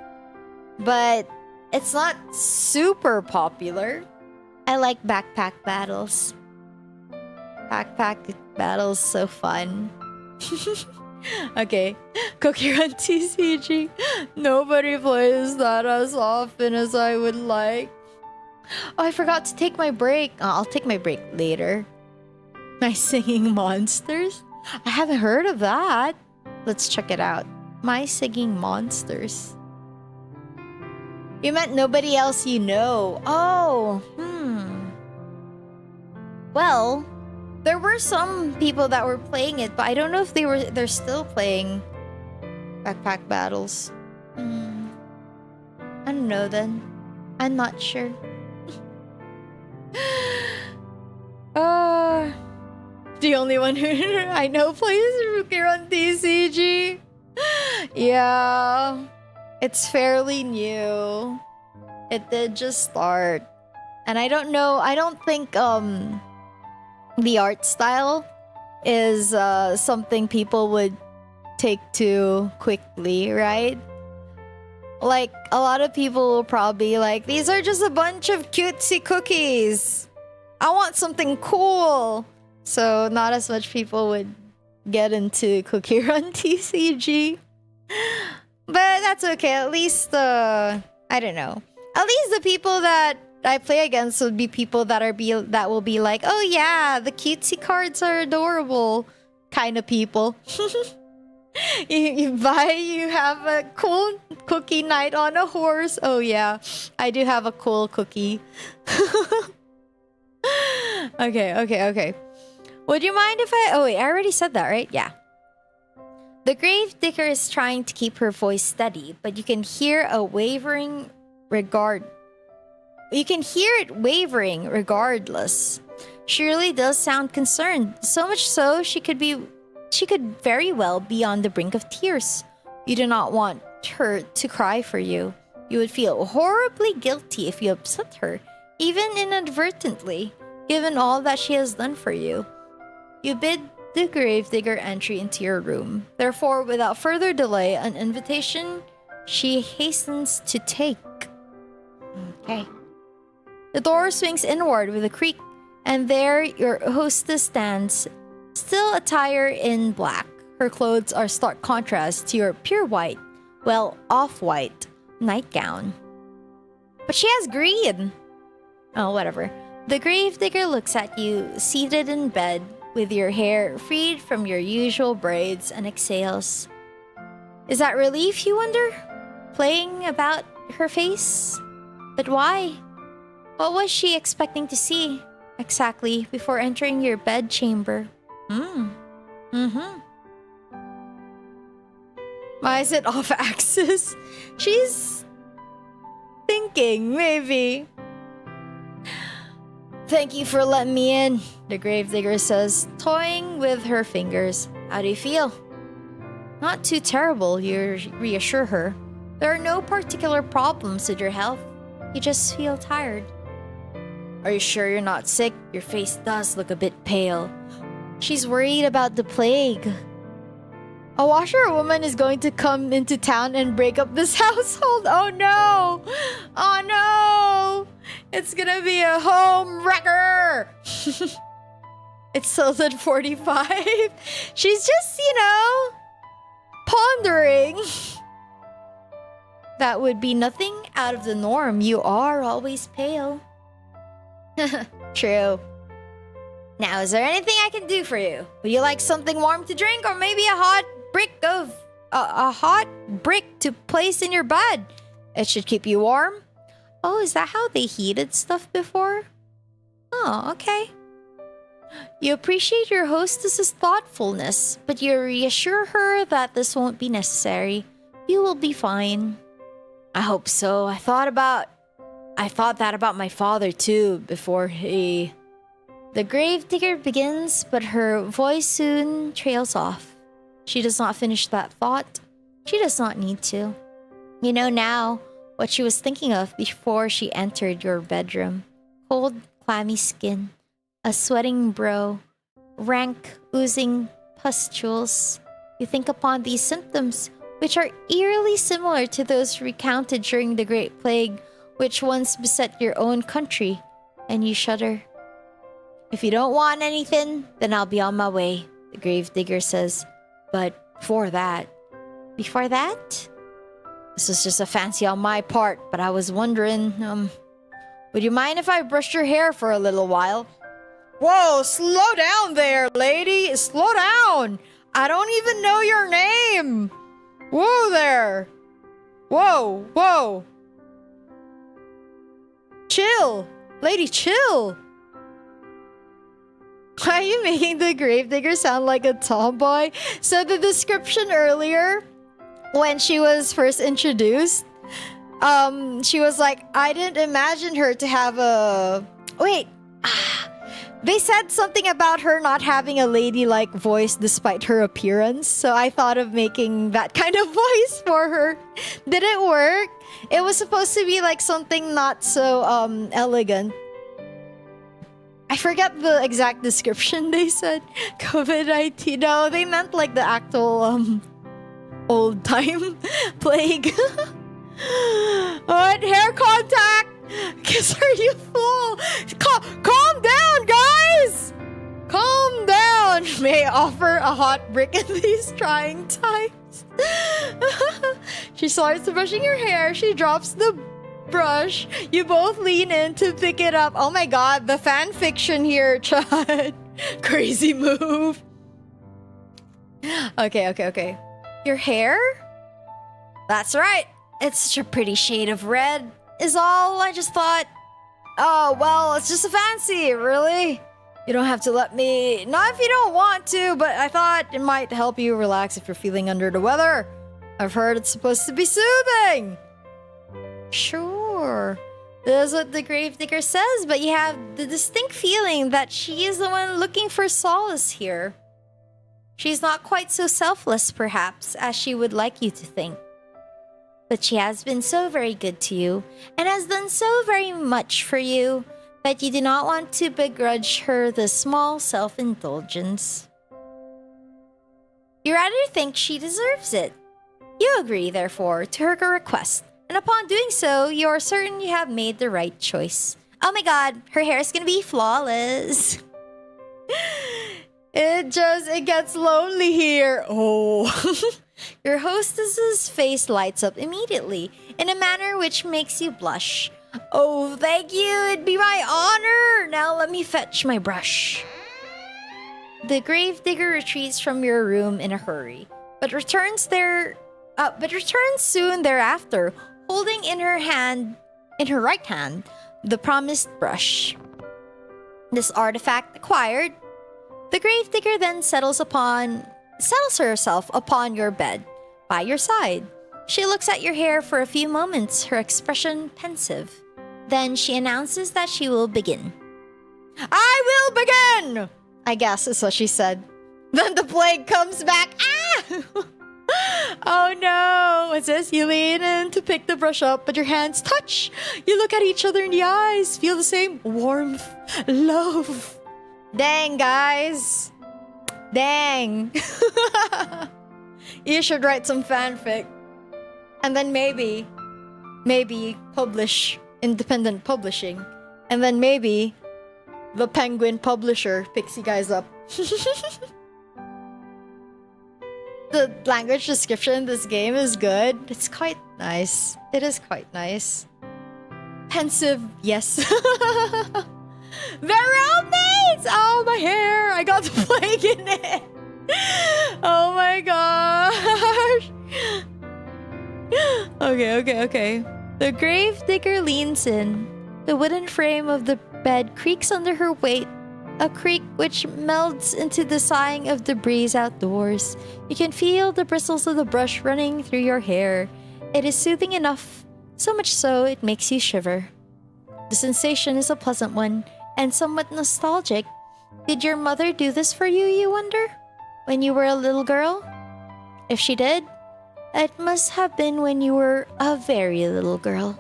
But it's not super popular. I like backpack battles. Backpack battles, so fun. Okay, Cookie Run TCG. Nobody plays that as often as I would like. Oh, I forgot to take my break. I'll take my break later. My Singing Monsters? I haven't heard of that. Let's check it out. My Singing Monsters. You meant nobody else you know. Oh, Well, there were some people that were playing it, but I don't know if they're still playing backpack battles. I don't know then. I'm not sure. The only one who I know plays Rookie Run TCG. Yeah, it's fairly new. It did just start, and I don't know. I don't think the art style is something people would take too quickly, right? Like, a lot of people will probably like, these are just a bunch of cutesy cookies. I want something cool. So not as much people would get into Cookie Run TCG. But that's okay. At least, I don't know. At least the people that I play against would be people that will be like, oh yeah, the cutesy cards are adorable kind of people. You have a cool cookie knight on a horse. Oh yeah, I do have a cool cookie. Okay. Would you mind if I... Oh wait, I already said that, right? Yeah. The gravedigger is trying to keep her voice steady, but you can hear it wavering regardless. She really does sound concerned, so much so she could very well be on the brink of tears. You do not want her to cry for you. You would feel horribly guilty if you upset her, even inadvertently, given all that she has done for you. You bid the gravedigger entry into your room. Therefore, without further delay, an invitation she hastens to take. Okay. The door swings inward with a creak, and there your hostess stands, still attired in black. Her clothes are stark contrast to your pure white, well, off-white nightgown. But she has green! Oh, whatever. The gravedigger looks at you, seated in bed, with your hair freed from your usual braids, and exhales. Is that relief, you wonder? Playing about her face? But why? What was she expecting to see, exactly, before entering your bedchamber? Why is it off axis? She's thinking, maybe. Thank you for letting me in, the gravedigger says, toying with her fingers. How do you feel? Not too terrible, you reassure her. There are no particular problems with your health. You just feel tired. Are you sure you're not sick? Your face does look a bit pale. She's worried about the plague. A washerwoman is going to come into town and break up this household. Oh no! Oh no! It's gonna be a home wrecker! It's still at 45. She's just, pondering. That would be nothing out of the norm. You are always pale. True. Now, is there anything I can do for you? Would you like something warm to drink, or maybe a hot brick to place in your bed? It should keep you warm. Oh, is that how they heated stuff before? Oh, okay. You appreciate your hostess's thoughtfulness, but you reassure her that this won't be necessary. You will be fine. I hope so. I thought that about my father too before he... The gravedigger begins, but her voice soon trails off. She does not finish that thought. She does not need to. You know now what she was thinking of before she entered your bedroom. Cold, clammy skin, a sweating brow, rank, oozing pustules. You think upon these symptoms, which are eerily similar to those recounted during the Great Plague, which once beset your own country, and you shudder. If you don't want anything, then I'll be on my way, the gravedigger says. But before that... This is just a fancy on my part, but I was wondering, would you mind if I brushed your hair for a little while? Whoa, slow down there, lady! Slow down! I don't even know your name! Whoa there! Whoa, whoa! Chill! Lady, chill! Why are you making the gravedigger sound like a tomboy? So the description earlier, when she was first introduced, she was like, I didn't imagine her to have a... Wait. They said something about her not having a ladylike voice despite her appearance. So I thought of making that kind of voice for her. Did it work? It was supposed to be like something not so elegant. I forget the exact description they said. COVID-19. No, they meant like the actual old time plague. What? Hair contact? Kiss are you fool? Calm down, guys! Calm down. May I offer a hot brick in these trying times? She starts brushing her hair. She drops the brush. You both lean in to pick it up. Oh my god, the fan fiction here, Chad. Crazy move. Okay. Your hair? That's right. It's such a pretty shade of red, is all. I just thought, oh, well, it's just a fancy, really. You don't have to let me... Not if you don't want to, but I thought it might help you relax if you're feeling under the weather. I've heard it's supposed to be soothing. Sure. That's what the gravedigger says, but you have the distinct feeling that she is the one looking for solace here. She's not quite so selfless, perhaps, as she would like you to think. But she has been so very good to you, and has done so very much for you, that you do not want to begrudge her the small self-indulgence. You rather think she deserves it. You agree, therefore, to her request, and upon doing so, you are certain you have made the right choice. Oh my god, her hair is gonna be flawless. It gets lonely here. Oh. Your hostess's face lights up immediately, in a manner which makes you blush. Oh, thank you, it'd be my honor. Now let me fetch my brush. The gravedigger retreats from your room in a hurry, but returns soon thereafter, holding in her right hand, the promised brush. This artifact acquired, the gravedigger then settles herself upon your bed, by your side. She looks at your hair for a few moments, her expression pensive. Then she announces that she will begin. I will begin! I guess is what she said. Then the plague comes back. Ah! Oh no! What's this? You lean in to pick the brush up, but your hands touch. You look at each other in the eyes, feel the same warmth, love. Dang, guys. Dang. You should write some fanfic. And then maybe publish independent publishing. And then maybe the Penguin publisher picks you guys up. The language description in this game is good. It's quite nice. It is quite nice. Pensive, yes. They're roommates! Oh, my hair! I got the plague in it! Oh my gosh! Okay. The grave digger leans in. The wooden frame of the bed creaks under her weight, a creak which melds into the sighing of the breeze outdoors. You can feel the bristles of the brush running through your hair. It is soothing enough, so much so it makes you shiver. The sensation is a pleasant one, and somewhat nostalgic. Did your mother do this for you, you wonder? When you were a little girl? If she did, it must have been when you were a very little girl.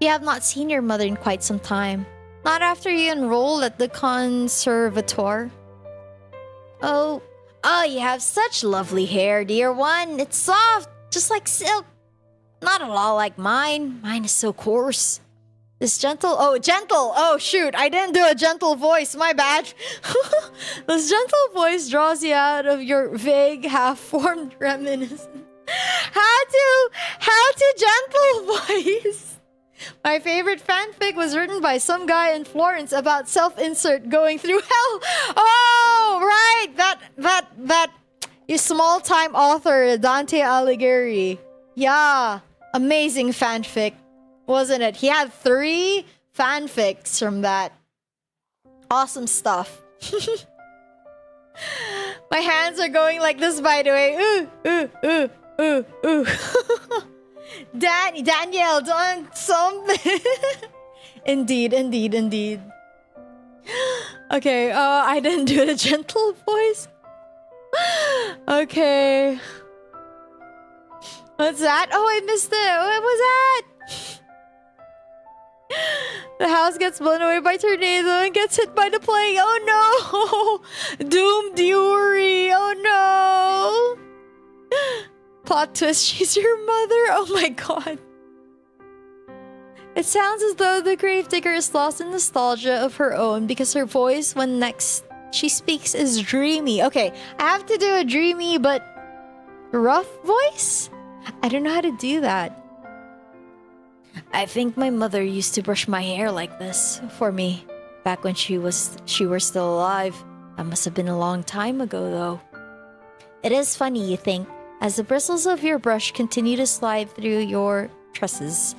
You have not seen your mother in quite some time. Not after you enrolled at the conservatoire. Oh, you have such lovely hair, dear one. It's soft, just like silk. Not at all like mine. Mine is so coarse. This gentle... Oh, shoot. I didn't do a gentle voice. My bad. This gentle voice draws you out of your vague, half-formed reminiscence. How to gentle voice? My favorite fanfic was written by some guy in Florence about self-insert going through hell. Oh, right. That you small-time author, Dante Alighieri. Yeah. Amazing fanfic. Wasn't it? He had 3 fanfics from that. Awesome stuff. My hands are going like this, by the way. Ooh. Danielle, done something. Indeed. Okay, I didn't do the gentle voice. Okay. What's that? Oh, I missed it. What was that? The house gets blown away by tornado and gets hit by the plague. Oh no! Doomed Yuri. Oh no! Plot twist, she's your mother. Oh my god. It sounds as though the gravedigger is lost in nostalgia of her own because her voice when next she speaks is dreamy. Okay, I have to do a dreamy but rough voice? I don't know how to do that. I think my mother used to brush my hair like this for me back when she were still alive. That must have been a long time ago though. It is funny, you think, as the bristles of your brush continue to slide through your tresses,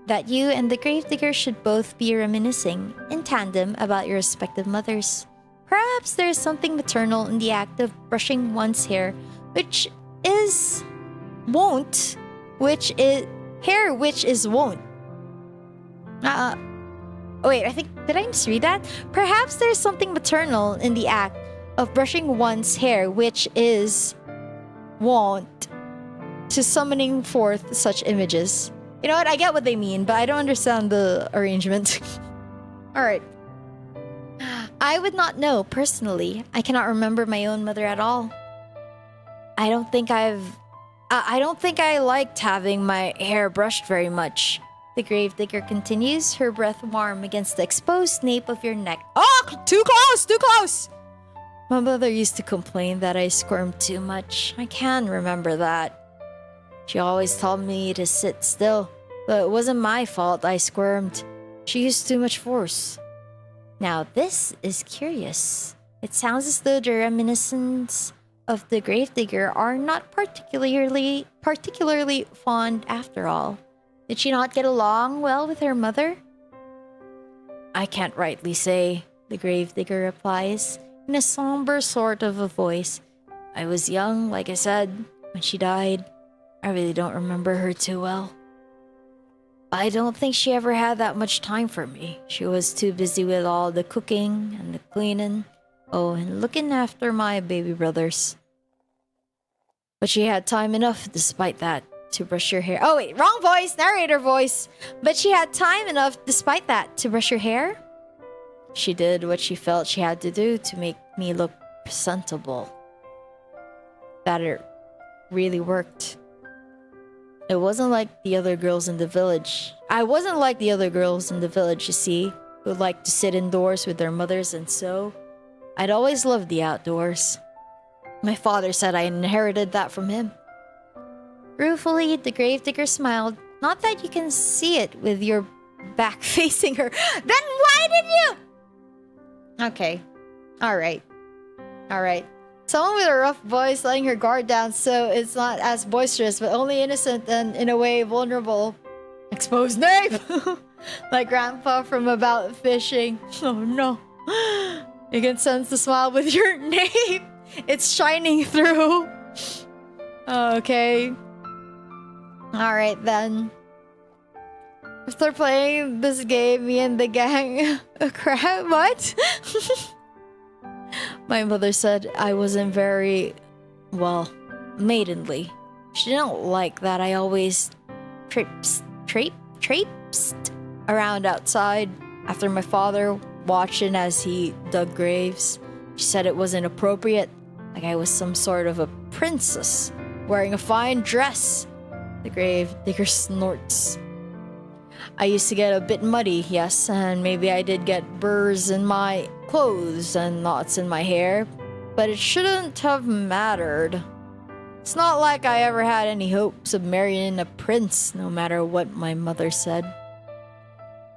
that you and the gravedigger should both be reminiscing in tandem about your respective mothers. Perhaps there is something maternal in the act of brushing one's hair, which is wont. Wait, I think, did I misread that? Perhaps there's something maternal in the act of brushing one's hair, which is wont to summoning forth such images. You know what? I get what they mean, but I don't understand the arrangement. Alright. I would not know, personally. I cannot remember my own mother at all. I don't think I liked having my hair brushed very much. The gravedigger continues, her breath warm against the exposed nape of your neck. Oh, too close! My mother used to complain that I squirmed too much. I can remember that. She always told me to sit still, but it wasn't my fault I squirmed. She used too much force. Now this is curious. It sounds as though the reminiscence of the gravedigger are not particularly fond after all. Did she not get along well with her mother? I can't rightly say, the gravedigger replies, in a somber sort of a voice. I was young, like I said, when she died. I really don't remember her too well. I don't think she ever had that much time for me. She was too busy with all the cooking and the cleaning. Oh, and looking after my baby brothers. But she had time enough, despite that, to brush your hair. Oh wait, wrong voice, narrator voice. But she had time enough, despite that, to brush your hair? She did what she felt she had to do to make me look presentable that it really worked. It wasn't like the other girls in the village. I wasn't like the other girls in the village, you see, who liked to sit indoors with their mothers and sew. I'd always loved the outdoors. My father said I inherited that from him. Ruefully, the gravedigger smiled. Not that you can see it with your back facing her. Then why did you? Okay. Alright. Someone with a rough voice letting her guard down so it's not as boisterous, but only innocent and, in a way, vulnerable. Exposed name! Like Grandpa from About Fishing. Oh no. You can sense the smile with your name. It's shining through. Okay. Alright then. After playing this game, me and the gang... Crap? What? My mother said I wasn't very... well, maidenly. She didn't like that I always traipsed around outside after my father watching as he dug graves. She said it wasn't appropriate, like I was some sort of a princess wearing a fine dress. The grave digger snorts. I used to get a bit muddy, yes, and maybe I did get burrs in my clothes and knots in my hair, but it shouldn't have mattered. It's not like I ever had any hopes of marrying a prince, no matter what my mother said.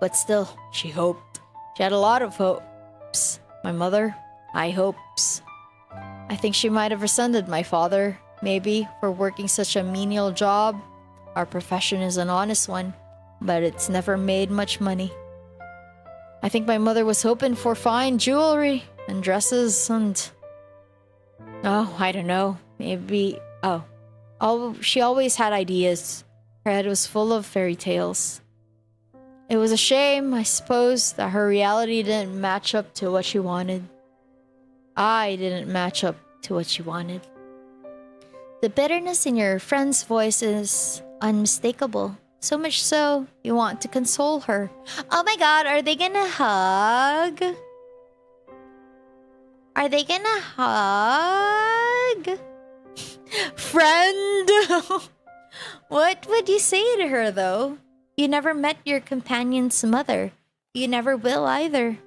But still, she hoped. She had a lot of hopes. My mother, high hopes. I think she might have resented my father, maybe, for working such a menial job. Our profession is an honest one, but it's never made much money. I think my mother was hoping for fine jewelry and dresses and... oh, I don't know. Maybe... she always had ideas. Her head was full of fairy tales. It was a shame, I suppose, that her reality didn't match up to what she wanted. I didn't match up to what she wanted. The bitterness in your friend's voice is unmistakable. So much so, you want to console her. Oh my god, are they gonna hug? Are they gonna hug? Friend! What would you say to her, though? You never met your companion's mother. You never will either.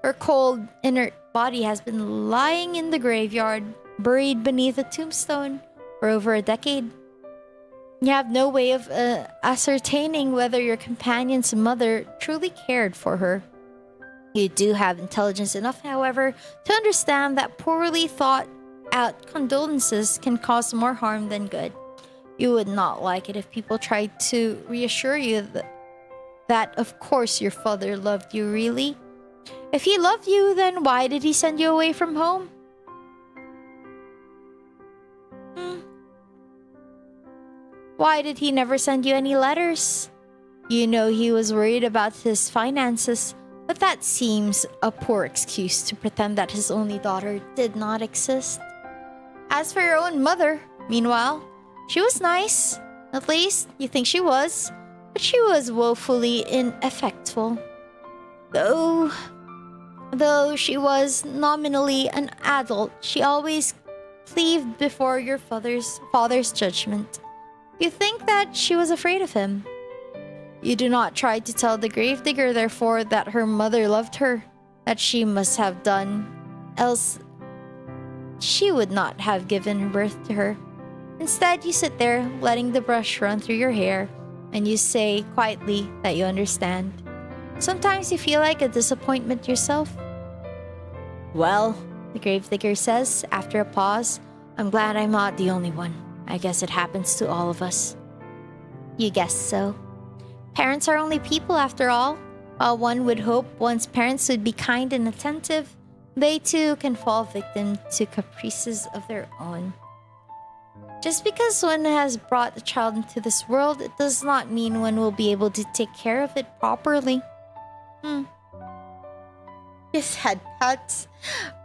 Her cold, inert body has been lying in the graveyard, buried beneath a tombstone, for over a decade. You have no way of ascertaining whether your companion's mother truly cared for her. You do have intelligence enough, however, to understand that poorly thought out condolences can cause more harm than good. You would not like it if people tried to reassure you that of course your father loved you, really. If he loved you, then why did he send you away from home? Why did he never send you any letters? You know he was worried about his finances, but that seems a poor excuse to pretend that his only daughter did not exist. As for your own mother, meanwhile, she was nice. At least, you think she was. But she was woefully ineffectual. Though she was nominally an adult, she always cleaved before your father's judgment. You think that she was afraid of him. You do not try to tell the gravedigger, therefore, that her mother loved her, that she must have done, else she would not have given birth to her. Instead, you sit there, letting the brush run through your hair, and you say quietly that you understand. Sometimes you feel like a disappointment yourself. Well, the gravedigger says, after a pause, I'm glad I'm not the only one. I guess it happens to all of us. You guess so. Parents are only people after all. While one would hope one's parents would be kind and attentive, they too can fall victim to caprices of their own. Just because one has brought a child into this world, it does not mean one will be able to take care of it properly. His head pats.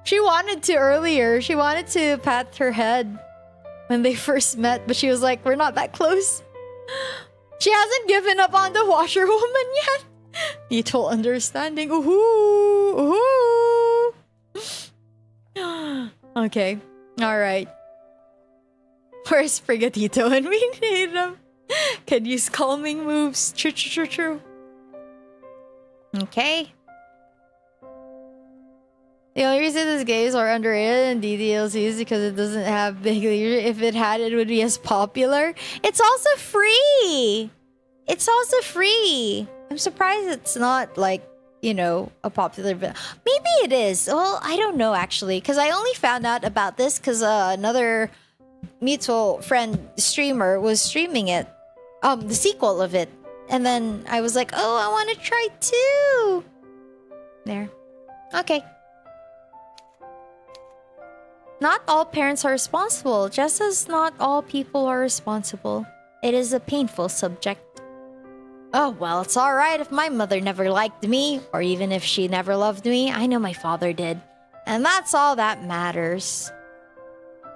She wanted to earlier. She wanted to pat her head when they first met, but she was like, we're not that close. She hasn't given up on the washerwoman yet. Mutual understanding. Ooh, ooh. Okay. Alright. Where's Sprigatito when we need him? Can use calming moves. True. Okay. The only reason these games are underrated in DDLC is because it doesn't have big leadership. If it had, it would be as popular. It's also free! It's also free! I'm surprised it's not, like, you know, a popular video. Maybe it is. Well, I don't know, actually. Because I only found out about this because another mutual friend streamer was streaming it. The sequel of it. And then I was like, oh, I want to try too! There. Okay. Not all parents are responsible, just as not all people are responsible. It is a painful subject. Oh, well, it's alright if my mother never liked me, or even if she never loved me, I know my father did. And that's all that matters.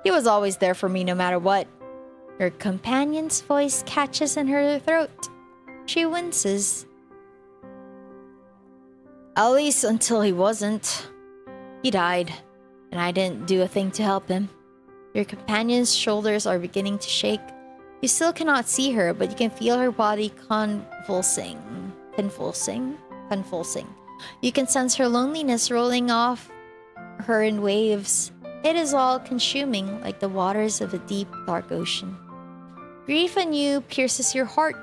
He was always there for me no matter what. Her companion's voice catches in her throat. She winces. At least until he wasn't. He died. And I didn't do a thing to help him. Your companion's shoulders are beginning to shake. You still cannot see her, but you can feel her body convulsing. You can sense her loneliness rolling off her in waves. It is all consuming, like the waters of a deep, dark ocean. Grief anew pierces your heart,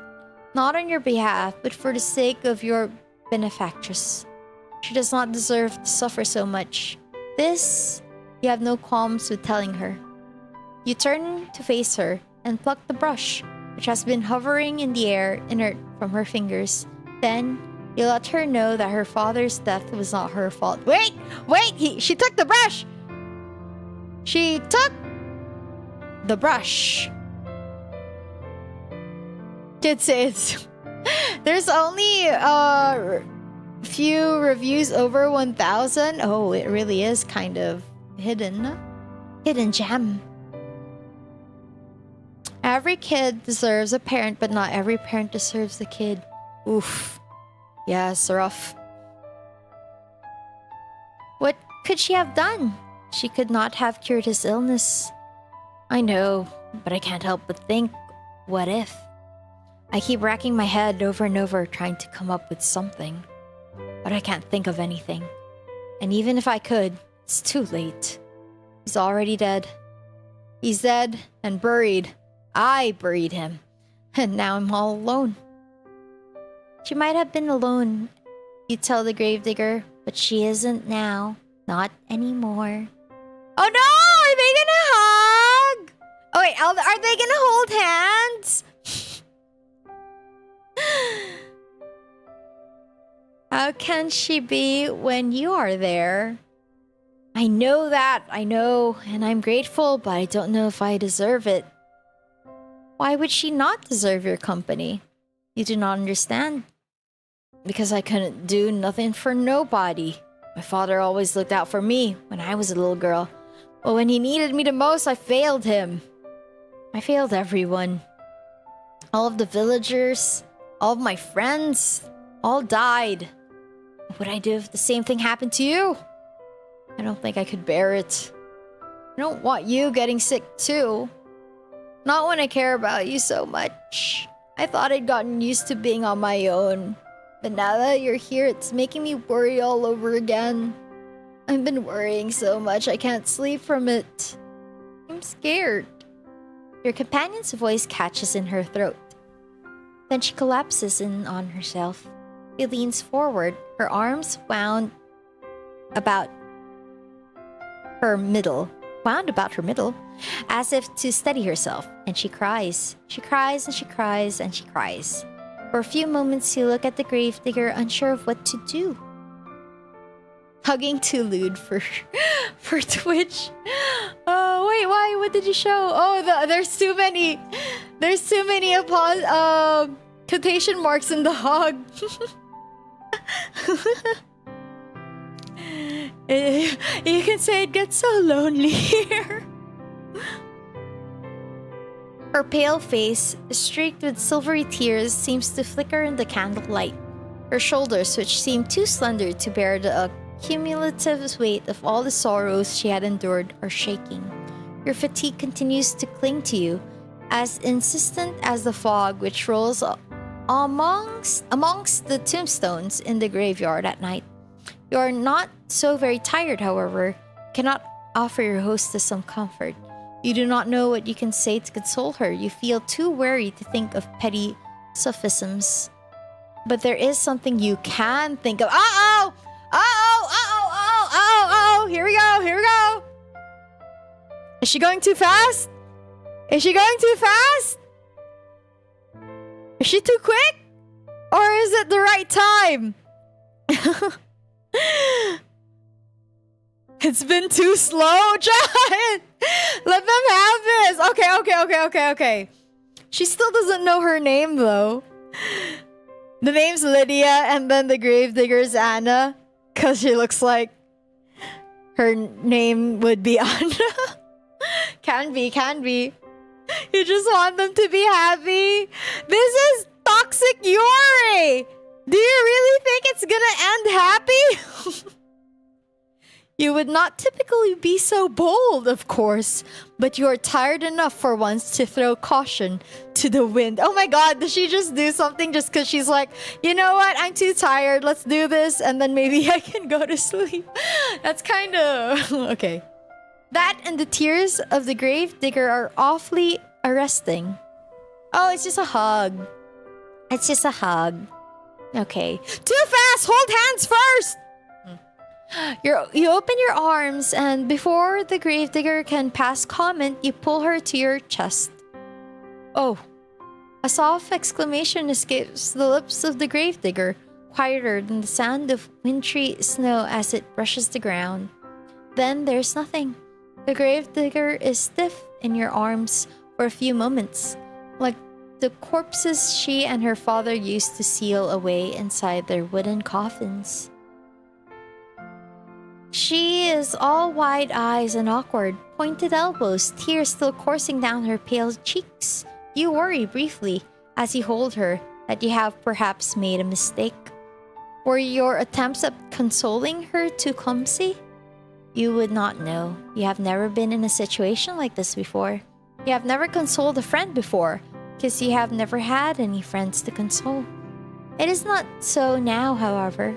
not on your behalf, but for the sake of your benefactress. She does not deserve to suffer so much. This, you have no qualms with telling her. You turn to face her and pluck the brush, which has been hovering in the air inert from her fingers. Then, you let her know that her father's death was not her fault. Wait! She took the brush! She took the brush. Kids say it's... There's only few reviews over 1,000. Oh, it really is kind of hidden gem. Every kid deserves a parent, but not every parent deserves a kid. Oof. Yeah, it's rough. What could she have done? She could not have cured his illness. I know, but I can't help but think, what if? I keep racking my head over and over trying to come up with something. But I can't think of anything. And even if I could, it's too late. He's already dead. He's dead and buried. I buried him. And now I'm all alone. She might have been alone, you tell the gravedigger, but she isn't now. Not anymore. Oh no! Are they gonna hug? Oh wait, are they gonna hold hands? How can she be when you are there? I know that, I know, and I'm grateful, but I don't know if I deserve it. Why would she not deserve your company? You do not understand. Because I couldn't do nothing for nobody. My father always looked out for me when I was a little girl. But when he needed me the most, I failed him. I failed everyone. All of the villagers, all of my friends, all died. What would I do if the same thing happened to you? I don't think I could bear it. I don't want you getting sick too. Not when I care about you so much. I thought I'd gotten used to being on my own. But now that you're here, it's making me worry all over again. I've been worrying so much I can't sleep from it. I'm scared. Your companion's voice catches in her throat. Then she collapses in on herself. She leans forward, her arms wound about her middle, as if to steady herself, and she cries. She cries and she cries and she cries. For a few moments, you look at the gravedigger, unsure of what to do. Hugging too lewd for Twitch. Oh wait, why? What did you show? Oh, there's too many. There's too many quotation marks in the hug. You can say it gets so lonely here. Her pale face, streaked with silvery tears, seems to flicker in the candlelight. Her shoulders, which seem too slender to bear the cumulative weight of all the sorrows she had endured are shaking. Your fatigue continues to cling to you, as insistent as the fog which rolls amongst the tombstones in the graveyard at night. You are not so very tired, however, cannot offer your hostess some comfort. You do not know what you can say to console her. You feel too weary to think of petty sophisms. But there is something you can think of. Uh-oh! Uh-oh! Uh-oh! Uh-oh! Uh-oh! Uh-oh! Here we go! Here we go! Is she going too fast? Is she going too fast? Is she too quick? Or is it the right time? It's been too slow, John! Let them have this! Okay. She still doesn't know her name, though. The name's Lydia, and then the gravedigger's Anna. Because she looks like her name would be Anna. Can be. You just want them to be happy. This is toxic Yuri! Do you really think it's gonna end happy? You would not typically be so bold, of course, but you are tired enough for once to throw caution to the wind. Oh my god, does she just do something just because she's like, you know what, I'm too tired, let's do this, and then maybe I can go to sleep. That's kind of... okay. That and the tears of the grave digger are awfully arresting. Oh, it's just a hug. It's just a hug. Okay. Too fast! Hold hands first! You open your arms, and before the gravedigger can pass comment, you pull her to your chest. Oh. A soft exclamation escapes the lips of the gravedigger, quieter than the sound of wintry snow as it brushes the ground. Then there's nothing. The gravedigger is stiff in your arms for a few moments, like the corpses she and her father used to seal away inside their wooden coffins. She is all wide eyes and awkward, pointed elbows, tears still coursing down her pale cheeks. You worry briefly, as you hold her, that you have perhaps made a mistake. Were your attempts at consoling her too clumsy? You would not know. You have never been in a situation like this before. You have never consoled a friend before, because you have never had any friends to console. It is not so now, however.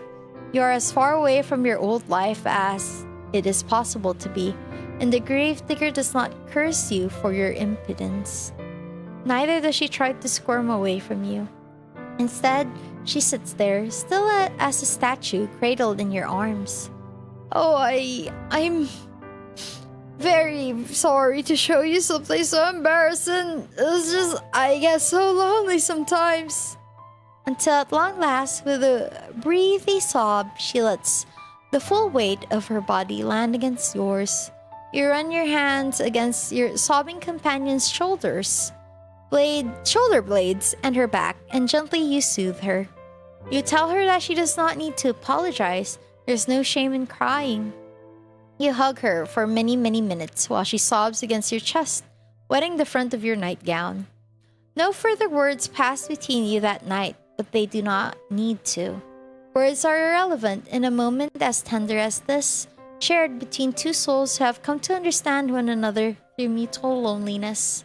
You are as far away from your old life as it is possible to be, and the gravedigger does not curse you for your impudence. Neither does she try to squirm away from you. Instead, she sits there, still as a statue, cradled in your arms. Oh, I'm very sorry to show you something so embarrassing. It's just, I get so lonely sometimes. Until at long last, with a breathy sob, she lets the full weight of her body land against yours. You run your hands against your sobbing companion's shoulder blades, and her back, and gently you soothe her. You tell her that she does not need to apologize. There's no shame in crying. You hug her for many, many minutes while she sobs against your chest, wetting the front of your nightgown. No further words pass between you that night, but they do not need to. Words are irrelevant in a moment as tender as this, shared between two souls who have come to understand one another through mutual loneliness.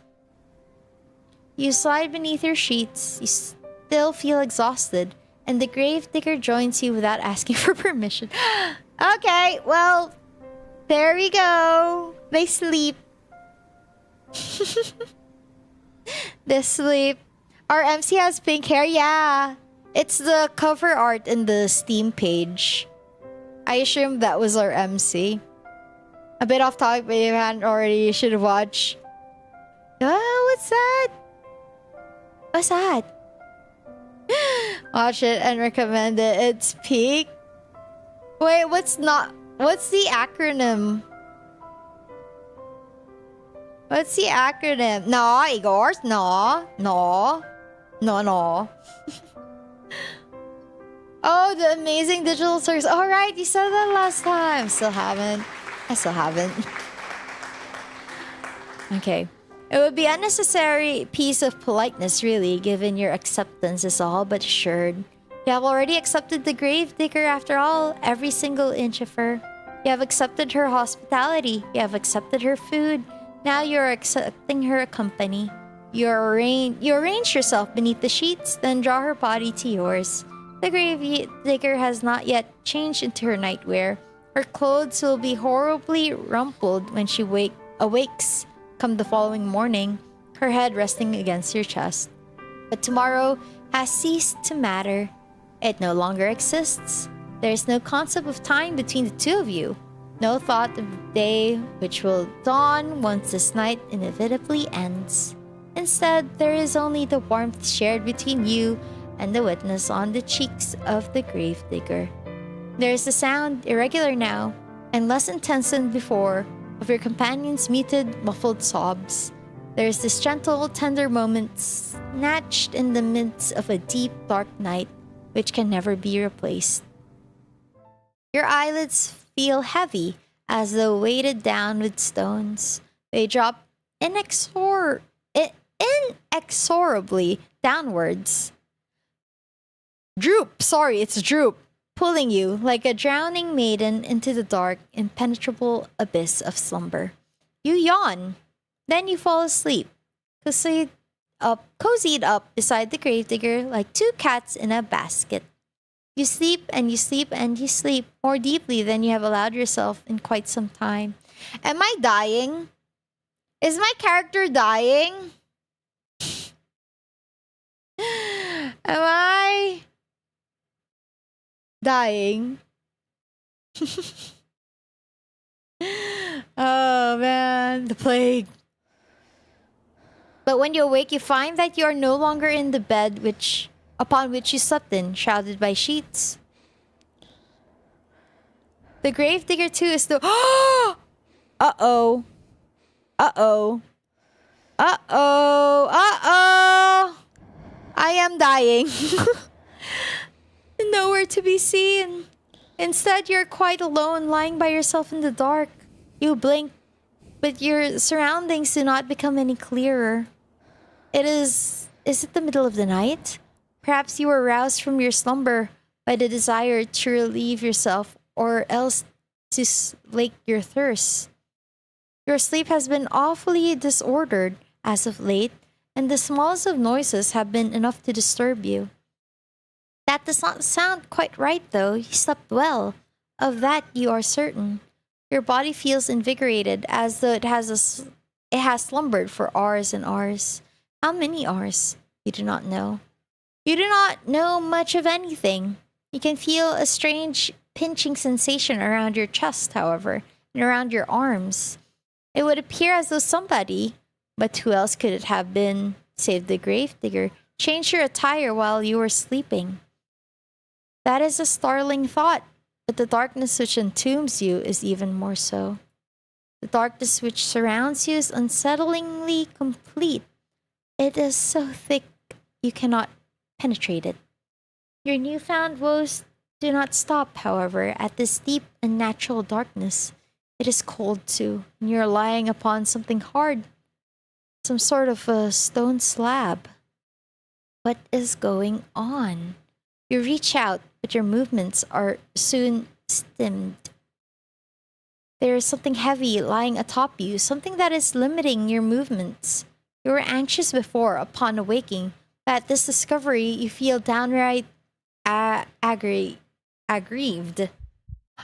You slide beneath your sheets, you still feel exhausted, and the gravedigger joins you without asking for permission. Okay, well, there we go. They sleep. They sleep. Our MC has pink hair, yeah. It's the cover art in the Steam page. I assume that was our MC. A bit off topic, but if you hadn't already, you should watch. Oh, what's that? What's that? Watch it and recommend it. It's peak. Wait, what's the acronym? What's the acronym? No, Igor. No. Oh, the amazing digital service. All right, you said that last time. I still haven't. Okay. It would be unnecessary piece of politeness, really, given your acceptance is all but assured. You have already accepted the gravedigger after all, every single inch of her. You have accepted her hospitality. You have accepted her food. Now you are accepting her company. You arrange yourself beneath the sheets, then draw her body to yours. The gravedigger has not yet changed into her nightwear. Her clothes will be horribly rumpled when she awakes come the following morning, her head resting against your chest. But tomorrow has ceased to matter. It no longer exists. There is no concept of time between the two of you. No thought of the day which will dawn once this night inevitably ends. Instead, there is only the warmth shared between you and the witness on the cheeks of the gravedigger. There is the sound, irregular now, and less intense than before, of your companion's muted, muffled sobs. There is this gentle, tender moment snatched in the midst of a deep, dark night, which can never be replaced. Your eyelids feel heavy, as though weighted down with stones. They drop inexorably downwards. Droop, pulling you like a drowning maiden into the dark, impenetrable abyss of slumber. You yawn. Then you fall asleep, cozied up beside the gravedigger like two cats in a basket. You sleep and you sleep and you sleep more deeply than you have allowed yourself in quite some time. Am I dying? Is my character dying? Am I dying? Oh man, the plague. But when you awake, you find that you are no longer in the bed upon which you slept in, shrouded by sheets. The gravedigger too is the Uh-oh. I am dying. nowhere to be seen. Instead, you're quite alone, lying by yourself in the dark. You blink, but your surroundings do not become any clearer. Is it the middle of the night? Perhaps you were roused from your slumber by the desire to relieve yourself, or else to slake your thirst. Your sleep has been awfully disordered as of late, and the smallest of noises have been enough to disturb you. That does not sound quite right, though. You slept well. Of that you are certain. Your body feels invigorated, as though it has slumbered for hours and hours. How many hours? You do not know. You do not know much of anything. You can feel a strange pinching sensation around your chest, however, and around your arms. It would appear as though somebody, but who else could it have been, save the gravedigger, changed your attire while you were sleeping? That is a startling thought, but the darkness which entombs you is even more so. The darkness which surrounds you is unsettlingly complete. It is so thick you cannot penetrate it. Your newfound woes do not stop, however, at this deep and natural darkness. It is cold too, and you're lying upon something hard, some sort of a stone slab. What is going on? You reach out, but your movements are soon stemmed. There is something heavy lying atop you, something that is limiting your movements. You were anxious before, upon awaking, but at this discovery you feel downright aggrieved.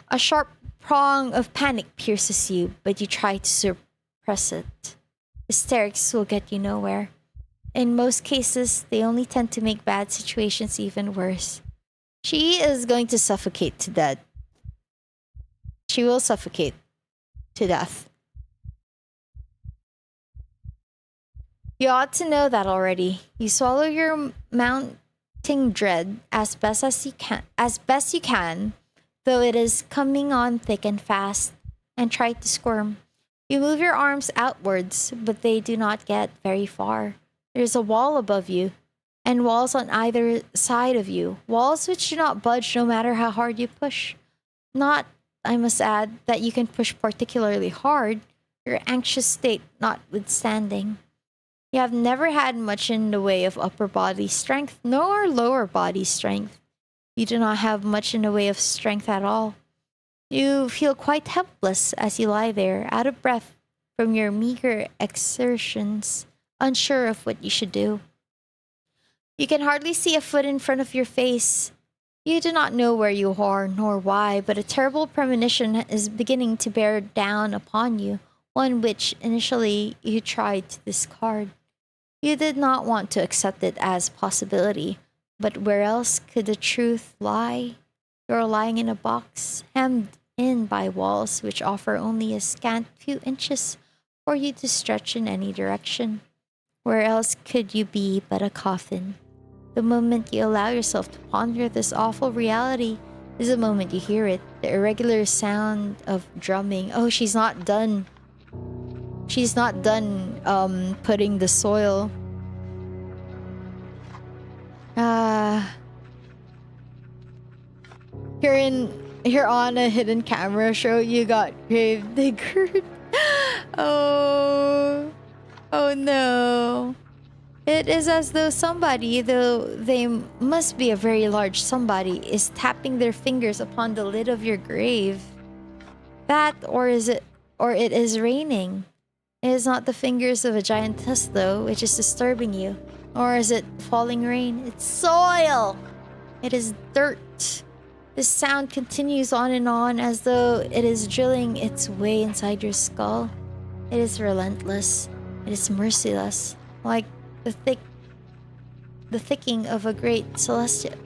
A sharp prong of panic pierces you, but you try to suppress it. Hysterics will get you nowhere. In most cases, they only tend to make bad situations even worse. She is going to suffocate to death. She will suffocate to death. You ought to know that already. You swallow your mounting dread as best you can, though it is coming on thick and fast, and try to squirm. You move your arms outwards, but they do not get very far. There is a wall above you, and walls on either side of you, walls which do not budge no matter how hard you push. Not, I must add, that you can push particularly hard, your anxious state notwithstanding. You have never had much in the way of upper body strength nor lower body strength. You do not have much in the way of strength at all. You feel quite helpless as you lie there, out of breath from your meager exertions, unsure of what you should do. You can hardly see a foot in front of your face. You do not know where you are, nor why, but a terrible premonition is beginning to bear down upon you, one which initially you tried to discard. You did not want to accept it as possibility, but where else could the truth lie? You are lying in a box, hemmed in by walls which offer only a scant few inches for you to stretch in any direction. Where else could you be but a coffin? The moment you allow yourself to ponder this awful reality is the moment you hear it, the irregular sound of drumming. Oh, she's not done. She's not done putting the soil. Here on a hidden camera show, you got grave diggered. Oh no. It is as though somebody, though they must be a very large somebody, is tapping their fingers upon the lid of your grave. That, or it is raining. It is not the fingers of a giantess, though, which is disturbing you. Or is it falling rain? It's soil! It is dirt. This sound continues on as though it is drilling its way inside your skull. It is relentless. It is merciless. Like the ticking of a great celestial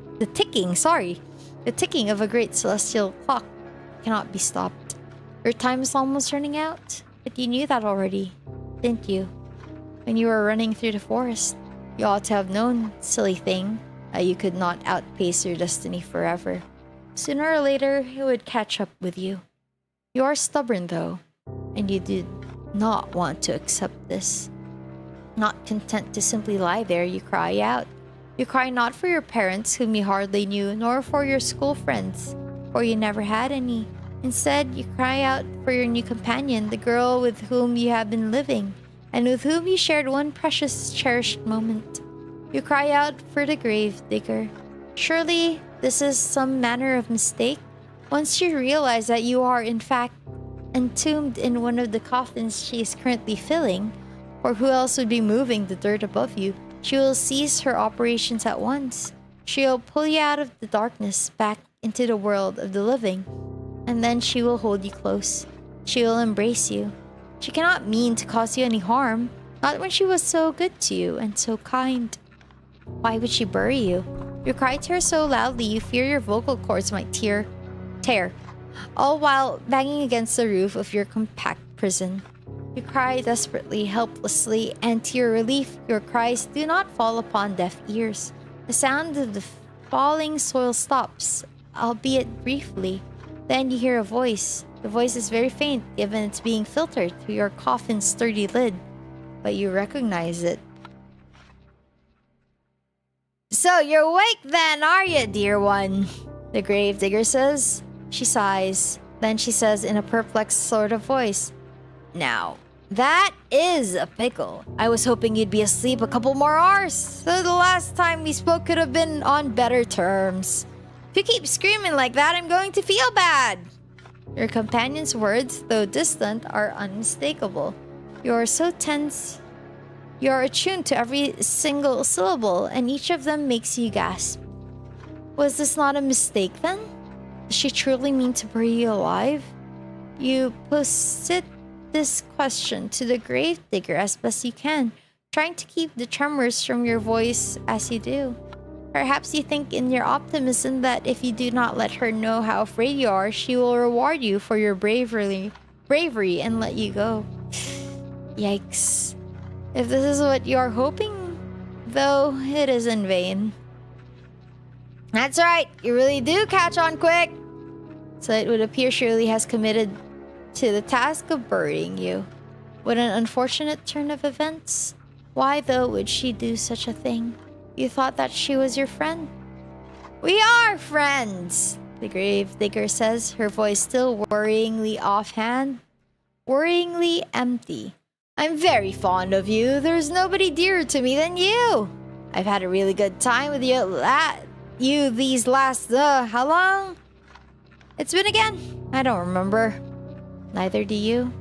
clock cannot be stopped. Your time is almost running out, but you knew that already, didn't you? When you were running through the forest, you ought to have known, silly thing, that you could not outpace your destiny forever. Sooner or later, it would catch up with you. You are stubborn, though, and you did not want to accept this. Not content to simply lie there, you cry out. You cry not for your parents, whom you hardly knew, nor for your school friends, for you never had any. Instead, you cry out for your new companion, the girl with whom you have been living, and with whom you shared one precious, cherished moment. You cry out for the grave digger. Surely, this is some manner of mistake? Once you realize that you are, in fact, entombed in one of the coffins she is currently filling, or who else would be moving the dirt above you, she will cease her operations at once. She will pull you out of the darkness back into the world of the living, and then she will hold you close. She will embrace you. She cannot mean to cause you any harm, not when she was so good to you and so kind. Why would she bury you? You cry to her so loudly you fear your vocal cords might tear, all while banging against the roof of your compact prison. You cry desperately, helplessly, and to your relief, your cries do not fall upon deaf ears. The sound of the falling soil stops, albeit briefly. Then you hear a voice. The voice is very faint, given it's being filtered through your coffin's sturdy lid, but you recognize it. So you're awake then, are you, dear one? The gravedigger says. She sighs. Then she says in a perplexed sort of voice, Now, that is a pickle. I was hoping you'd be asleep a couple more hours, so the last time we spoke could have been on better terms. If you keep screaming like that, I'm going to feel bad. Your companion's words, though distant, are unmistakable. You are so tense. You are attuned to every single syllable, and each of them makes you gasp. Was this not a mistake, then? Does she truly mean to bury you alive? You posit this question to the gravedigger as best you can, trying to keep the tremors from your voice as you do. Perhaps you think in your optimism that if you do not let her know how afraid you are, she will reward you for your bravery and let you go. Yikes. If this is what you are hoping, though, it is in vain. That's right, you really do catch on quick. So it would appear Shirley has committed to the task of burying you. What an unfortunate turn of events. Why, though, would she do such a thing? You thought that she was your friend. We are friends, the gravedigger says, her voice still worryingly offhand, worryingly empty. I'm very fond of you. There's nobody dearer to me than you. I've had a really good time with you you these last, how long? It's been again? I don't remember. Neither do you.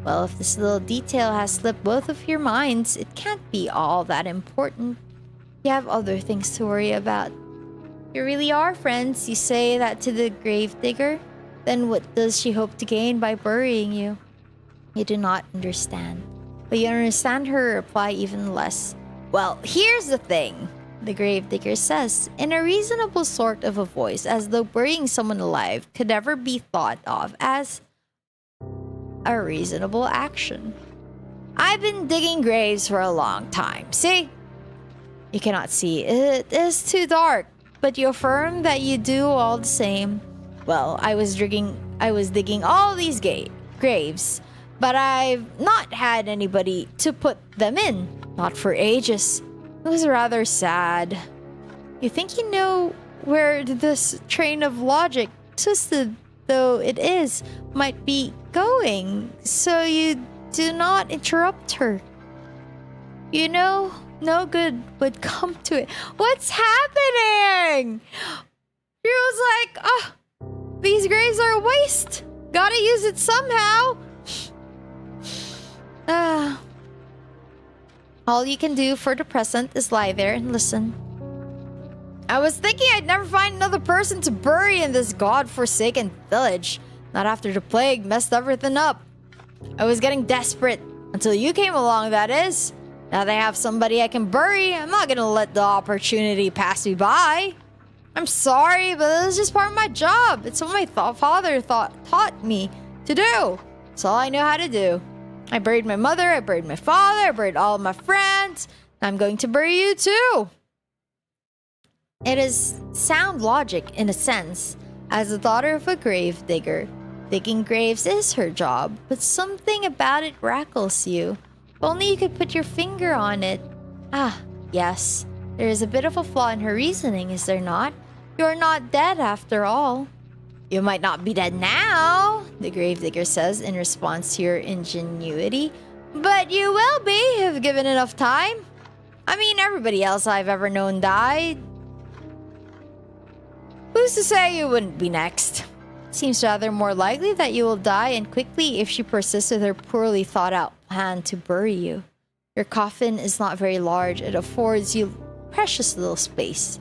Well, if this little detail has slipped both of your minds, it can't be all that important. You have other things to worry about. You really are friends, you say that to the gravedigger. Then what does she hope to gain by burying you? You do not understand. But you understand her reply even less. Well, here's the thing, the gravedigger says, in a reasonable sort of a voice, as though burying someone alive could ever be thought of as a reasonable action. I've been digging graves for a long time. See? You cannot see. It is too dark. But you affirm that you do all the same. Well, I was digging all these graves, but I've not had anybody to put them in. Not for ages. It was rather sad. You think you know where this train of logic, twisted though it is, might be going, so you do not interrupt her. You know, no good would come to it. What's happening? She was like, oh, these graves are a waste. Gotta use it somehow. All you can do for the present is lie there and listen. I was thinking I'd never find another person to bury in this god-forsaken village. Not after the plague messed everything up. I was getting desperate. Until you came along, that is. Now they have somebody I can bury. I'm not gonna let the opportunity pass me by. I'm sorry, but this is just part of my job. It's what my father taught me to do. It's all I know how to do. I buried my mother, I buried my father, I buried all of my friends. I'm going to bury you too. It is sound logic in a sense. As the daughter of a grave digger, digging graves is her job, but something about it rackles you. If only you could put your finger on it. Ah, yes. There is a bit of a flaw in her reasoning, is there not? You're not dead after all. You might not be dead now, the gravedigger says in response to your ingenuity, but you will be if given enough time. I mean, everybody else I've ever known died. Who's to say you wouldn't be next? Seems rather more likely that you will die, and quickly, if she persists with her poorly thought out plan to bury you. Your coffin is not very large. It affords you precious little space.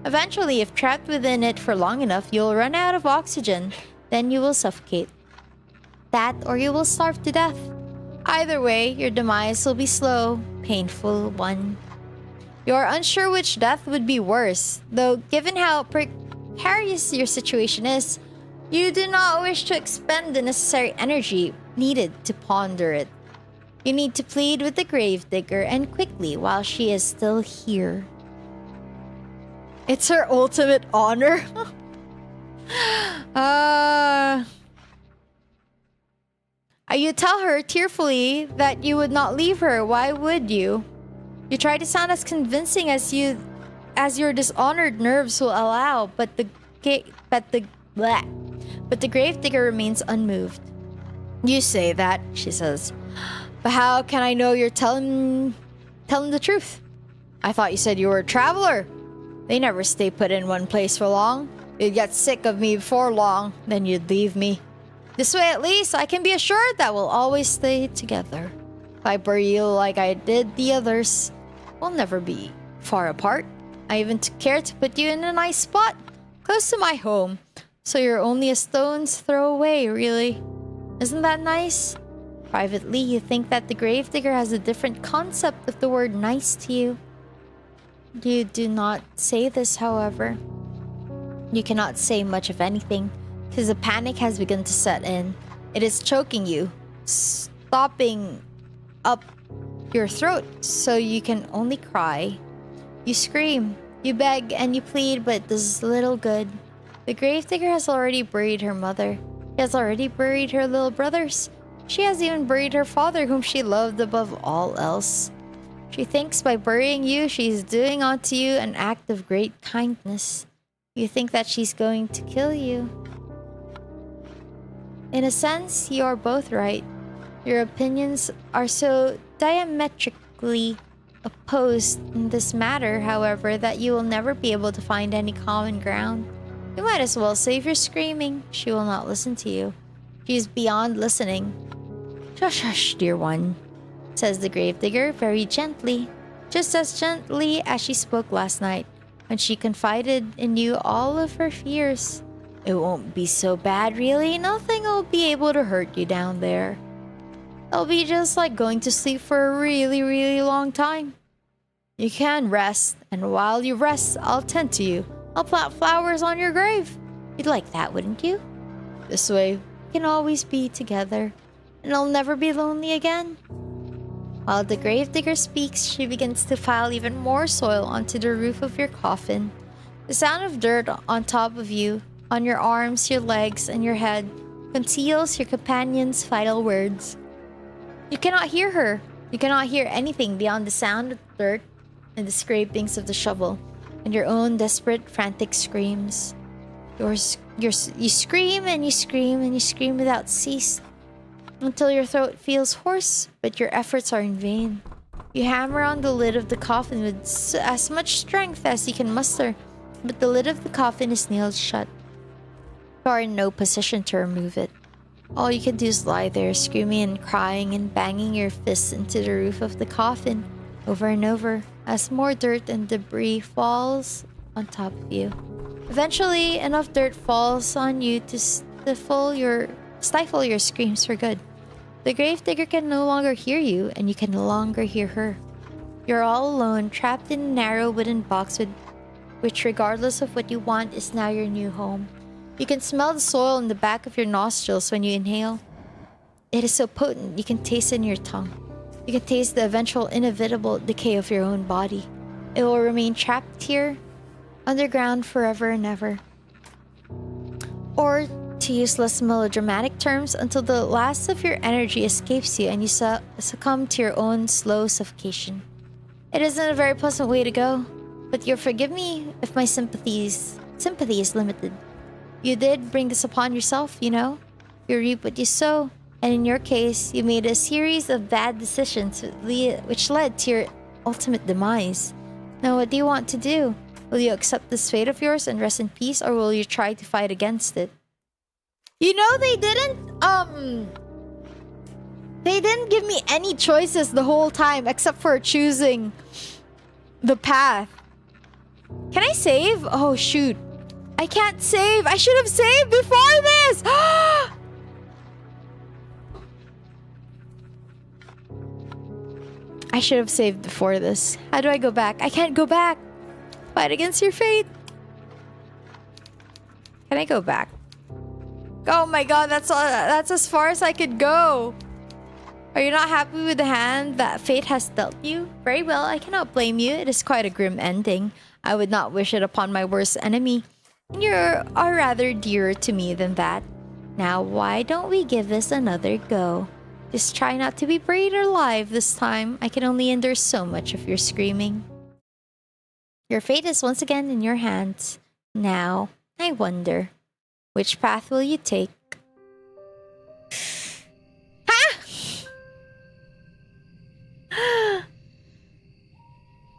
Eventually, if trapped within it for long enough, you'll run out of oxygen. Then you will suffocate. That, or you will starve to death. Either way, your demise will be slow, painful one. You're unsure which death would be worse, though given how precarious your situation is, you do not wish to expend the necessary energy needed to ponder it. You need to plead with the gravedigger, and quickly, while she is still here. It's her ultimate honor. You tell her tearfully that you would not leave her. Why would you? You try to sound as convincing as your dishonored nerves will allow, but the gravedigger remains unmoved. You say that, she says. But how can I know you're telling the truth? I thought you said you were a traveler. They never stay put in one place for long. You'd get sick of me before long, then you'd leave me. This way at least, I can be assured that we'll always stay together. If I bury you like I did the others, we'll never be far apart. I even took care to put you in a nice spot, close to my home. So you're only a stone's throw away, really. Isn't that nice? Privately, you think that the gravedigger has a different concept of the word nice to you. You do not say this, however. You cannot say much of anything, because a panic has begun to set in. It is choking you, stopping up your throat, so you can only cry. You scream, you beg, and you plead, but it does little good. The gravedigger has already buried her mother. She has already buried her little brothers. She has even buried her father, whom she loved above all else. She thinks by burying you, she's doing unto you an act of great kindness. You think that she's going to kill you. In a sense, you are both right. Your opinions are so diametrically opposed in this matter, however, that you will never be able to find any common ground. You might as well save your screaming. She will not listen to you. She is beyond listening. Shush, hush, dear one, says the gravedigger very gently, just as gently as she spoke last night when she confided in you all of her fears. It won't be so bad, really. Nothing will be able to hurt you down there. It'll be just like going to sleep for a really, really long time. You can rest, and while you rest, I'll tend to you. I'll plant flowers on your grave. You'd like that, wouldn't you? This way, we can always be together, and I'll never be lonely again. While the gravedigger speaks, she begins to pile even more soil onto the roof of your coffin. The sound of dirt on top of you, on your arms, your legs, and your head, conceals your companion's final words. You cannot hear her. You cannot hear anything beyond the sound of dirt and the scrapings of the shovel and your own desperate, frantic screams. You scream and you scream and you scream without cease until your throat feels hoarse, but your efforts are in vain. You hammer on the lid of the coffin with as much strength as you can muster, but the lid of the coffin is nailed shut. You are in no position to remove it. All you can do is lie there, screaming and crying and banging your fists into the roof of the coffin over and over as more dirt and debris falls on top of you. Eventually, enough dirt falls on you to stifle your screams for good. The gravedigger can no longer hear you, and you can no longer hear her. You're all alone, trapped in a narrow wooden box which, regardless of what you want, is now your new home. You can smell the soil in the back of your nostrils when you inhale. It is so potent, you can taste it in your tongue. You can taste the eventual inevitable decay of your own body. It will remain trapped here, underground forever and ever. Or, to use less melodramatic terms, until the last of your energy escapes you and you succumb to your own slow suffocation. It isn't a very pleasant way to go, but you'll forgive me if my sympathy is limited. You did bring this upon yourself, you know? You reap what you sow, and in your case, you made a series of bad decisions which led to your ultimate demise. Now, what do you want to do? Will you accept this fate of yours and rest in peace, or will you try to fight against it? You know, they didn't give me any choices the whole time except for choosing the path. Can I save? Oh, shoot. I can't save. I should have saved before this. I should have saved before this. How do I go back? I can't go back. Fight against your fate. Can I go back? Oh my god, that's as far as I could go. Are you not happy with the hand that fate has dealt you? Very well, I cannot blame you. It is quite a grim ending. I would not wish it upon my worst enemy. And you are rather dearer to me than that. Now, why don't we give this another go? Just try not to be buried alive this time. I can only endure so much of your screaming. Your fate is once again in your hands. Now, I wonder, which path will you take? Ha!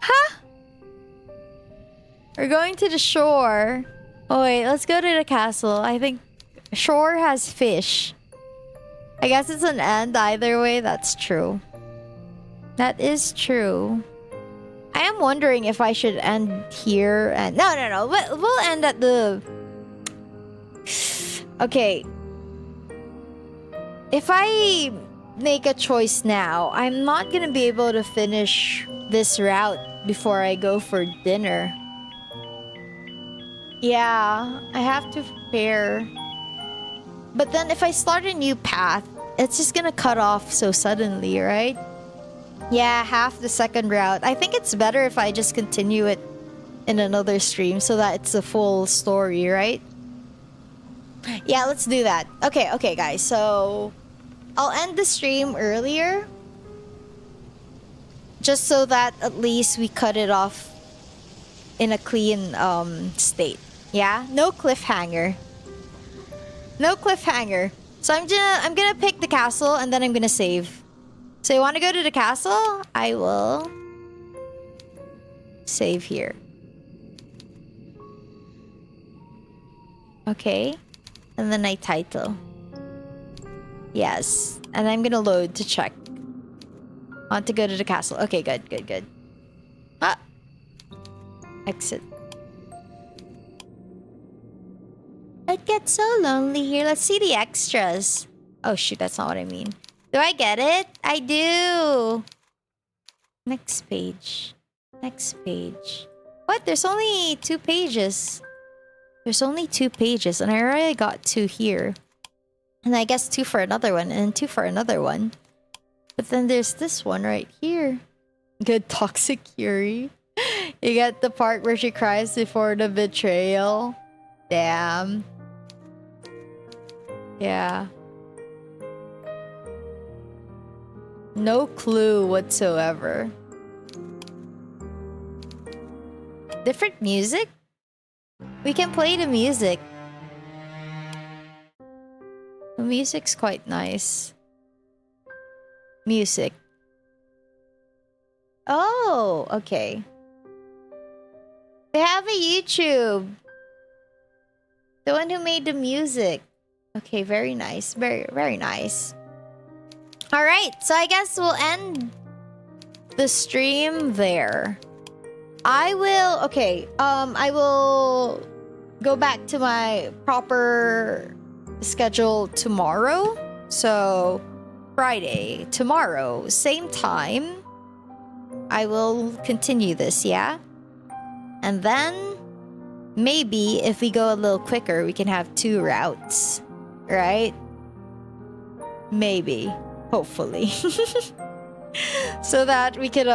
Ha! We're going to the shore. Oh wait, let's go to the castle. I think shore has fish. I guess it's an end either way. That's true. That is true. I am wondering if I should end here and... No. We'll end at the... Okay. If I make a choice now, I'm not gonna be able to finish this route before I go for dinner. Yeah, I have to prepare. But then if I start a new path, it's just gonna cut off so suddenly, right? Yeah, half the second route. I think it's better if I just continue it in another stream so that it's a full story, right? Yeah, let's do that. Okay, guys. So, I'll end the stream earlier. Just so that at least we cut it off in a clean state. Yeah? No cliffhanger. No cliffhanger. So I'm gonna pick the castle and then I'm gonna save. So you wanna go to the castle? I will Save here. Okay. And then I title. Yes. And I'm gonna load to check. I want to go to the castle. Okay, good, good, good. Ah! Exit. It gets so lonely here. Let's see the extras. Oh shoot, that's not what I mean. Do I get it? I do. Next page. Next page. What? There's only 2 pages. There's only 2 pages, and I already got 2 here. And I guess 2 for another one, and 2 for another one. But then there's this one right here. Good toxic Yuri. You get the part where she cries before the betrayal. Damn. Yeah. No clue whatsoever. Different music? We can play the music. The music's quite nice. Music. Oh, okay. They have a YouTube. The one who made the music. Okay, very nice. Very, very nice. Alright, so I guess we'll end the stream there. I will go back to my proper schedule tomorrow. So, Friday, tomorrow, same time, I will continue this, yeah? And then, maybe if we go a little quicker, we can have 2 routes, right? Maybe. Hopefully. So that we could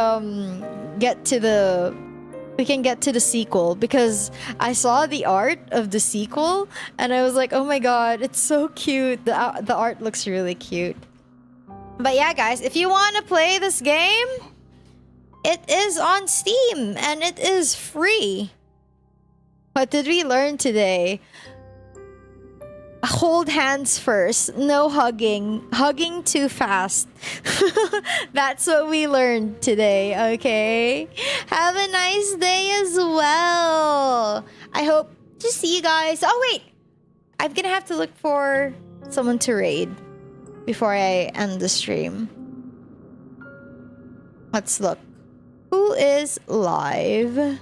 get to the sequel, because I saw the art of the sequel and I was like, oh my god, it's so cute. The art looks really cute. But yeah, guys, if you want to play this game, it is on Steam and it is free. What did we learn today? Hold hands first. No hugging. Hugging too fast. That's what we learned today, okay? Have a nice day as well. I hope to see you guys. Oh, wait. I'm gonna have to look for someone to raid before I end the stream. Let's look. Who is live?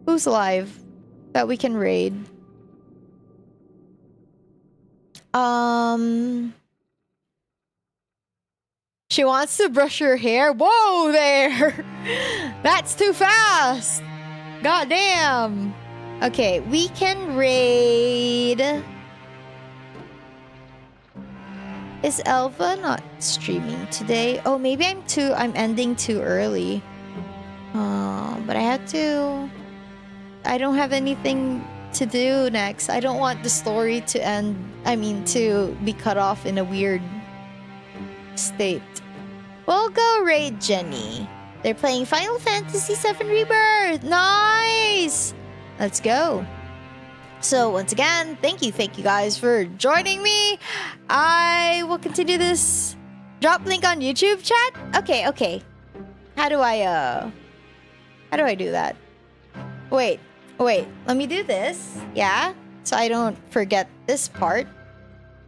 Who's live that we can raid? She wants to brush her hair. Whoa there! That's too fast! God damn! Okay, we can raid. Is Elva not streaming today? Oh, maybe I'm ending too early. But I don't have anything to do next. I don't want the story to end, to be cut off in a weird state. We'll go raid Jenny. They're playing Final Fantasy VII Rebirth. Nice! Let's go. So once again, thank you guys for joining me. I will continue this. Drop link on YouTube chat? Okay. How do I do that? Wait, let me do this. Yeah, so I don't forget this part.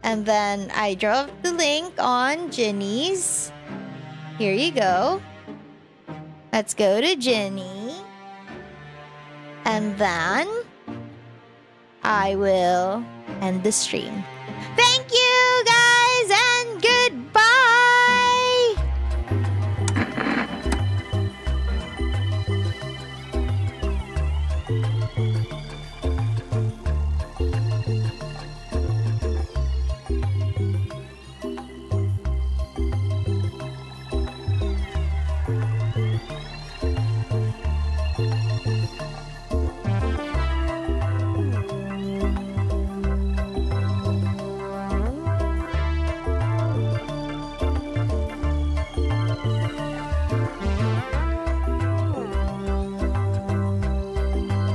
And then I drop the link on Jenny's. Here you go. Let's go to Jenny. And then I will end the stream. Thank you guys and goodbye.